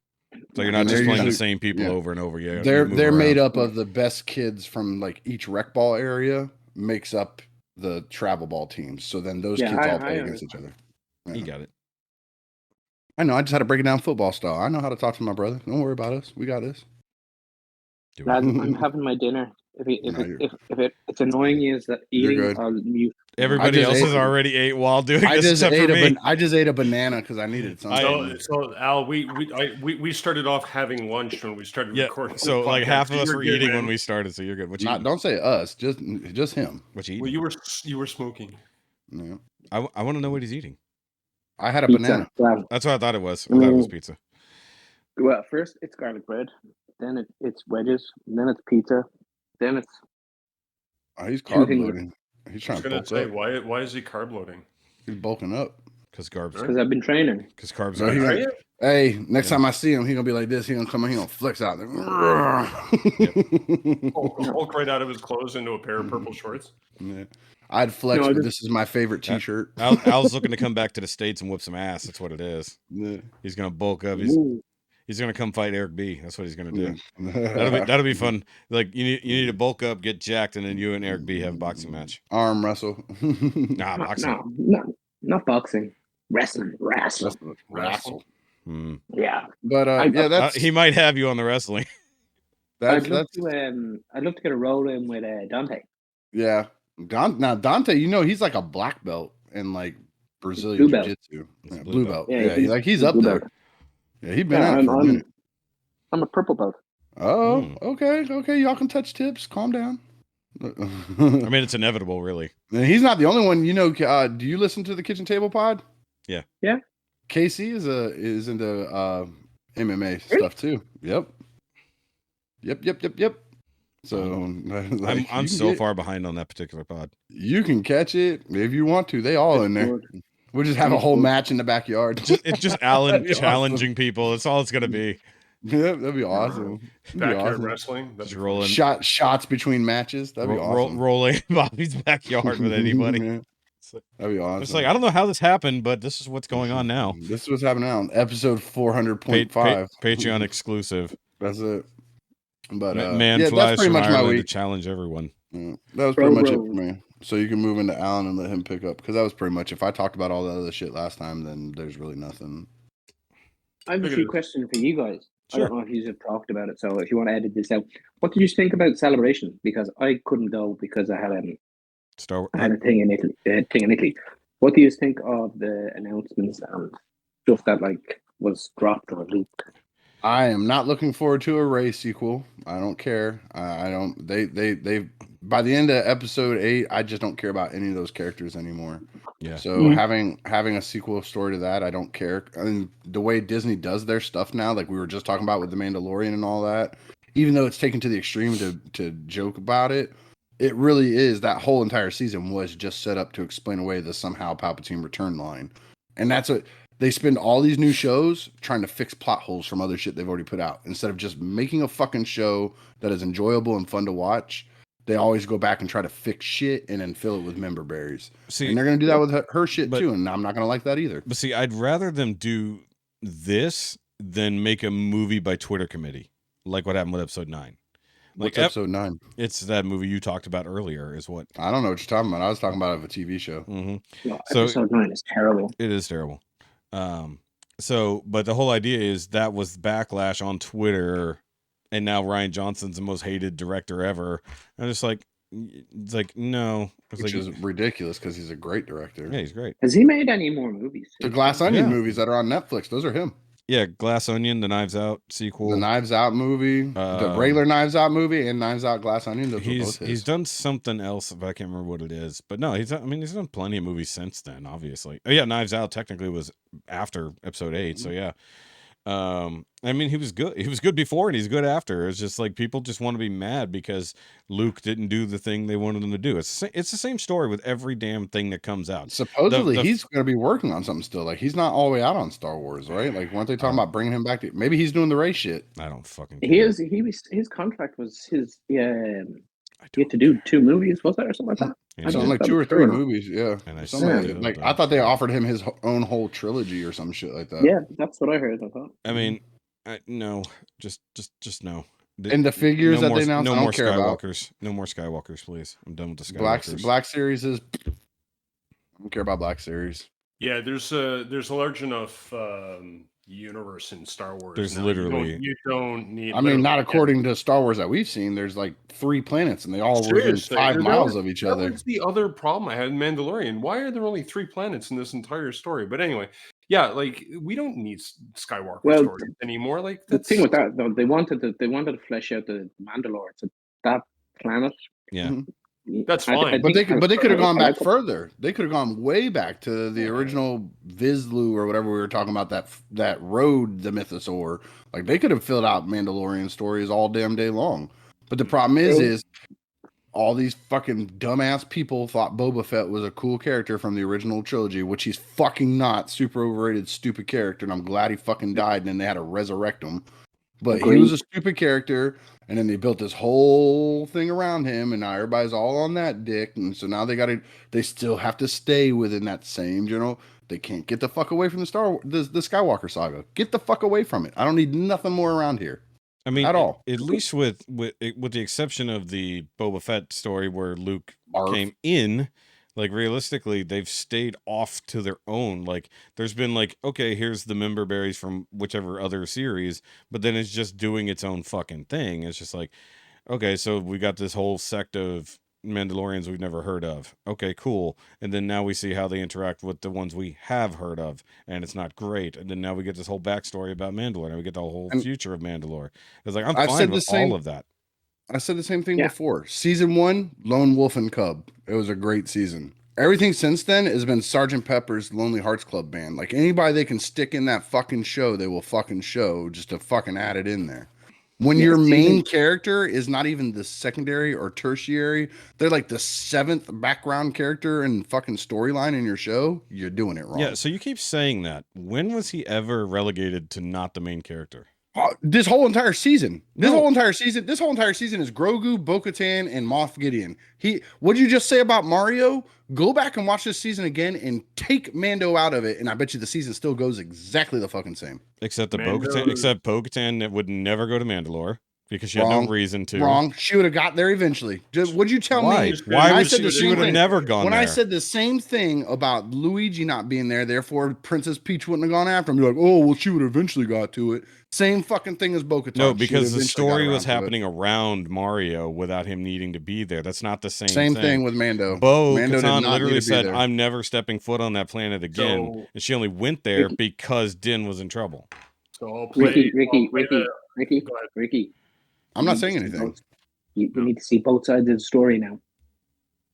So you're not just playing the same people over and over. Yeah, they're made up of the best kids from like each rec ball area makes up the travel ball teams. So then those kids all play against each other. Yeah. You got it. I know. I just had to break it down football style. I know how to talk to my brother. Don't worry about us. We got this. I'm having my dinner. If it's annoying you is that You're eating, good. I'll mute. Everybody just else ate- has already ate while doing I this just except ate for me. I just ate a banana because I needed something. So Al, we started off having lunch when we started Yeah, recording. so the like podcast, half of so us you're were good, eating when man. we started, so you're good. What you eating? Don't say us, just him. What you Well, eating? you were smoking. Yeah. I want to know what he's eating. I had a Pizza. banana. Well, That's what I thought it was. I thought it was pizza. well, first it's garlic bread, then it's wedges, and then it's pizza, then it's Oh, he's Two carb things- loading. He's I was trying to gonna bulk say, up. why is he carb loading? He's bulking up. Because carbs. because I've been training. Because carbs So are. he Are gonna, you? hey, next Yeah. time I see him, he gonna be like this. He gonna come in. He gonna flex out. Hulk right out of his clothes into a pair of purple shorts. Yeah. I'd flex, but this is my favorite T-shirt. Al's looking to come back to the States and whip some ass. That's what it is. Yeah. He's gonna bulk up. Ooh. He's gonna come fight Eric B. That's what he's gonna do. Yeah. That'll be fun. Like you need to bulk up, get jacked, and then you and Eric B have a boxing match. Arm wrestle. Nah, boxing. No, not boxing. Wrestling. Wrestle. Yeah. But yeah, that's he might have you on the wrestling. I'd love to get a roll in with Dante. Yeah. Now Dante, he's like a black belt in like Brazilian Blue belt. jiu-jitsu. Yeah, blue blue belt. belt. Yeah, Yeah, he's up blue there. belt. Yeah, he's been at it for a minute. I'm a purple belt. Oh, okay. Y'all can touch tips. Calm down. I mean, it's inevitable, really. And he's not the only one. Do you listen to the Kitchen Table Pod? Yeah. Yeah. Casey is into MMA stuff too. Yep. So I'm so far behind on that particular pod. You can catch it if you want to. They all in there. We'll just have a whole match in the backyard. It's just Alan That'd be challenging people. That's all it's gonna be. Yeah, that'd be awesome. Backyard wrestling. Just rolling shots between matches. That'd be awesome. Rolling Bobby's backyard with anybody. Yeah. That'd be awesome. It's like, I don't know how this happened, but this is what's going on now. This is what's happening now. Episode 400.5. Patreon exclusive. That's it. But man yeah, flies that's pretty from much my Ireland to week. challenge everyone. Yeah, that was pretty much it for me. So you can move into Alan and let him pick up, because that was pretty much. If I talked about all the other shit last time, then there's really nothing. I have a few questions for you guys. Sure. I don't know if you have talked about it, so if you want to edit this out, what did you think about Celebration? Because I couldn't go because I had a thing in Italy. What do you think of the announcements and stuff that was dropped or leaked? I am not looking forward to a Ray sequel. I don't care. I don't. They by the end of episode 8, I just don't care about any of those characters anymore. Yeah. So having a sequel story to that, I don't care. I mean, the way Disney does their stuff now, like we were just talking about with the Mandalorian and all that, even though it's taken to the extreme to joke about it, it really is. That whole entire season was just set up to explain away the somehow Palpatine return line, and that's what. They spend all these new shows trying to fix plot holes from other shit they've already put out. Instead of just making a fucking show that is enjoyable and fun to watch, they always go back and try to fix shit and then fill it with member berries. And they're going to do that with her shit too, and I'm not going to like that either. But see, I'd rather them do this than make a movie by Twitter committee, like what happened with episode 9. What's episode 9? It's that movie you talked about earlier, is what. I don't know what you're talking about. I was talking about a TV show. Mm-hmm. No, episode 9 is terrible. It is terrible. But the whole idea is that was backlash on Twitter, and now Rian Johnson's the most hated director ever. I'm just like, it's like, no. Which is ridiculous because he's a great director. Yeah, he's great. Has he made any more movies? The Glass Onion movies that are on Netflix, those are him. Yeah, Glass Onion, the Knives Out sequel. The Knives Out movie, the regular Knives Out movie, and Knives Out Glass Onion. Those are both his. He's done something else, but I can't remember what it is. But no, he's done plenty of movies since then, obviously. Oh yeah, Knives Out technically was after episode 8, so yeah. I mean, he was good. He was good before, and he's good after. It's just like people just want to be mad because Luke didn't do the thing they wanted him to do. It's the same story with every damn thing that comes out. Supposedly, he's going to be working on something still. Like, he's not all the way out on Star Wars, right? Like, weren't they talking about bringing him back? Maybe he's doing the Ray shit. I don't fucking care. His contract was his. He had to do 2 movies, was that, or something like that? Something like 2 or 3 movies, yeah. And I thought they offered him his own whole trilogy or some shit like that. Yeah, that's what I heard. I thought. I mean, no, just no. And the figures that they announced, no I don't more care Skywalkers. about. No more Skywalkers, please. I'm done with the Skywalkers. Black Series is. I don't care about Black Series. Yeah, there's a large enough universe in Star Wars. There's now. literally- you don't need. I mean, not according to Star Wars that we've seen. There's like 3 planets, and they all were within Seriously, 5 that miles was- of each That other. was the other problem I had in Mandalorian. Why are there only 3 planets in this entire story? But anyway, yeah, like we don't need Skywalker Well, stories anymore. Like The that's thing with that, though, they wanted to flesh out the Mandalore. So that planet. Yeah. That's fine. But they could have gone I back further. They could have gone way back to the original Vizsla or whatever we were talking about, that road, the Mythosaur. Like they could have filled out Mandalorian stories all damn day long. But the problem is all these fucking dumbass people thought Boba Fett was a cool character from the original trilogy, which he's fucking not. Super overrated, stupid character, and I'm glad he fucking died and then they had to resurrect him. But he was a stupid character, and then they built this whole thing around him, and now everybody's all on that dick, and so now they still have to stay within that same general. They can't get the fuck away from the Skywalker saga. Get the fuck away from it. I don't need nothing more around here. I mean, at all. At least with the exception of the Boba Fett story where Luke Arf. came in, like realistically, they've stayed off to their own. Like there's been like, okay, here's the member berries from whichever other series, but then it's just doing its own fucking thing. It's just like, okay, so we got this whole sect of Mandalorians we've never heard of. Okay, cool. And then now we see how they interact with the ones we have heard of, and it's not great. And then now we get this whole backstory about Mandalore, and we get the whole future of Mandalore. It's like I've fine with all of that. I said the same thing before. Season 1, Lone Wolf and Cub. It was a great season. Everything since then has been Sgt. Pepper's Lonely Hearts Club Band. Like anybody they can stick in that fucking show, they will fucking show just to fucking add it in there. When your main character is not even the secondary or tertiary, they're like the 7th background character and fucking storyline in your show, you're doing it wrong. Yeah, so you keep saying that. When was he ever relegated to not the main character? This whole entire season. This whole entire season is Grogu, Bo-Katan, and Moff Gideon. What did you just say about Mario? Go back and watch this season again and take Mando out of it, and I bet you the season still goes exactly the fucking same. Except Bo-Katan that would never go to Mandalore because she had no reason to. Wrong. She would have got there eventually. Would you tell me? Why would she would have never gone when there? I said the same thing about Luigi not being there, therefore Princess Peach wouldn't have gone after him. You're like, oh, well, she would have eventually got to it. Same fucking thing as Bo-Katan. No, because the story was happening around Mario without him needing to be there. That's not the same thing. Same thing with Mando. Bo-Katan literally said, I'm never stepping foot on that planet again. And she only went there because Din was in trouble. So Ricky. I'm not saying anything. You need to see both sides of the story now.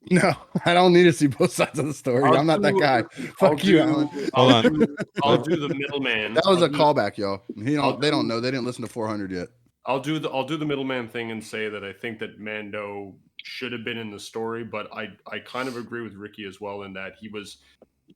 No, I don't need to see both sides of the story. I'm not that guy. Fuck you, Alan. Hold on. I'll do the middleman. That was a callback, y'all. They don't know. They didn't listen to 400 yet. I'll do the middleman thing and say that I think that Mando should have been in the story, but I kind of agree with Ricky as well in that he was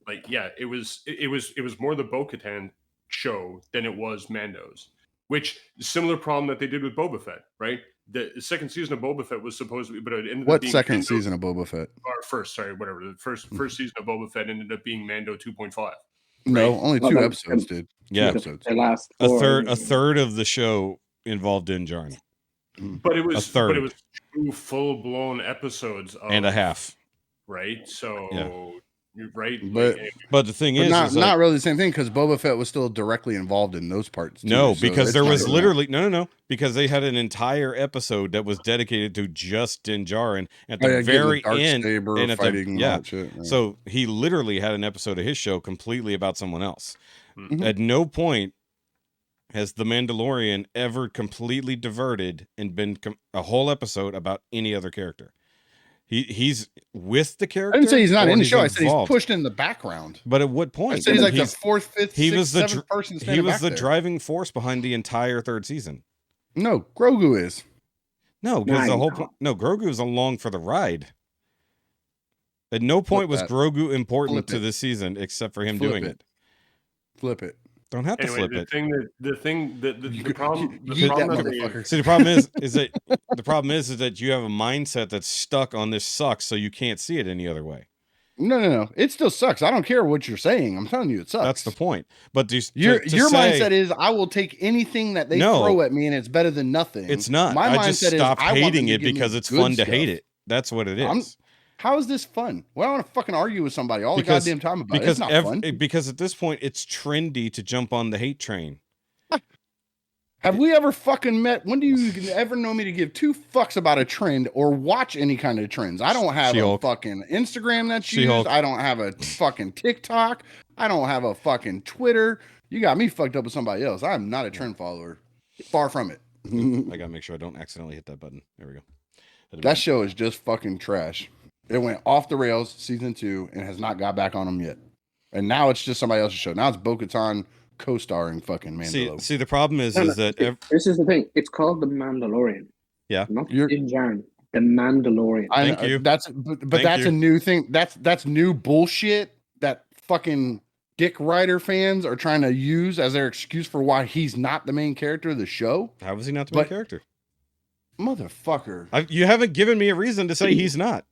like, it was more the Bo-Katan show than it was Mando's, which similar problem that they did with Boba Fett, right? The second season of Boba Fett was supposed to be, but it ended up being second Mando, season of Boba Fett? Or first, sorry, whatever. The first season of Boba Fett ended up being Mando 2.5. No, only 2 episodes did. Yeah, episodes. The last a third of the show involved Din Djarin. But it was 2 full-blown episodes and a half. Right? So right, but the thing is not really the same thing because Boba Fett was still directly involved in those parts. No, because there was literally no, because they had an entire episode that was dedicated to just Din Djarin at the very end. And right. So he literally had an episode of his show completely about someone else. Mm-hmm. At no point has the Mandalorian ever completely diverted and been a whole episode about any other character. He's with the character. I didn't say he's not in the show. I said he's pushed in the background. But at what point? I said he's like the 4th, 5th, 6th, 7th person. He was the driving force behind the entire 3rd season. No, Grogu is. No, because the whole point. No, Grogu is along for the ride. At no point was Grogu important to this season except for him doing it. Flip it. Don't have to flip it. The problem is that you have a mindset that's stuck on this sucks, so you can't see it any other way. No. It still sucks. I don't care what you're saying. I'm telling you, it sucks. That's the point. But your mindset is I will take anything that they throw at me, and it's better than nothing. It's not. My I just mindset stop is hating it because it's fun to hate it. That's what it is. How is this fun? Well, I want to fucking argue with somebody all the Because- goddamn time about it. It's not fun. Because at this point, it's trendy to jump on the hate train. Have we ever fucking met? When do you ever know me to give two fucks about a trend or watch any kind of trends? I don't have She-Hulk. a fucking Instagram that's She-Hulk. used. I don't have a fucking TikTok. I don't have a fucking Twitter. You got me fucked up with somebody else. I'm not a trend follower. Far from it. I gotta make sure I don't accidentally hit that button. There we go. That show is just fucking trash. It went off the rails season 2 and has not got back on them yet. And now it's just somebody else's show. Now it's Bo-Katan co-starring fucking Mandalorian. See, the problem is that this is the thing. It's called The Mandalorian. Yeah. Not Din Djarin. The Mandalorian. Thank you. But that's a new thing. That's new bullshit that fucking Dick Rider fans are trying to use as their excuse for why he's not the main character of the show. How is he not the main character? Motherfucker. You haven't given me a reason to say he's not.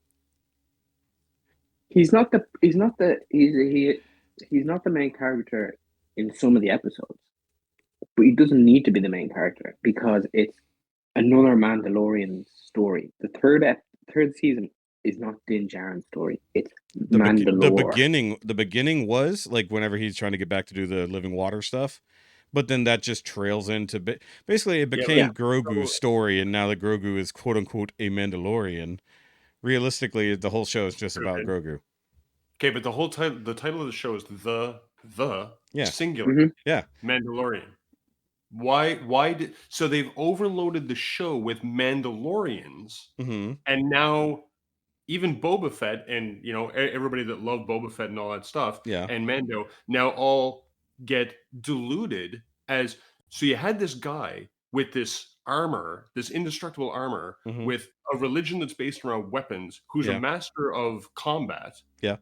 He's not the main character in some of the episodes, but he doesn't need to be the main character because it's another Mandalorian story. The third season is not Din Djarin's story. It's Mandalore. The beginning was like whenever he's trying to get back to do the living water stuff, but then that just trails into basically it became Grogu's story, and now that Grogu is quote unquote a Mandalorian. Realistically, the whole show is just about Grogu. Okay, but the title of the show is the singular Mandalorian. Why so they've overloaded the show with Mandalorians, and now even Boba Fett and everybody that loved Boba Fett and all that stuff, and Mando now all get diluted as so you had this guy with this armor, this indestructible armor, with a religion that's based around weapons, who's a master of combat. Yeah.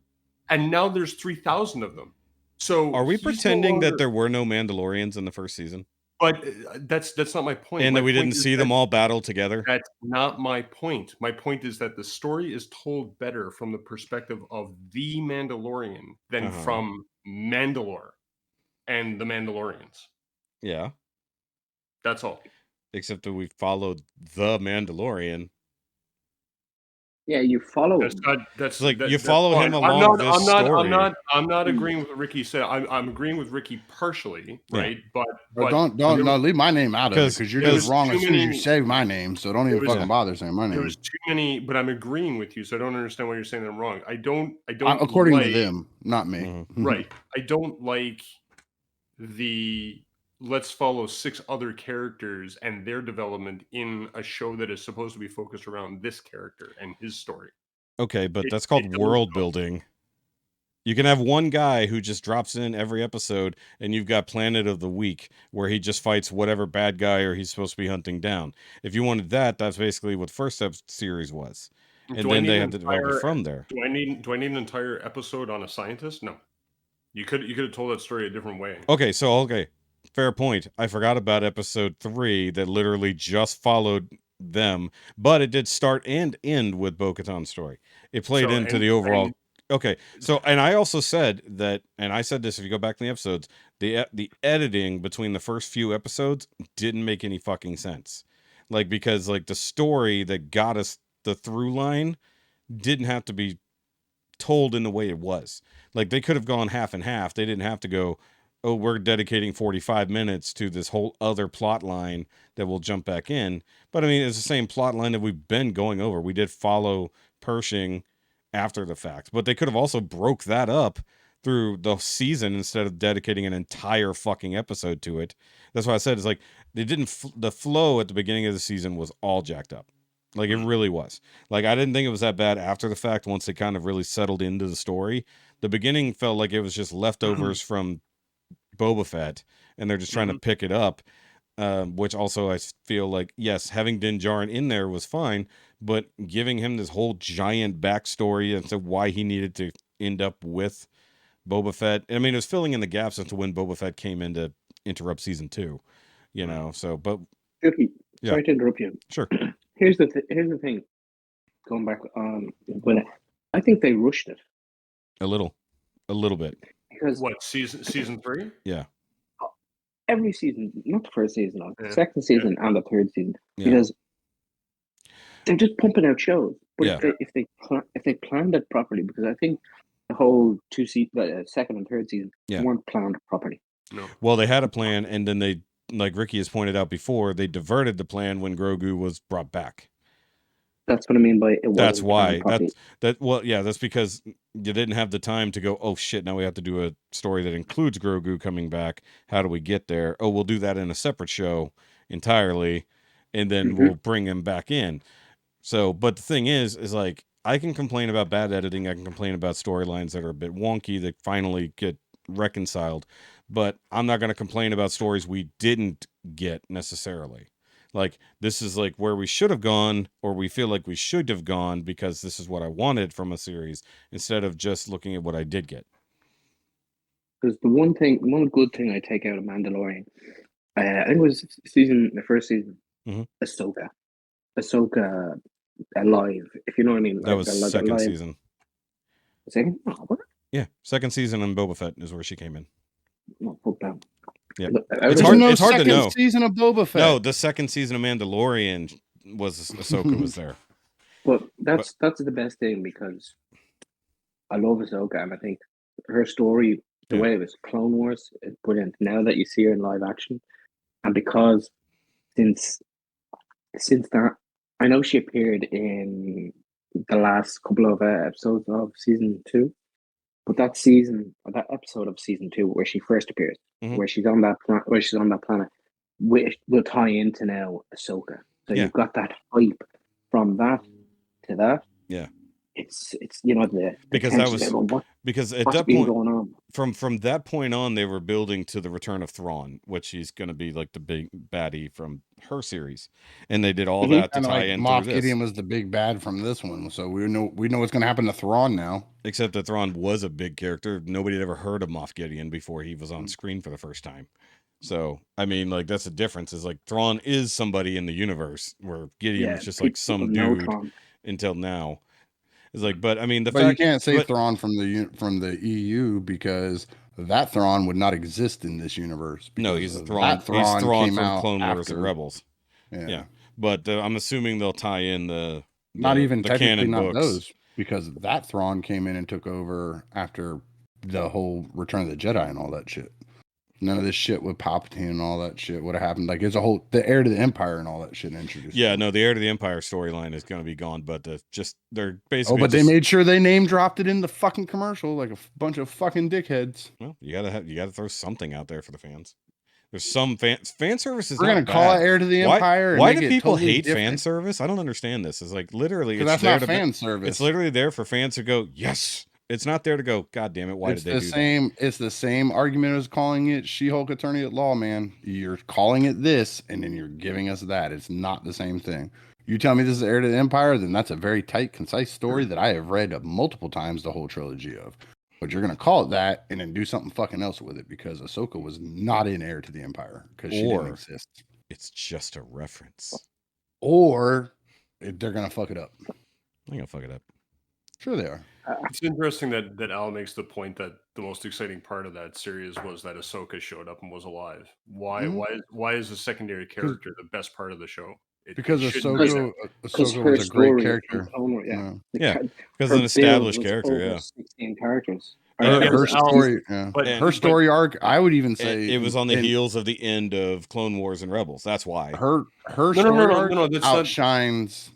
And now there's 3,000 of them. So are we pretending that there were no Mandalorians in the first season? But that's not my point. And my that we point didn't see them all battle together? That's not my point. My point is that the story is told better from the perspective of the Mandalorian than from Mandalore and the Mandalorians. Yeah. That's all. Except that we followed the Mandalorian. Yeah, you follow. You follow him along this story. I'm not agreeing with what Ricky said. I'm agreeing with Ricky partially, right? But don't leave my name out of it because you're just wrong as soon as you say my name. So don't even fucking bother saying my name. There's too many, but I'm agreeing with you, so I don't understand why you're saying I'm wrong. I don't. According to them, not me. Right. I don't like the. Let's follow 6 other characters and their development in a show that is supposed to be focused around this character and his story. Okay, but that's called world building. You can have one guy who just drops in every episode, and you've got Planet of the Week, where he just fights whatever bad guy or he's supposed to be hunting down. If you wanted that, that's basically what the first series was. And then they had to develop it from there. Do I need an entire episode on a scientist? No. You could have told that story a different way. Okay. Fair point. I forgot about episode 3 that literally just followed them, but it did start and end with Bo-Katan's story. It played into the overall. Okay, so and I also said that, and I said this if you go back in the episodes, the editing between the first few episodes didn't make any fucking sense, because the story that got us the through line didn't have to be told in the way it was. They could have gone half and half. They didn't have to go, oh, we're dedicating 45 minutes to this whole other plot line that we'll jump back in. But I mean, it's the same plot line that we've been going over. We did follow Pershing after the fact, but they could have also broke that up through the season instead of dedicating an entire fucking episode to it. That's why I said it's the flow at the beginning of the season was all jacked up. It really was. I didn't think it was that bad after the fact once they kind of really settled into the story. The beginning felt like it was just leftovers from Boba Fett, and they're just trying to pick it up, which also I feel like, yes, having Din Djarin in there was fine, but giving him this whole giant backstory as to why he needed to end up with Boba Fett, I mean, it was filling in the gaps as to when Boba Fett came in to interrupt season 2, so, but... Ricky, sorry to interrupt you. Sure. Here's the thing, going back when I think they rushed it. A little bit. Because what, season 3? Yeah. Every season, not the first season, the second season and the third season, because they're just pumping out shows. But Yeah. if they planned it properly, because I think the whole second and third season Yeah. weren't planned properly. No. Well, they had a plan, and then they, like Ricky has pointed out before, they diverted the plan when Grogu was brought back. That's what I mean by it wasn't That's why. planned properly. That's because you didn't have the time to go, oh shit, now we have to do a story that includes Grogu coming back. How do we get there? Oh, we'll do that in a separate show entirely, and then we'll bring him back in. So, but the thing is like, I can complain about bad editing. I can complain about storylines that are a bit wonky that finally get reconciled, but I'm not going to complain about stories we didn't get necessarily. Like, this is like where we should have gone, or we feel like we should have gone because this is what I wanted from a series, instead of just looking at what I did get. Because one good thing I take out of Mandalorian, I think it was the first season, Ahsoka alive, if you know what I mean. That was second alive. season. Second? Oh, what? Yeah, second season on Boba Fett is where she came in. No, fuck that. Yeah, It's hard to know. Season of Boba Fett. No, the second season of Mandalorian was Ahsoka was there. But that's the best thing, because I love Ahsoka, and I think her story, the way it was Clone Wars, is brilliant. Now that you see her in live action, and because since that, I know she appeared in the last couple of episodes of season 2, but that episode of season 2 where she first appears, where she's on that planet, will tie into now Ahsoka. So you've got that hype from that to that. Yeah. It's the because that was because at that point going on. from that point on, they were building to the return of Thrawn, which he's going to be like the big baddie from her series, and they did all that to tie in. Moff Gideon was the big bad from this one, so we know what's going to happen to Thrawn now. Except that Thrawn was a big character. Nobody had ever heard of Moff Gideon before he was on screen for the first time. So I mean, like, that's the difference. Is like Thrawn is somebody in the universe, where Gideon was just like some dude until now. It's like, but I mean, you can't say Thrawn from the EU, because that Thrawn would not exist in this universe. No, he's Thrawn. He's Thrawn from Clone Wars and Rebels. Yeah. But I'm assuming they'll tie in the canon books. Those, because that Thrawn came in and took over after the whole Return of the Jedi and all that shit. None of this shit with Palpatine and all that shit would have happened. Like, it's the heir to the Empire and all that shit introduced. Yeah, no, the heir to the Empire storyline is going to be gone, but they're basically. They made sure they name dropped it in the fucking commercial, like a bunch of fucking dickheads. Well, you gotta throw something out there for the fans. There's some fan service is. We're gonna call it heir to the Empire. Why do people hate fan service? I don't understand this. It's like, literally, that's not fan service. It's literally there for fans to go, yes. It's not there to go, God damn it, why did they do that? It's the same argument as calling it She-Hulk Attorney at Law, man. You're calling it this, and then you're giving us that. It's not the same thing. You tell me this is heir to the Empire, then that's a very tight, concise story that I have read multiple times, the whole trilogy of. But you're going to call it that and then do something fucking else with it, because Ahsoka was not in heir to the Empire, because she didn't exist. It's just a reference. Or they're going to fuck it up. They're going to fuck it up. Sure they are. It's interesting that Al makes the point that the most exciting part of that series was that Ahsoka showed up and was alive. Why is a secondary character the best part of the show? Because Ahsoka was a great character. Because it's an established character. 16 characters. Her story arc, I would even say it was on the heels of the end of Clone Wars and Rebels. That's why her story arc outshines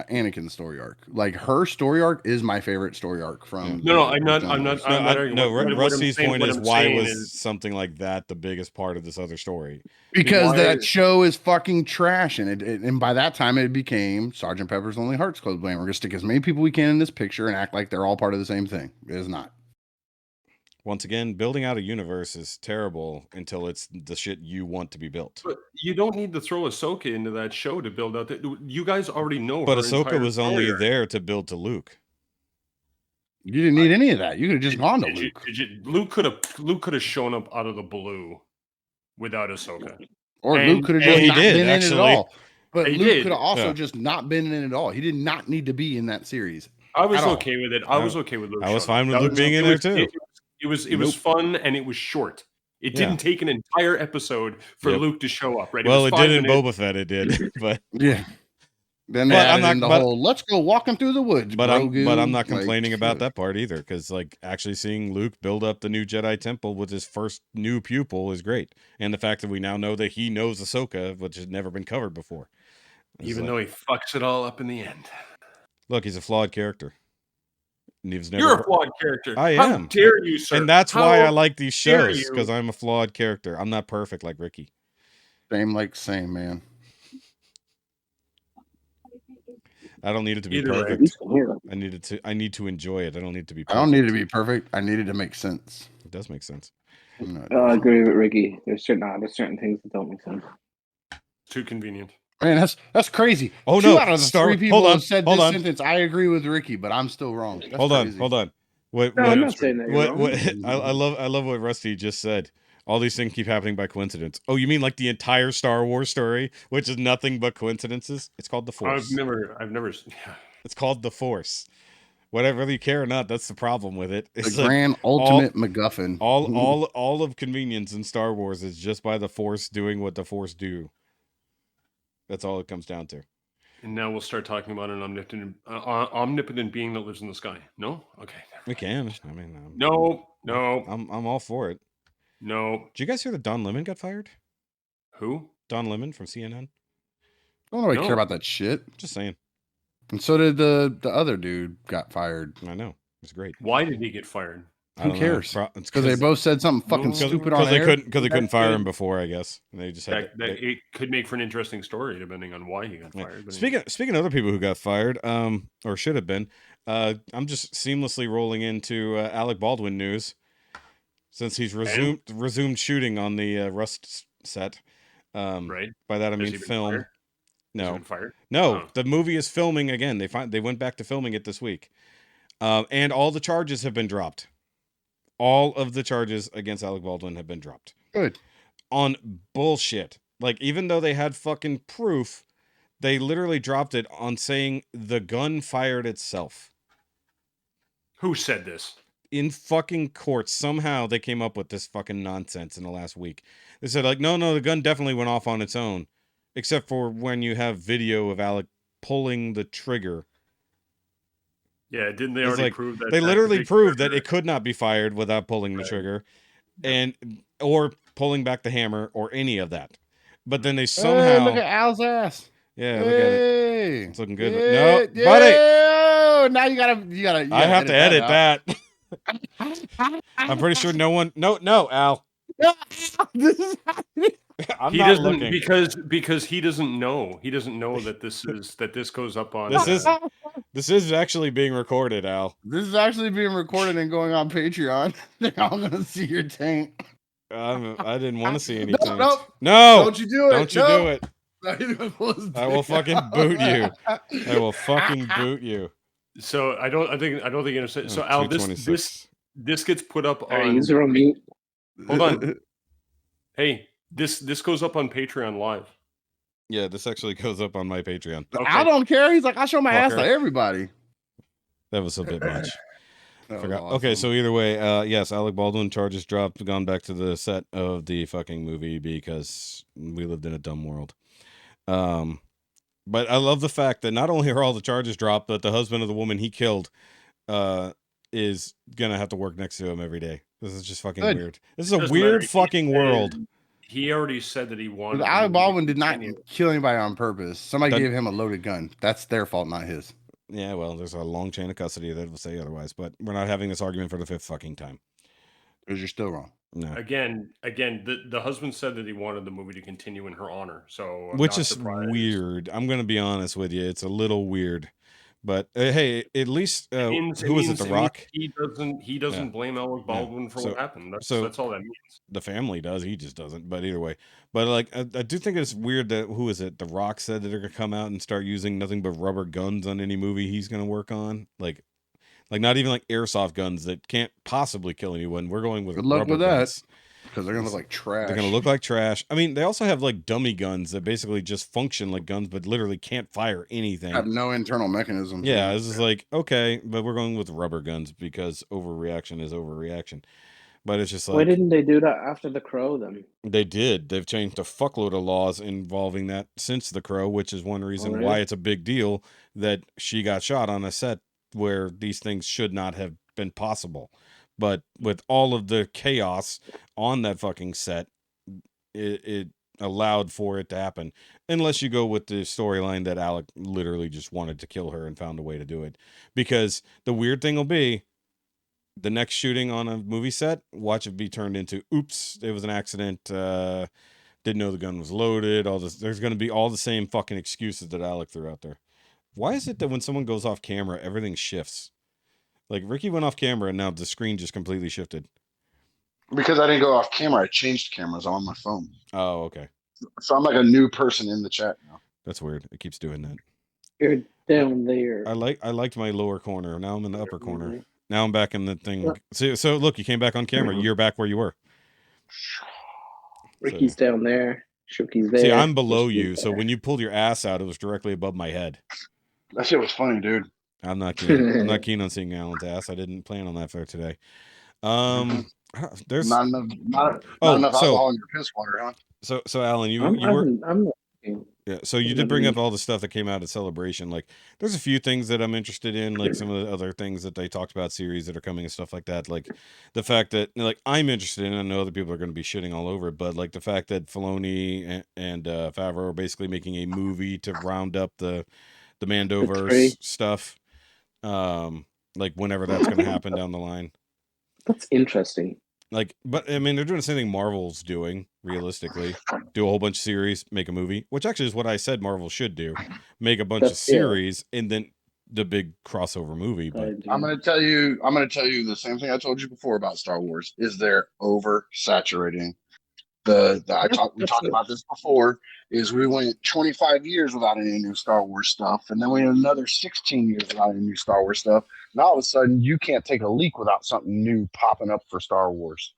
Anakin's story arc. Like, her story arc is my favorite story arc from. I'm not arguing. Rusty's point is, why was something like that the biggest part of this other story? Because that show is fucking trash, and by that time it became Sgt. Pepper's Lonely Hearts Club Band. We're gonna stick as many people we can in this picture and act like they're all part of the same thing. It is not. Once again, building out a universe is terrible until it's the shit you want to be built. But you don't need to throw Ahsoka into that show to build out. You guys already know. But Ahsoka was only there to build to Luke. You didn't need any of that. You could have just gone to Luke. Luke could have shown up out of the blue without Ahsoka. Or Luke could have just not been in it at all. But Luke could have also just not been in it at all. He did not need to be in that series. I was okay with it. I was okay with Luke. I was fine with Luke being in there too. It was fun, and it was short. It didn't take an entire episode for Luke to show up, right? Well, it did in Boba Fett, it did. But yeah. Then they But added in the but- whole "let's go walking through the woods." But I'm Grogu. not complaining Like, about that part either, because like actually seeing Luke build up the new Jedi Temple with his first new pupil is great, and the fact that we now know that he knows Ahsoka, which has never been covered before. Even though he fucks it all up in the end. Look, he's a flawed character. And he was never You're a flawed character. I How am. dare you, sir? And that's why I like these dare shows, you? because I'm a flawed character. I'm not perfect like Rikki. same, man. I don't need it to be Either way. perfect. I need to enjoy it. I don't need to be I perfect. don't need to be perfect. I need it to make sense. It does make sense. I agree with Ricky. There's certain things that don't make sense. Too convenient. Man, that's crazy. Oh, Two no, out of the Star- three people hold on, who said hold this on. sentence, I agree with Ricky, but I'm still wrong. That's Hold crazy. on. What No, I'm not saying that you're what wrong. I love what Rusty just said. All these things keep happening by coincidence. Oh, you mean like the entire Star Wars story, which is nothing but coincidences? It's called the Force. I've never. It's called the Force. Whether you care or not, that's the problem with it. It's The like grand ultimate MacGuffin. all of convenience in Star Wars is just by the Force doing what the Force do. That's all it comes down to. And now we'll start talking about an omnipotent being that lives in the sky. No, okay. We can. I mean, No. I'm all for it. No. Did you guys hear that Don Lemon got fired? Who? Don Lemon from CNN. I don't really No. care about that shit. Just saying. And so did the other dude got fired. I know. It's great. Why did he get fired? Who cares? It's Because they both said something fucking No. stupid on they air. couldn't fire him before, I guess. And they just had It could make for an interesting story depending on why he got fired. But Speaking of other people who got fired, or should have been, I'm just seamlessly rolling into Alec Baldwin news since he's resumed shooting on the Rust set. Right. By that I Has mean he been film. fired? Has he No, been fired? no, Oh. the movie is filming again. They went back to filming it this week, and all the charges have been dropped. All of the charges against Alec Baldwin have been dropped. Good. On bullshit. Like, even though they had fucking proof, they literally dropped it on saying the gun fired itself. Who said this? In fucking court, somehow they came up with this fucking nonsense in the last week. They said, like, no, the gun definitely went off on its own. Except for when you have video of Alec pulling the trigger. Yeah, didn't they It's already like, prove that? they literally big proved that trigger- it could not be fired without pulling the trigger, or pulling back the hammer, or any of that. But then they somehow Hey, look at Al's ass. look at it. Hey. It's looking good. Yeah, No, buddy. yeah. Now you gotta. I have to edit out. that. I'm pretty sure no one. No, Al. This is I'm He not doesn't looking. because he doesn't know. He doesn't know that this goes up on. This is actually being recorded, Al. This is actually being recorded and going on Patreon. They're all gonna see your taint. I didn't want to see any No, taints. no. No, Don't you do it. don't you No. do it. I will fucking boot you. I will fucking boot you. So I don't think you understand. So Oh, Al, 226. this gets put up All right, on. user on mute. Hold on. Hey, this goes up on Patreon live. Yeah, this actually goes up on my Patreon. Okay. I don't care. He's like, I show my ass Fucker. to everybody. That was a bit much. That was Forgot. awesome. Okay, so either way, yes, Alec Baldwin charges dropped, gone back to the set of the fucking movie because we lived in a dumb world. But I love the fact that not only are all the charges dropped, but the husband of the woman he killed is gonna have to work next to him every day. This is just fucking Good. weird. This is a Doesn't weird matter. fucking world. He already said that he wanted. But the Alec movie Baldwin to did not continue. kill anybody on purpose. Somebody That- gave him a loaded gun. That's their fault, not his. Yeah, well, there's a long chain of custody that will say otherwise, but we're not having this argument for the fifth fucking time. Because you're still wrong. No. Again, the husband said that he wanted the movie to continue in her honor. So I'm Which not is surprised. weird. I'm going to be honest with you. It's a little weird. But hey, at least who was it? The Rock? He doesn't blame Alec Baldwin for So- what happened. That's all that means. The family does. He just doesn't. But either way. But like, I do think it's weird that who is it? The Rock said that they're gonna come out and start using nothing but rubber guns on any movie he's gonna work on. Like not even like airsoft guns that can't possibly kill anyone. We're going with Good luck rubber with that. guns. Because they're going to look like trash. They're gonna look like trash. I mean, they also have like dummy guns that basically just function like guns, but literally can't fire anything. have no internal mechanisms. Yeah, this is like, okay, but we're going with rubber guns because overreaction is overreaction. But it's just Why like didn't they do that after The Crow then? they did. They've changed a fuckload of laws involving that since The Crow, which is one reason really? why it's a big deal that she got shot on a set where these things should not have been possible. But with all of the chaos on that fucking set, it allowed for it to happen. Unless you go with the storyline that Alec literally just wanted to kill her and found a way to do it. Because the weird thing will be, the next shooting on a movie set, watch it be turned into, oops, it was an accident, didn't know the gun was loaded, all this. There's going to be all the same fucking excuses that Alec threw out there. Why is it that when someone goes off camera, everything shifts? Like, Ricky went off camera and now the screen just completely shifted. Because I didn't go off camera, I changed cameras on my phone. Oh, okay. So I'm like a new person in the chat now. That's weird. It keeps doing that. You're down there. I liked my lower corner. Now I'm in the upper corner. Now I'm back in the thing. So look, you came back on camera. You're back where you were. Ricky's down there. Shoky's there. See, I'm below you, Whiskey's so there. when you pulled your ass out, it was directly above my head. That shit was funny, dude. I'm not keen. I'm not keen on seeing Alan's ass. I didn't plan on that for today. There's Not enough alcohol in your piss water, huh? So Alan, you I'm were not keen. yeah. So you did bring up all the stuff that came out at Celebration. Like, there's a few things that I'm interested in, like some of the other things that they talked about, series that are coming and stuff like that. Like the fact that, like, I'm interested in. I know other people are going to be shitting all over it, but like the fact that Filoni and Favreau are basically making a movie to round up the Mandoverse stuff. Like whenever that's going to happen down the line. That's interesting. Like, but I mean, they're doing the same thing Marvel's doing, realistically. Do a whole bunch of series, make a movie, which actually is what I said Marvel should do. Make a bunch of series and then the big crossover movie. But I'm gonna tell you the same thing I told you before about Star Wars. Is they're oversaturating. We talked about this before. Is we went 25 years without any new Star Wars stuff, and then we had another 16 years without any new Star Wars stuff. Now all of a sudden, you can't take a leak without something new popping up for Star Wars.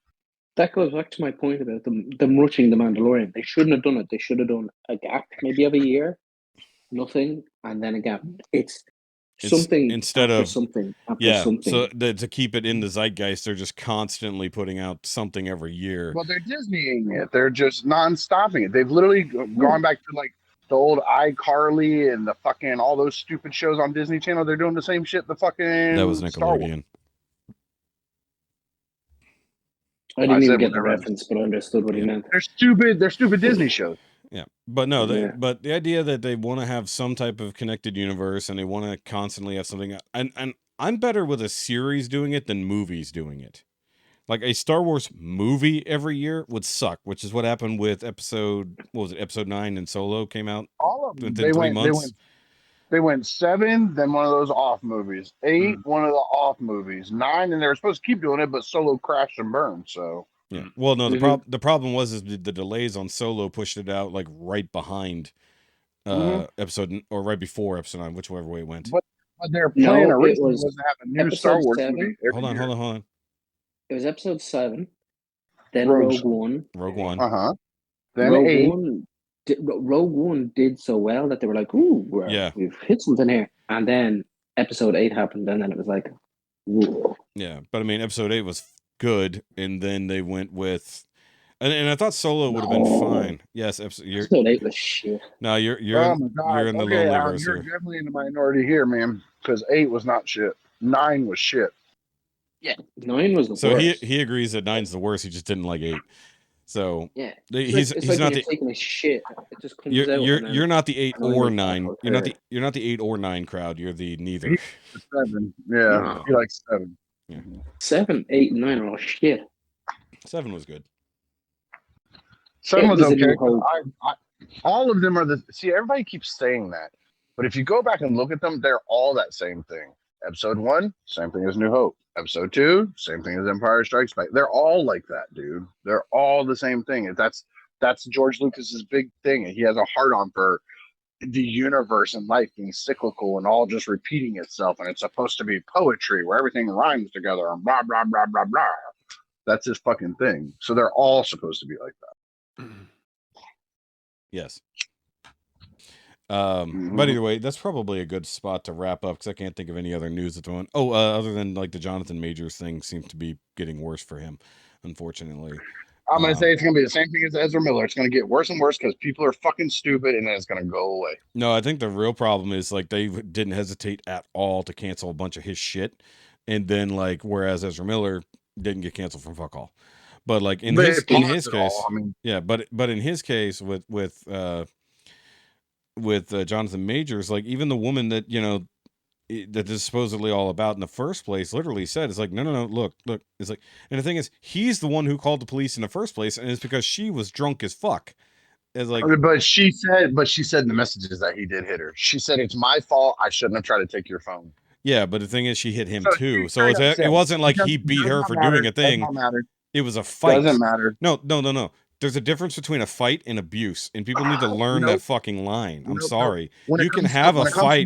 That goes back to my point about them rushing the Mandalorian. They shouldn't have done it. They should have done a gap, maybe of a year, nothing, and then a gap. It's something instead of something. Something. So to keep it in the zeitgeist, they're just constantly putting out something every year. Well, they're Disneying it. They're just non-stopping it. They've literally gone back to like the old iCarly and the fucking all those stupid shows on Disney Channel. They're doing the same shit. The fucking that was Nickelodeon. I didn't even get the reference, but I understood what he meant. They're stupid. They're stupid Disney shows. Yeah, but no, but the idea that they want to have some type of connected universe and they want to constantly have something, and I'm better with a series doing it than movies doing it. Like a Star Wars movie every year would suck, which is what happened with episode 9 and Solo came out. All of them. Within 3 months. They went 7, then one of those off movies. 8, one of the off movies. 9, and they were supposed to keep doing it, but Solo crashed and burned. So yeah. Well, no, the problem was the delays on Solo pushed it out like right behind episode, or right before episode 9, whichever way it went. But their plan originally was to have a new Star Wars movie. Hold on. It was episode 7, then Rogue One. Then Rogue 8. Rogue One did so well that they were like, "Ooh, we've hit something here." And then episode 8 happened, and then it was like, "Ooh." Yeah, but I mean, episode 8 was good, and then they went with, and I thought Solo would have been fine. Yes, episode 8 was shit. No, you're oh my God. you're in the lonely verse. You're definitely in the minority here, man. Because 8 was not shit. 9 was shit. Yeah, 9 was the worst. So he agrees that 9's the worst. He just didn't like 8. So yeah, he's like not taking a shit. It just comes you're, out. You're not the 8 or 9. You're not the 8 or 9 crowd. You're the neither. He's the 7. Yeah, he likes 7. Yeah. 7, 8, and 9 are all shit. 7 was good. 7 was okay. All of them are everybody keeps saying that, but if you go back and look at them, they're all that same thing. Episode 1, same thing as New Hope. Episode 2, same thing as Empire Strikes Back. They're all like that, dude. They're all the same thing. That's George Lucas's big thing. He has a hard-on for the universe and life being cyclical and all just repeating itself, and it's supposed to be poetry where everything rhymes together and blah blah blah blah blah. That's his fucking thing. So they're all supposed to be like that. Yes. But either way, that's probably a good spot to wrap up because I can't think of any other news at the moment. Oh, other than like the Jonathan Majors thing seems to be getting worse for him, unfortunately. I'm going to say it's going to be the same thing as Ezra Miller. It's going to get worse and worse because people are fucking stupid, and then it's going to go away. No, I think the real problem is like they didn't hesitate at all to cancel a bunch of his shit, and then like whereas Ezra Miller didn't get canceled from fuck all, but like in his case, I mean, yeah, but in his case with Jonathan Majors, like even the woman that that this is supposedly all about in the first place literally said, it's like, no, look, it's like, and the thing is, he's the one who called the police in the first place, and it's because she was drunk as fuck. It's like, but she said in the messages that he did hit her. She said, it's my fault. I shouldn't have tried to take your phone. yeah, but the thing is, she hit him So too. So it wasn't like he beat her for doing a thing. Does not matter. It was a fight. Doesn't matter. No. There's a difference between a fight and abuse, and people need to learn that fucking line. I'm sorry. You can have a fight.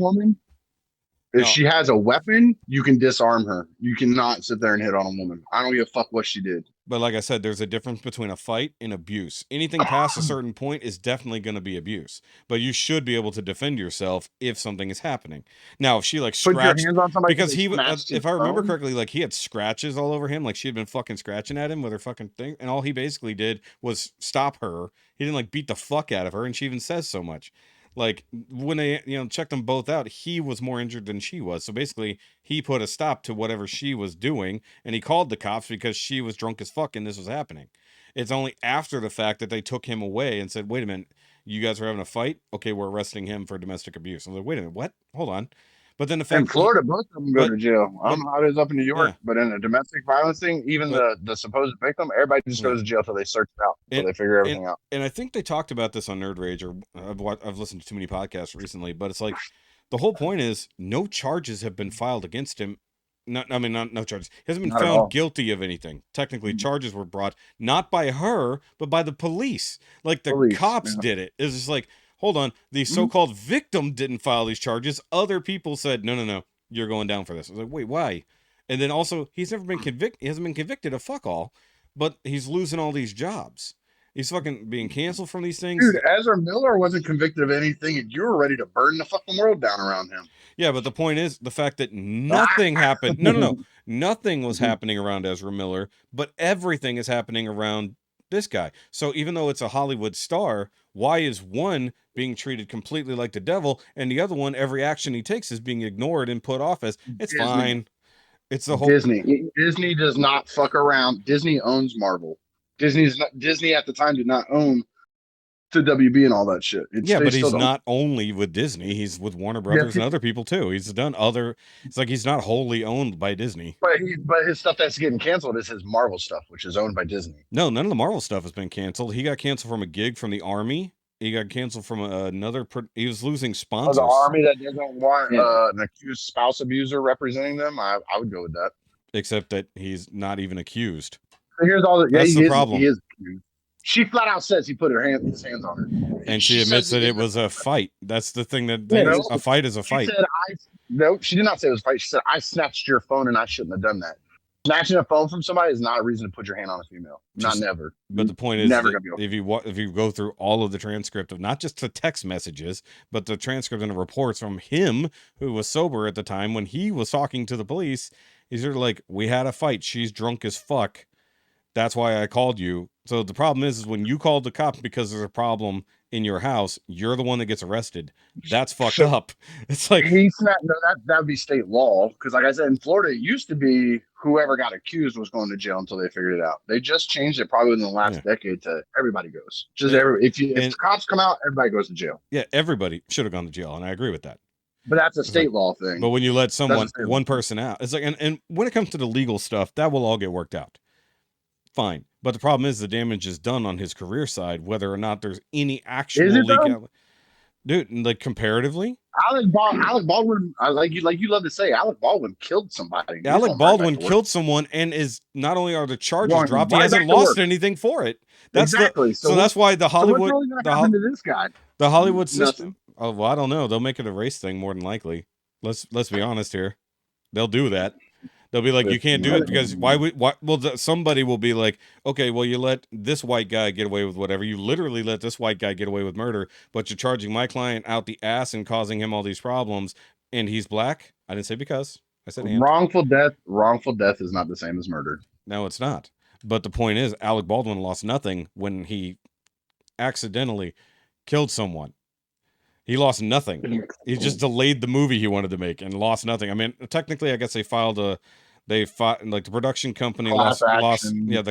If she has a weapon, you can disarm her. You cannot sit there and hit on a woman. I don't give a fuck what she did. But like I said, there's a difference between a fight and abuse. Anything past a certain point is definitely going to be abuse. But you should be able to defend yourself if something is happening. Now, if she like scratched, because he, if I remember correctly, like he had scratches all over him, like she had been fucking scratching at him with her fucking thing, and all he basically did was stop her. He didn't like beat the fuck out of her, and she even says so much. Like when they checked them both out, he was more injured than she was. So basically he put a stop to whatever she was doing, and he called the cops because she was drunk as fuck and this was happening. It's only after the fact that they took him away and said, wait a minute, you guys are having a fight? Okay, we're arresting him for domestic abuse. I'm like, wait a minute, what? Hold on. But then the fact in Florida, both of them go to jail. I don't know how it is up in New York, but in a domestic violence thing, even the supposed victim, everybody just goes to jail till they search it out, until they figure everything out. And I think they talked about this on Nerd Rage, or I've listened to too many podcasts recently, but it's like the whole point is no charges have been filed against him. No charges. He hasn't been found guilty of anything. Technically, charges were brought not by her, but by the police. Like the cops did it. It's just like, hold on, the so-called victim didn't file these charges. Other people said, no, you're going down for this. I was like, wait, why? And then also, he's never been convicted. He hasn't been convicted of fuck all, but he's losing all these jobs. He's fucking being canceled from these things. Dude, Ezra Miller wasn't convicted of anything, and you were ready to burn the fucking world down around him. Yeah, but the point is the fact that nothing happened. No. Nothing was happening around Ezra Miller, but everything is happening around this guy. So even though it's a Hollywood star, why is one being treated completely like the devil and the other one, every action he takes is being ignored and put off as it's Disney. fine. It's the whole Disney does not fuck around. Disney owns Marvel. Disney at the time did not own the WB and all that shit. But he's not only with Disney, he's with Warner Brothers and other people too. He's done other, it's like he's not wholly owned by Disney. But his stuff that's getting canceled is his Marvel stuff, which is owned by Disney. No, none of the Marvel stuff has been canceled. He got canceled from a gig from the Army. He got canceled from another. He was losing sponsors. The Army that doesn't want an accused spouse abuser representing them. I would go with that. Except that he's not even accused. So here's all that's the problem. He is accused. She flat out says he put his hands on her. And she admits that it was a fight. That's the thing that a fight is a fight. No, she did not say it was a fight. She said, I snatched your phone and I shouldn't have done that. Snatching a phone from somebody is not a reason to put your hand on a female. Never. But the point is, if you go through all of the transcript of not just the text messages, but the transcript and the reports from him, who was sober at the time when he was talking to the police, he's sort of like, we had a fight. She's drunk as fuck. That's why I called you. So the problem is when you called the cops because there's a problem in your house, you're the one that gets arrested. That's fucked up. It's like that would be state law. Because like I said, in Florida, it used to be whoever got accused was going to jail until they figured it out. They just changed it probably within the last decade to everybody goes. If the cops come out, everybody goes to jail. Yeah, everybody should have gone to jail, and I agree with that. But that's a state law thing. But when you let one person out, it's like, and when it comes to the legal stuff, that will all get worked out. Fine. But the problem is the damage is done on his career side, whether or not there's any actual legal. Dude, like comparatively, Alec Baldwin, like you love to say, Alec Baldwin killed somebody. Alec Baldwin killed someone, and is not only are the charges dropped, he hasn't lost anything for it. That's exactly. So that's why the Hollywood. So what's really gonna happen to this guy? The Hollywood system. Oh well, I don't know. They'll make it a race thing more than likely. Let's be honest here. They'll do that. They'll be like, you With can't do it because murder. somebody will be like, okay, well, you let this white guy get away with whatever. You literally let this white guy get away with murder, but you're charging my client out the ass and causing him all these problems, and he's black. I didn't say because. I said and. Wrongful death is not the same as murder. No, it's not. But the point is, Alec Baldwin lost nothing when he accidentally killed someone. He lost nothing. He just delayed the movie he wanted to make and lost nothing. I mean, technically, I guess they fought like the production company Class lost. action. Yeah,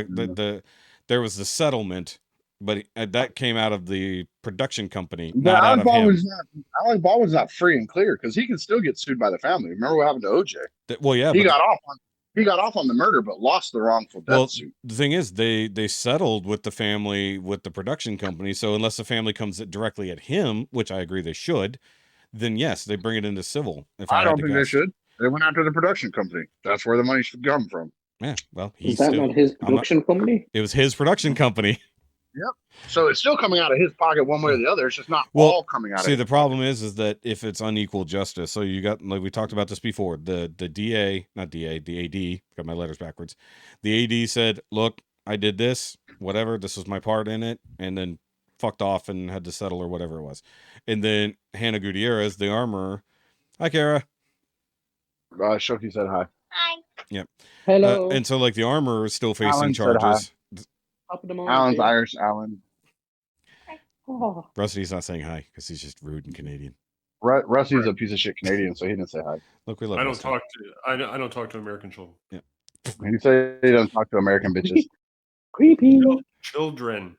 there was the settlement, but that came out of the production company, But not out of him. Alec Baldwin's not free and clear because he can still get sued by the family. Remember what happened to OJ? Well, yeah, He but got off on the murder, but lost the wrongful death suit. the thing is, they settled with the family, with the production company. So unless the family comes directly at him, which I agree they should, then yes, they bring it into civil. If I had don't to think they guess. should. They went after the production company. That's where the money should come from. Yeah, well, Is that not his production company? It was his production company. Yep. So it's still coming out of his pocket one way or the other. It's just not Well, all coming out. See, the problem is that if it's unequal justice, so you got, like we talked about this before, the DA, not DA, the AD, got my letters backwards. The AD said, "Look, I did this, whatever. This was my part in it," and then fucked off and had to settle or whatever it was. And then Hannah Gutierrez, the armorer, hi Kara. Shoki said hi. Hi. Yep. Hello. And so, like, the armorer is still facing Alan said hi. charges. Top of the morning, Alan's babe. Irish. Alan. Oh. Rusty's not saying hi because he's just rude and Canadian. Rusty's a piece of shit Canadian, so he didn't say hi. Look, we love. I Rusty. don't talk to American children. Yeah. He said he doesn't talk to American bitches. Creepy. Children.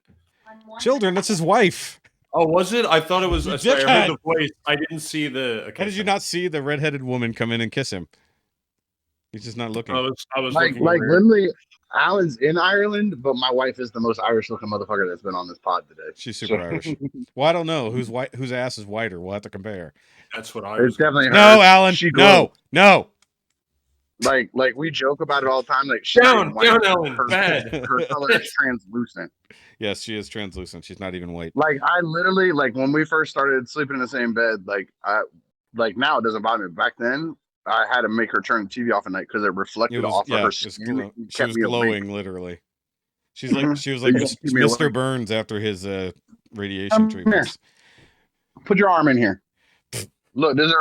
Children, that's his wife. Oh, was it? I thought it was. You I heard dickhead. the voice. I didn't see the. Okay, How did you not see the redheaded woman come in and kiss him? He's just not looking. I was like looking literally, Alan's in Ireland, but my wife is the most Irish-looking motherfucker that's been on this pod today. She's super Irish. Well, I don't know whose ass is whiter. We'll have to compare. That's what I was. It's definitely her. No, Alan. She No. Like we joke about it all the time. Like Down, Alan. Bad. Her color is translucent. Yes, she is translucent. She's not even white. Like I literally, like when we first started sleeping in the same bed, now it doesn't bother me. Back then, I had to make her turn the TV off at night because it reflected off of her skin. She was glowing, literally. She was like Mr. Burns after his radiation treatments. Here. Put your arm in here. Look, this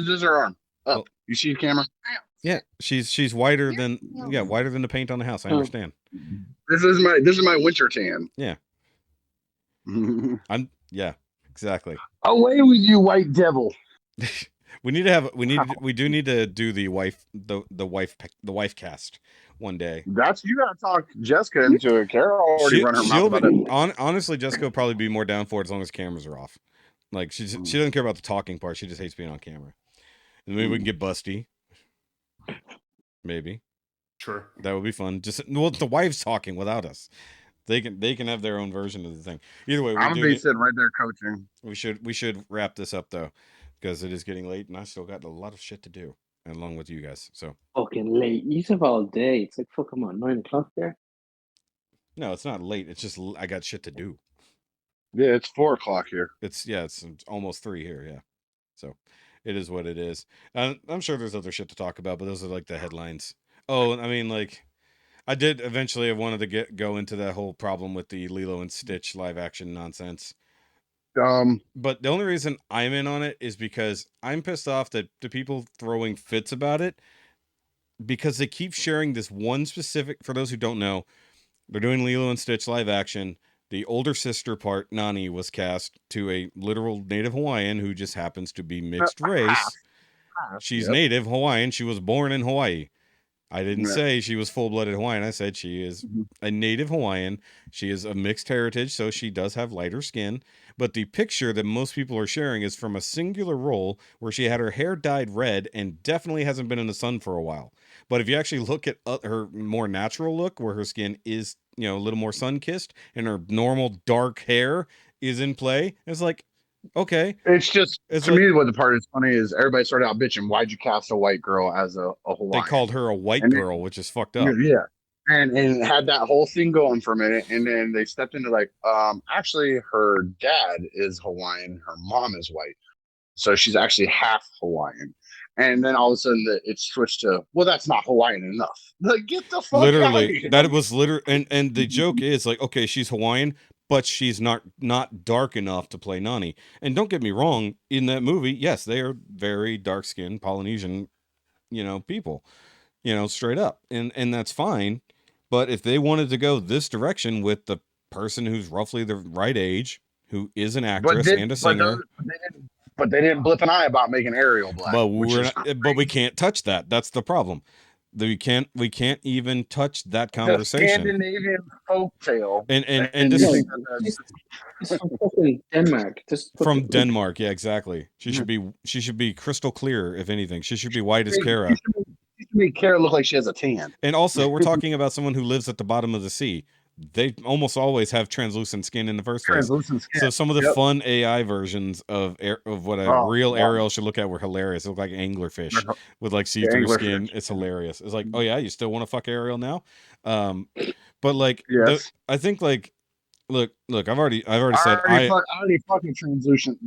is her arm. Up. You see the camera? Yeah, she's whiter than whiter than the paint on the house. I understand. This is my winter tan. Yeah. Exactly. Away with you, white devil. We do need to do the wife cast one day. That's, you gotta talk Jessica into it. Carol already run her mouth about it. Honestly, Jessica will probably be more down for it as long as cameras are off. Like she doesn't care about the talking part. She just hates being on camera. And maybe we can get Busty. Maybe. Sure. That would be fun. The wife's talking without us. They can have their own version of the thing. Either way, I'm gonna be sitting right there coaching. We should wrap this up though, because it is getting late and I still got a lot of shit to do along with you guys. So fucking late. You have all day. It's like fuck, come on, 9 o'clock there. No, it's not late. It's just I got shit to do. Yeah, it's 4 o'clock here. It's almost 3 here. Yeah, so it is what it is. I'm sure there's other shit to talk about, but those are like the headlines. Oh, I mean, like, I did eventually. I wanted to go into that whole problem with the Lilo and Stitch live action nonsense. But the only reason I'm in on it is because I'm pissed off that the people throwing fits about it, because they keep sharing this one specific. For those who don't know, they're doing Lilo and Stitch live action. The older sister part, Nani, was cast to a literal native Hawaiian who just happens to be mixed race. She's native Hawaiian. She was born in Hawaii. I didn't say she was full-blooded Hawaiian. I said she is a native Hawaiian. She is of mixed heritage, so she does have lighter skin. But the picture that most people are sharing is from a singular role where she had her hair dyed red and definitely hasn't been in the sun for a while. But if you actually look at her more natural look, where her skin is, a little more sun-kissed and her normal dark hair is in play, it's like, okay. It's just, to me, what the part is funny is everybody started out bitching, why'd you cast a white girl as a Hawaiian? They called her a white girl, which is fucked up. Yeah. And had that whole thing going for a minute, and then they stepped into like, actually her dad is Hawaiian, her mom is white. So she's actually half Hawaiian. And then all of a sudden it switched to, well, that's not Hawaiian enough. Like, get the fuck out of Literally, here. that was literally, and the joke is like, okay, she's Hawaiian, but she's not dark enough to play Nani. And don't get me wrong, in that movie, yes, they are very dark skinned Polynesian, people, straight up, and that's fine. But if they wanted to go this direction with the person who's roughly the right age, who is an actress and a singer, But they didn't blip an eye about making Ariel black. but which we're is not, but we can't touch that. That's the problem. We can't even touch that the conversation. Scandinavian folktale. And this is It's from fucking Denmark. Just from fucking- Denmark. Yeah, exactly. She should be crystal clear. If anything, she should be white as Kara. She should make Kara look like she has a tan. And also, we're talking about someone who lives at the bottom of the sea. They almost always have translucent skin in the first place. Translucent skin. So some of the fun AI versions of what a real Ariel should look at were hilarious. It looked like anglerfish with like see-through skin. It's hilarious. It's like, oh yeah, you still want to fuck Ariel now? But like, Yes. I think like, look, I've already said I already fucking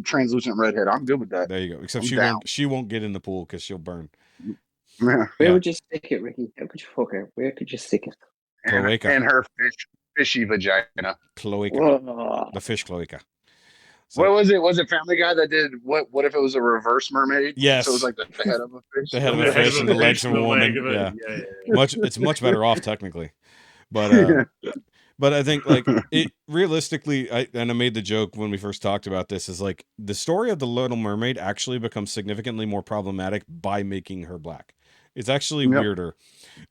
translucent redhead. I'm good with that. there you go. Except I'm she won't get in the pool because she'll burn. Yeah. Where would you stick it, Ricky? How could you fuck her? Where could you stick it? Cloaca. And her fishy vagina. Cloaca. Whoa. The fish cloaca. So, What was it? Was it Family Guy that did what if it was a reverse mermaid? Yes. So it was like the head of a fish. the head of a fish and the legs of a woman. Yeah. It's much better off technically. But but I think like it realistically, I made the joke when we first talked about this, is like the story of the Little Mermaid actually becomes significantly more problematic by making her black. It's actually weirder.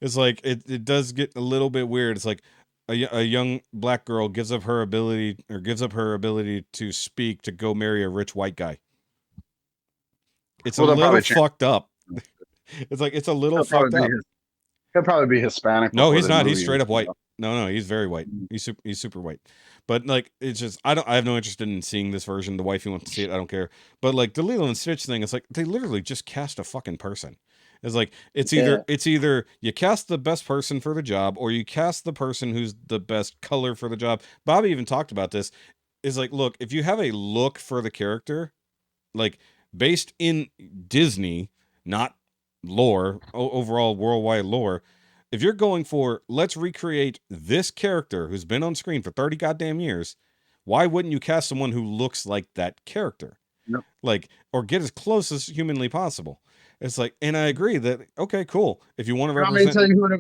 It's like it does get a little bit weird. It's like a young black girl gives up her ability to speak to go marry a rich white guy. It's a little fucked up. It's like it's a little fucked up. He'll probably be Hispanic. No, he's not. He's straight up white. No, he's very white. He's super white. But like, it's just I have no interest in seeing this version. The wifey wants to see it. I don't care. But like the Lilo and Stitch thing, it's like they literally just cast a fucking person. It's like it's either you cast the best person for the job or you cast the person who's the best color for the job. Bobby even talked about this. Is like, look, if you have a look for the character, like based in Disney, not lore, overall worldwide lore, if you're going for let's recreate this character who's been on screen for 30 goddamn years, why wouldn't you cast someone who looks like that character? Yep. Like, or get as close as humanly possible. It's like, and I agree that okay, cool. If you want to represent, you want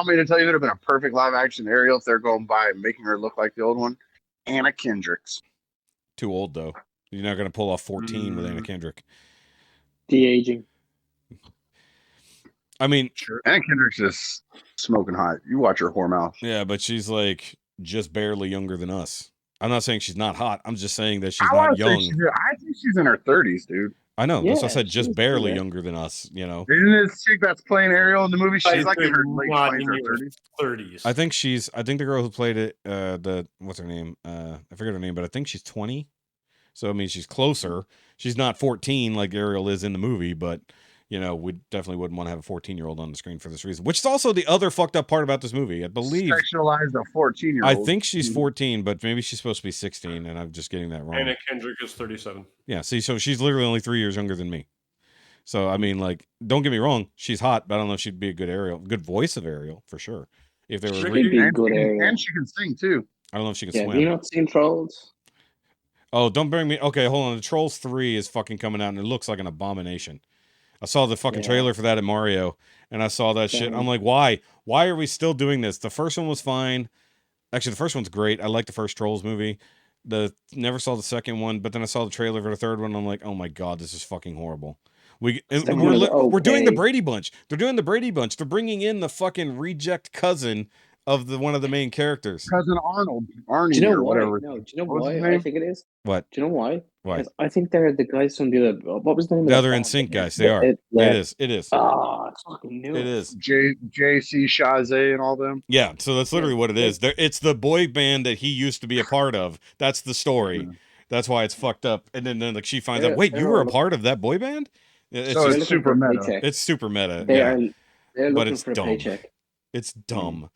me to tell you who would have been a perfect live action Ariel if they're going by making her look like the old one? Anna Kendrick's. Too old though. You're not going to pull off 14 with Anna Kendrick. De-aging. I mean, Sure. Anna Kendrick's just smoking hot. You watch her whore mouth. yeah, but she's like just barely younger than us. I'm not saying she's not hot. I'm just saying that she's not young. I think she's in her 30s, dude. I know. That's what I Yeah, said. Just she's barely good. younger than us. Isn't this chick that's playing Ariel in the movie? She's like in her late 20s or 30s. 30s. I think the girl who played it, what's her name? I forget her name, but I think she's 20. So I mean, she's closer. She's not 14 like Ariel is in the movie, but we definitely wouldn't want to have a 14-year-old on the screen for this reason. Which is also the other fucked up part about this movie. I believe Sexualized a 14-year-old. I think she's 14, but maybe she's supposed to be 16, and I'm just getting that wrong. Anna Kendrick is 37. Yeah, see, so she's literally only 3 years younger than me. So I mean, like, don't get me wrong, she's hot, but I don't know if she'd be a good Ariel, good voice of Ariel for sure. If they were, She'd be good Ariel. And she can sing too. I don't know if she can Yeah, swim. you not seen Trolls? Oh, don't bring me. Okay, hold on. The Trolls 3 is fucking coming out, and it looks like an abomination. I saw the fucking trailer for that at Mario, and I saw that shit. I'm like, why? Why are we still doing this? The first one was fine. Actually, the first one's great. I like the first Trolls movie. Never saw the second one, but then I saw the trailer for the third one. And I'm like, oh my god, this is fucking horrible. We're doing the Brady Bunch. They're doing the Brady Bunch. They're bringing in the fucking reject cousin of one of the main characters. Cousin Arnold. Arnie Do you know or why? whatever. No, do you know What was why his I name? think it is? What? Do you know why? Why? 'Cause I think they're the guys from the other. What was the name The of other that In band? Sync guys. They are. Yeah. It is. Oh, it's fucking new. It is. JC Chazé and all them. Yeah, so that's literally what it is. It's the boy band that he used to be a part of. That's the story. That's why it's fucked up. And then like she finds out, wait, you were a part of that boy band? It's So just, it's super meta. it's super meta. They're But looking it's for a dumb. paycheck. It's dumb.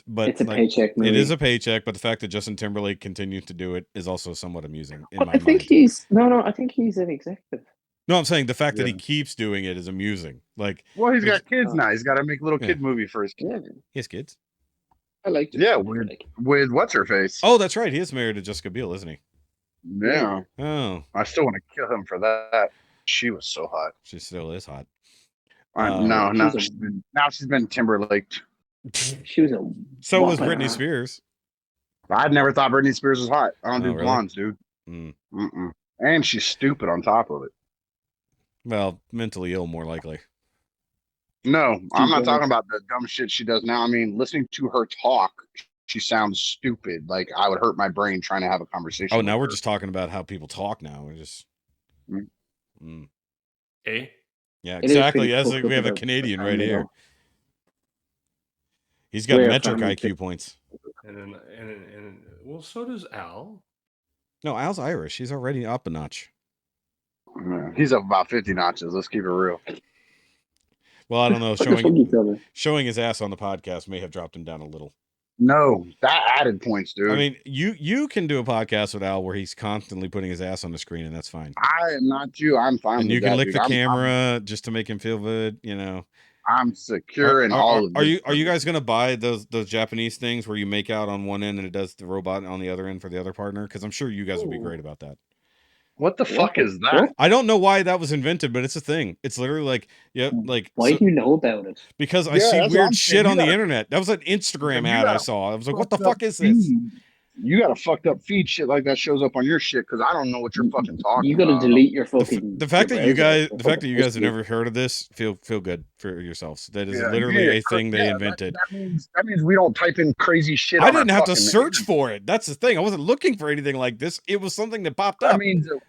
But It's a like, paycheck movie. it is a paycheck, but the fact that Justin Timberlake continued to do it is also somewhat amusing in my I think mind. he's no. I think he's an executive. No, I'm saying the fact that he Yeah. keeps doing it is amusing. Like, Well, he's it's- got kids now. He's got to make a little Yeah. kid movie for his kid. Yeah, he has kids. I liked it. Yeah, I with like it. what's her face? Oh, that's right. He is married to Jessica Biel, isn't he? Yeah. Oh, I still want to kill him for that. She was so hot. she still is hot. No, now she's she's been Timberlaked. She was a. So was whopper. Britney Spears. I'd never thought Britney Spears was hot. I don't Oh, do really? blondes, dude. Mm. Mm-mm. And she's stupid on top of it. Well, mentally ill, more likely. No, I'm not good. talking about the dumb shit she does now. I mean, listening to her talk, she sounds stupid. Like I would hurt my brain trying to have a conversation. Oh, with now we're her. just talking about how people talk now. We're just. Mm. Mm. Eh? Yeah, It is exactly. pretty As fucked we up have a about Canadian the right family, here. though. He's got We're a metric family IQ points. And well, so does Al. No, Al's Irish. He's already up a notch. Yeah, he's up about 50 notches. Let's keep it real. Well, I don't know. What the fuck you telling? Showing his ass on the podcast may have dropped him down a little. No, that added points, dude. I mean, you can do a podcast with Al where he's constantly putting his ass on the screen, and that's fine. I am not you. I'm fine. And with you can that, lick dude. the I'm camera just to make him feel good, you know. I'm secure in all of Are this. you guys gonna buy those Japanese things where you make out on one end and it does the robot on the other end for the other partner? Because I'm sure you guys would be great about that. What the fuck is that? What? I don't know why that was invented, but it's a thing. It's literally like, yeah, like Why do you know about it? because I Yeah, see that's what I'm weird saying. shit You on the gotta- internet. That was an Instagram You ad I gotta saw. I was like, what the fucked up fuck is this? feed. You got a fucked up feed shit like that shows up on your shit because I don't know what you're fucking talking You gotta about. delete your fucking. The fact your that you browser. guys have never heard of this, feel good for yourselves. That is Yeah, literally yeah, a thing they yeah, invented. That means we don't type in crazy shit. I on our didn't have to fucking search internet. for it. That's the thing. I wasn't looking for anything like this. It was something that popped That up. means that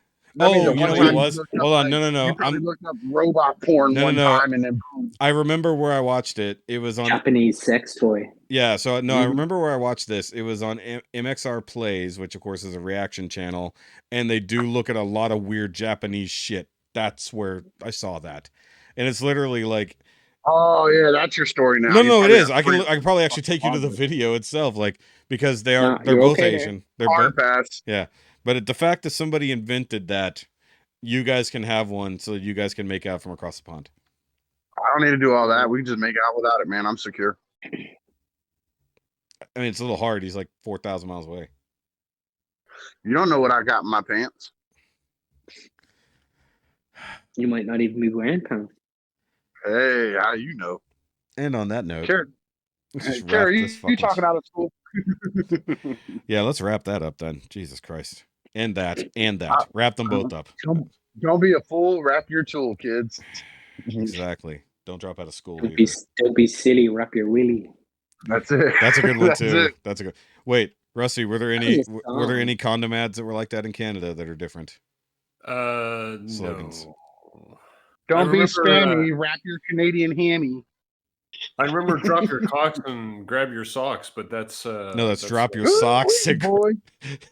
Oh, one you know what time it was? looked up, Hold on, like, no. You probably looked up robot porn No, one no. time and then boom. I remember where I watched it. It was on Japanese sex toy. Yeah, so no, I Mhm. remember where I watched this. It was on MXR Plays, which of course is a reaction channel, and they do look at a lot of weird Japanese shit. That's where I saw that. And it's literally like Oh yeah, that's your story now. No, You no, it probably is. got I can three probably actually take you to the fucking video itself, like because they're Nah, you're both okay there. Asian. They're hard both pass. Yeah. But the fact that somebody invented that, you guys can have one so that you guys can make out from across the pond. I don't need to do all that. We can just make out without it, man. I'm secure. I mean, it's a little hard. He's like 4,000 miles away. You don't know what I got in my pants. You might not even be wearing pants. Hey, how you know? And on that note, Kara, let's just wrap Kara, you this fucking talking out of school? Yeah, let's wrap that up then. Jesus Christ. And that. Wrap them both up. Don't be a fool. Wrap your tool, kids. Exactly. Don't drop out of school Don't either. be silly. Wrap your willy. That's it. That's a good one That's too. it. That's a good. Wait, Rusty, were there That any was a were there song. any condom ads that were like that in Canada that are different? Slogans. No. Don't I be remember, scammy. Wrap your Canadian hammy. I remember drop your cocks and grab your socks, but that's No, that's drop your Ooh, socks. boy.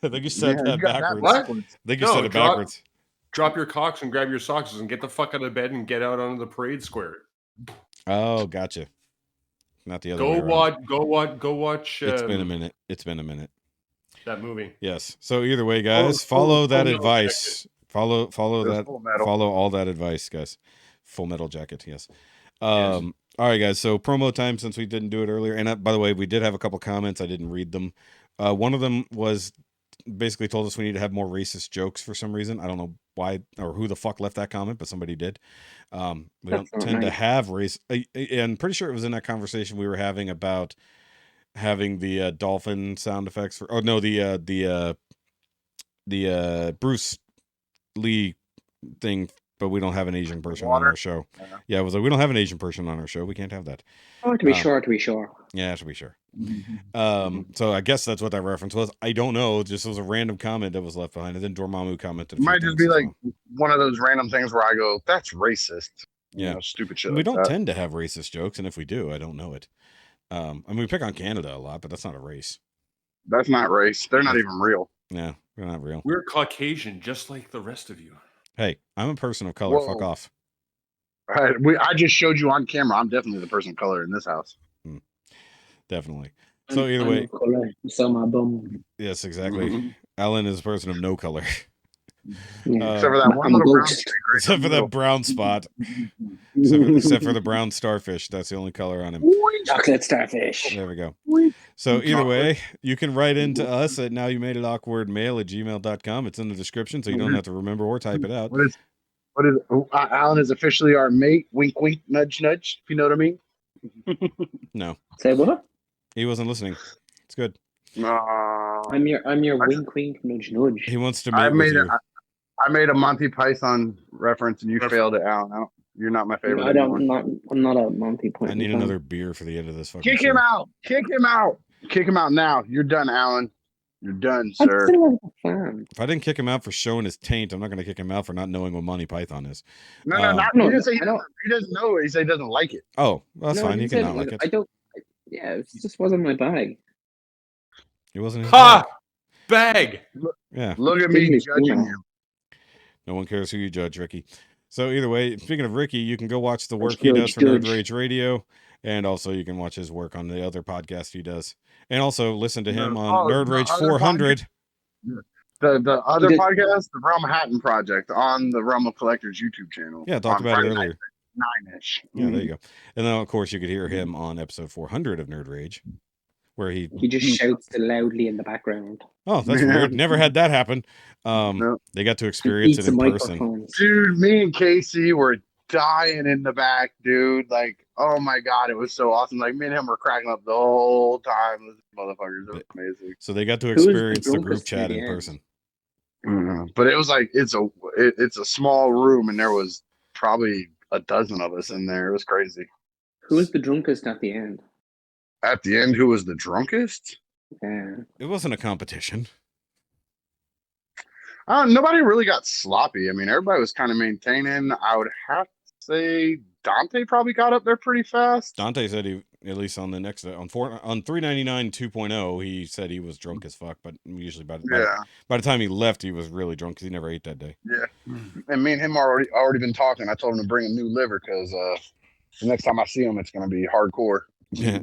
I think you said Yeah, that you got that backwards. backwards. I think you No, said it drop- backwards. drop your cocks and grab your socks and get the fuck out of bed and get out onto the parade square. Oh, gotcha. Not the other way Go around. watch. It's been a minute. It's been a minute. That movie. Yes. So either way, guys, Full follow that Metal advice. Follow It was that. Full Metal. Follow all that advice, guys. Full Metal Jacket. Yes. All right, guys. So promo time since we didn't do it earlier. And by the way, we did have a couple comments. I didn't read them. One of them was basically told us we need to have more racist jokes for some reason. I don't know why or who the fuck left that comment, but somebody did. We don't That's not tend to nice. have race. And pretty sure it was in that conversation we were having about having the dolphin sound effects for. Oh no, the Bruce Lee thing. But we don't have an Asian person on Water? our show. Yeah. Yeah, it was like we don't have an Asian person on our show. We can't have that. Oh, to be Um, sure, to be sure. Yeah, to be sure. Mm-hmm. So I guess that's what that reference was. I don't know. It just was a random comment that was left behind. And then Dormammu commented. It might just be like one of those random things where I go, "That's racist." You Yeah. know, stupid shit. we like don't that. tend to have racist jokes, and if we do, I don't know it. I mean, we pick on Canada a lot, but that's not a race. That's not race. They're not even real. Yeah, we're not real. We're Caucasian, just like the rest of you. Hey, I'm a person of color. Fuck Whoa. off. All right, I just showed you on camera. I'm definitely the person of color in this house. Definitely. So I'm- either I'm way, a color. You saw my bum. yes, exactly. Mhm. Alan is a person of no color. Yeah. Except for that one I'm little brown ghost. streak right Except in for the that brown spot. Except for the brown starfish. That's the only color on him. Chocolate starfish. There we go. middle. So either Chocolate. way, you can write into us at NowYouMadeItAwkwardMail@gmail.com. It's in the description, so you don't have to remember or type it out. What is Alan is officially our mate. Wink, wink, nudge, nudge. If you know what I mean. No, Say what? he wasn't listening. It's good. I'm your wink wink nudge nudge. He wants to I meet with made you. I made a Monty Python reference and you failed it, Alan. You're not my favorite anymore. I'm not a Monty Python. I need fan. another beer for the end of this fucking Kick show. him out! Kick him out! Kick him out now! You're done, Alan. You're done, I sir. still wasn't a fan. If I didn't kick him out for showing his taint, I'm not going to kick him out for not knowing what Monty Python is. No, Um, not. No, He didn't say I don't- he doesn't know it. He said he doesn't like it. Oh, well, that's No, fine. he He can said, not like it. I don't. Yeah, it just wasn't my bag. It wasn't his Ha! bag. Bag. Yeah, Look at me English judging humor. you. no one cares who you judge, Ricky. So either way, speaking of Ricky, you can go watch the work Judge, he does for Nerd judge. Rage Radio, and also you can watch his work on the other podcast he does, and also listen to him on Nerd Rage other 400. The other did- podcast, the Realm Hatton Project, on the Realm of Collectors YouTube channel. Yeah, I talked on about it Friday earlier. night, 9-ish. Yeah, there you go. And then of course you could hear him on episode 400 of Nerd Rage, where he. He just shouts loudly in the background. Oh, that's Yeah. weird. Never had that happen. No. They got to experience Eats it the in person. microphones. Dude, me and Casey were dying in the back, dude. Like, oh my god, it was so awesome. Like, me and him were cracking up the whole time. Those motherfuckers, it was amazing. So they got to was the experience the group drunkest chat in in the end? person. But it was like it's a small room, and there was probably a dozen of us in there. It was crazy. Who was the drunkest at the end? At the end, who was the drunkest? Yeah. It wasn't a competition. Nobody really got sloppy. I mean, everybody was kind of maintaining. I would have to say Dante probably got up there pretty fast. Dante said he, at least on the next on 399 2.0, he said he was drunk as fuck. But usually by the time he left, he was really drunk because he never ate that day. Yeah. And me and him already been talking. I told him to bring a new liver because the next time I see him, it's gonna be hardcore. Yeah.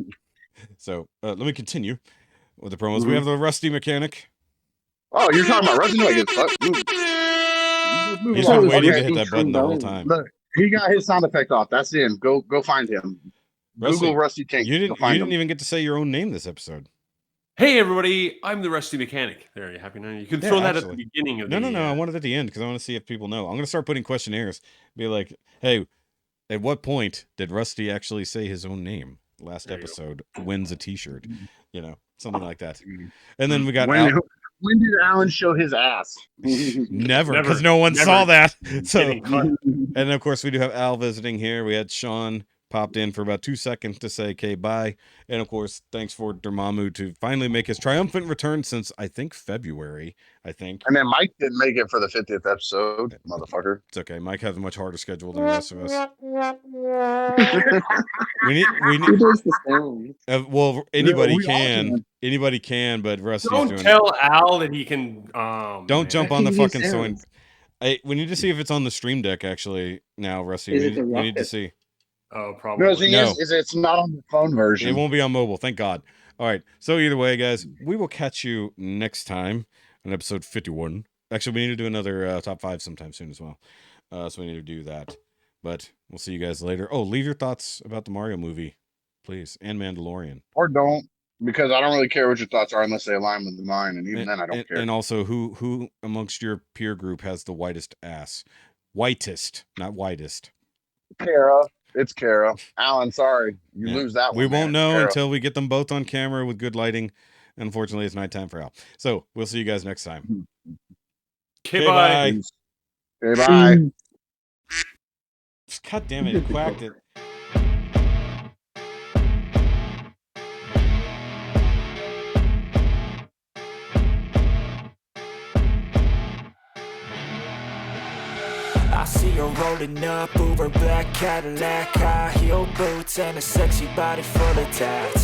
So let me continue with the promos. We have the Rusty Mechanic. Oh, you're talking about Rusty? Like, fuck. Move He's along. been waiting Okay. to hit that button the whole time. Look, he got his sound effect off. That's the end. Go find him. Rusty, Google Rusty Tank. You You'll didn't find him. even get to say your own name this episode. Hey everybody, I'm the Rusty Mechanic. There, you happy now? You can Yeah, throw that at actually. the beginning of No, the. I want it at the end because I want to see if people know. I'm going to start putting questionnaires. Be like, hey, at what point did Rusty actually say his own name? Last There you go. episode wins a T-shirt, something like that. And then we got When did Alan show his ass? never, because Never, no one never. saw that. So, Getting caught. and then of course we do have Al visiting here. We had Sean popped in for about 2 seconds to say, okay, bye. And of course, thanks for Dormammu to finally make his triumphant return since I think February. And then Mike didn't make it for the 50th episode, motherfucker. It's okay. Mike has a much harder schedule than the rest of us. We need. Who does the sound? Well, anybody we all can. can. Anybody can, but Rusty's Don't doing tell Al that he can. Don't jump How on the can you fucking sound? swing. We need to see if it's on the stream deck actually now, Rusty. Is We it the need to rocket? see. Oh, No, probably. the thing No. is it's not on the phone version. It won't be on mobile, thank God. All right. So either way, guys, we will catch you next time on episode 51. Actually, we need to do another top 5 sometime soon as well. So we need to do that. But we'll see you guys later. Oh, leave your thoughts about the Mario movie, please, and Mandalorian. Or don't, because I don't really care what your thoughts are unless they align with mine, and even then I don't care. And also, who amongst your peer group has the whitest ass? Whitest, not whitest. Kara. It's Kara. Alan, sorry. You Yeah. lose that one. We won't man. know Kara. until we get them both on camera with good lighting. Unfortunately, it's nighttime for Al. So we'll see you guys next time. Okay, bye. Okay, bye. God damn it, it quacked it. I see her rolling up, Uber black Cadillac, high heel boots and a sexy body full of tats.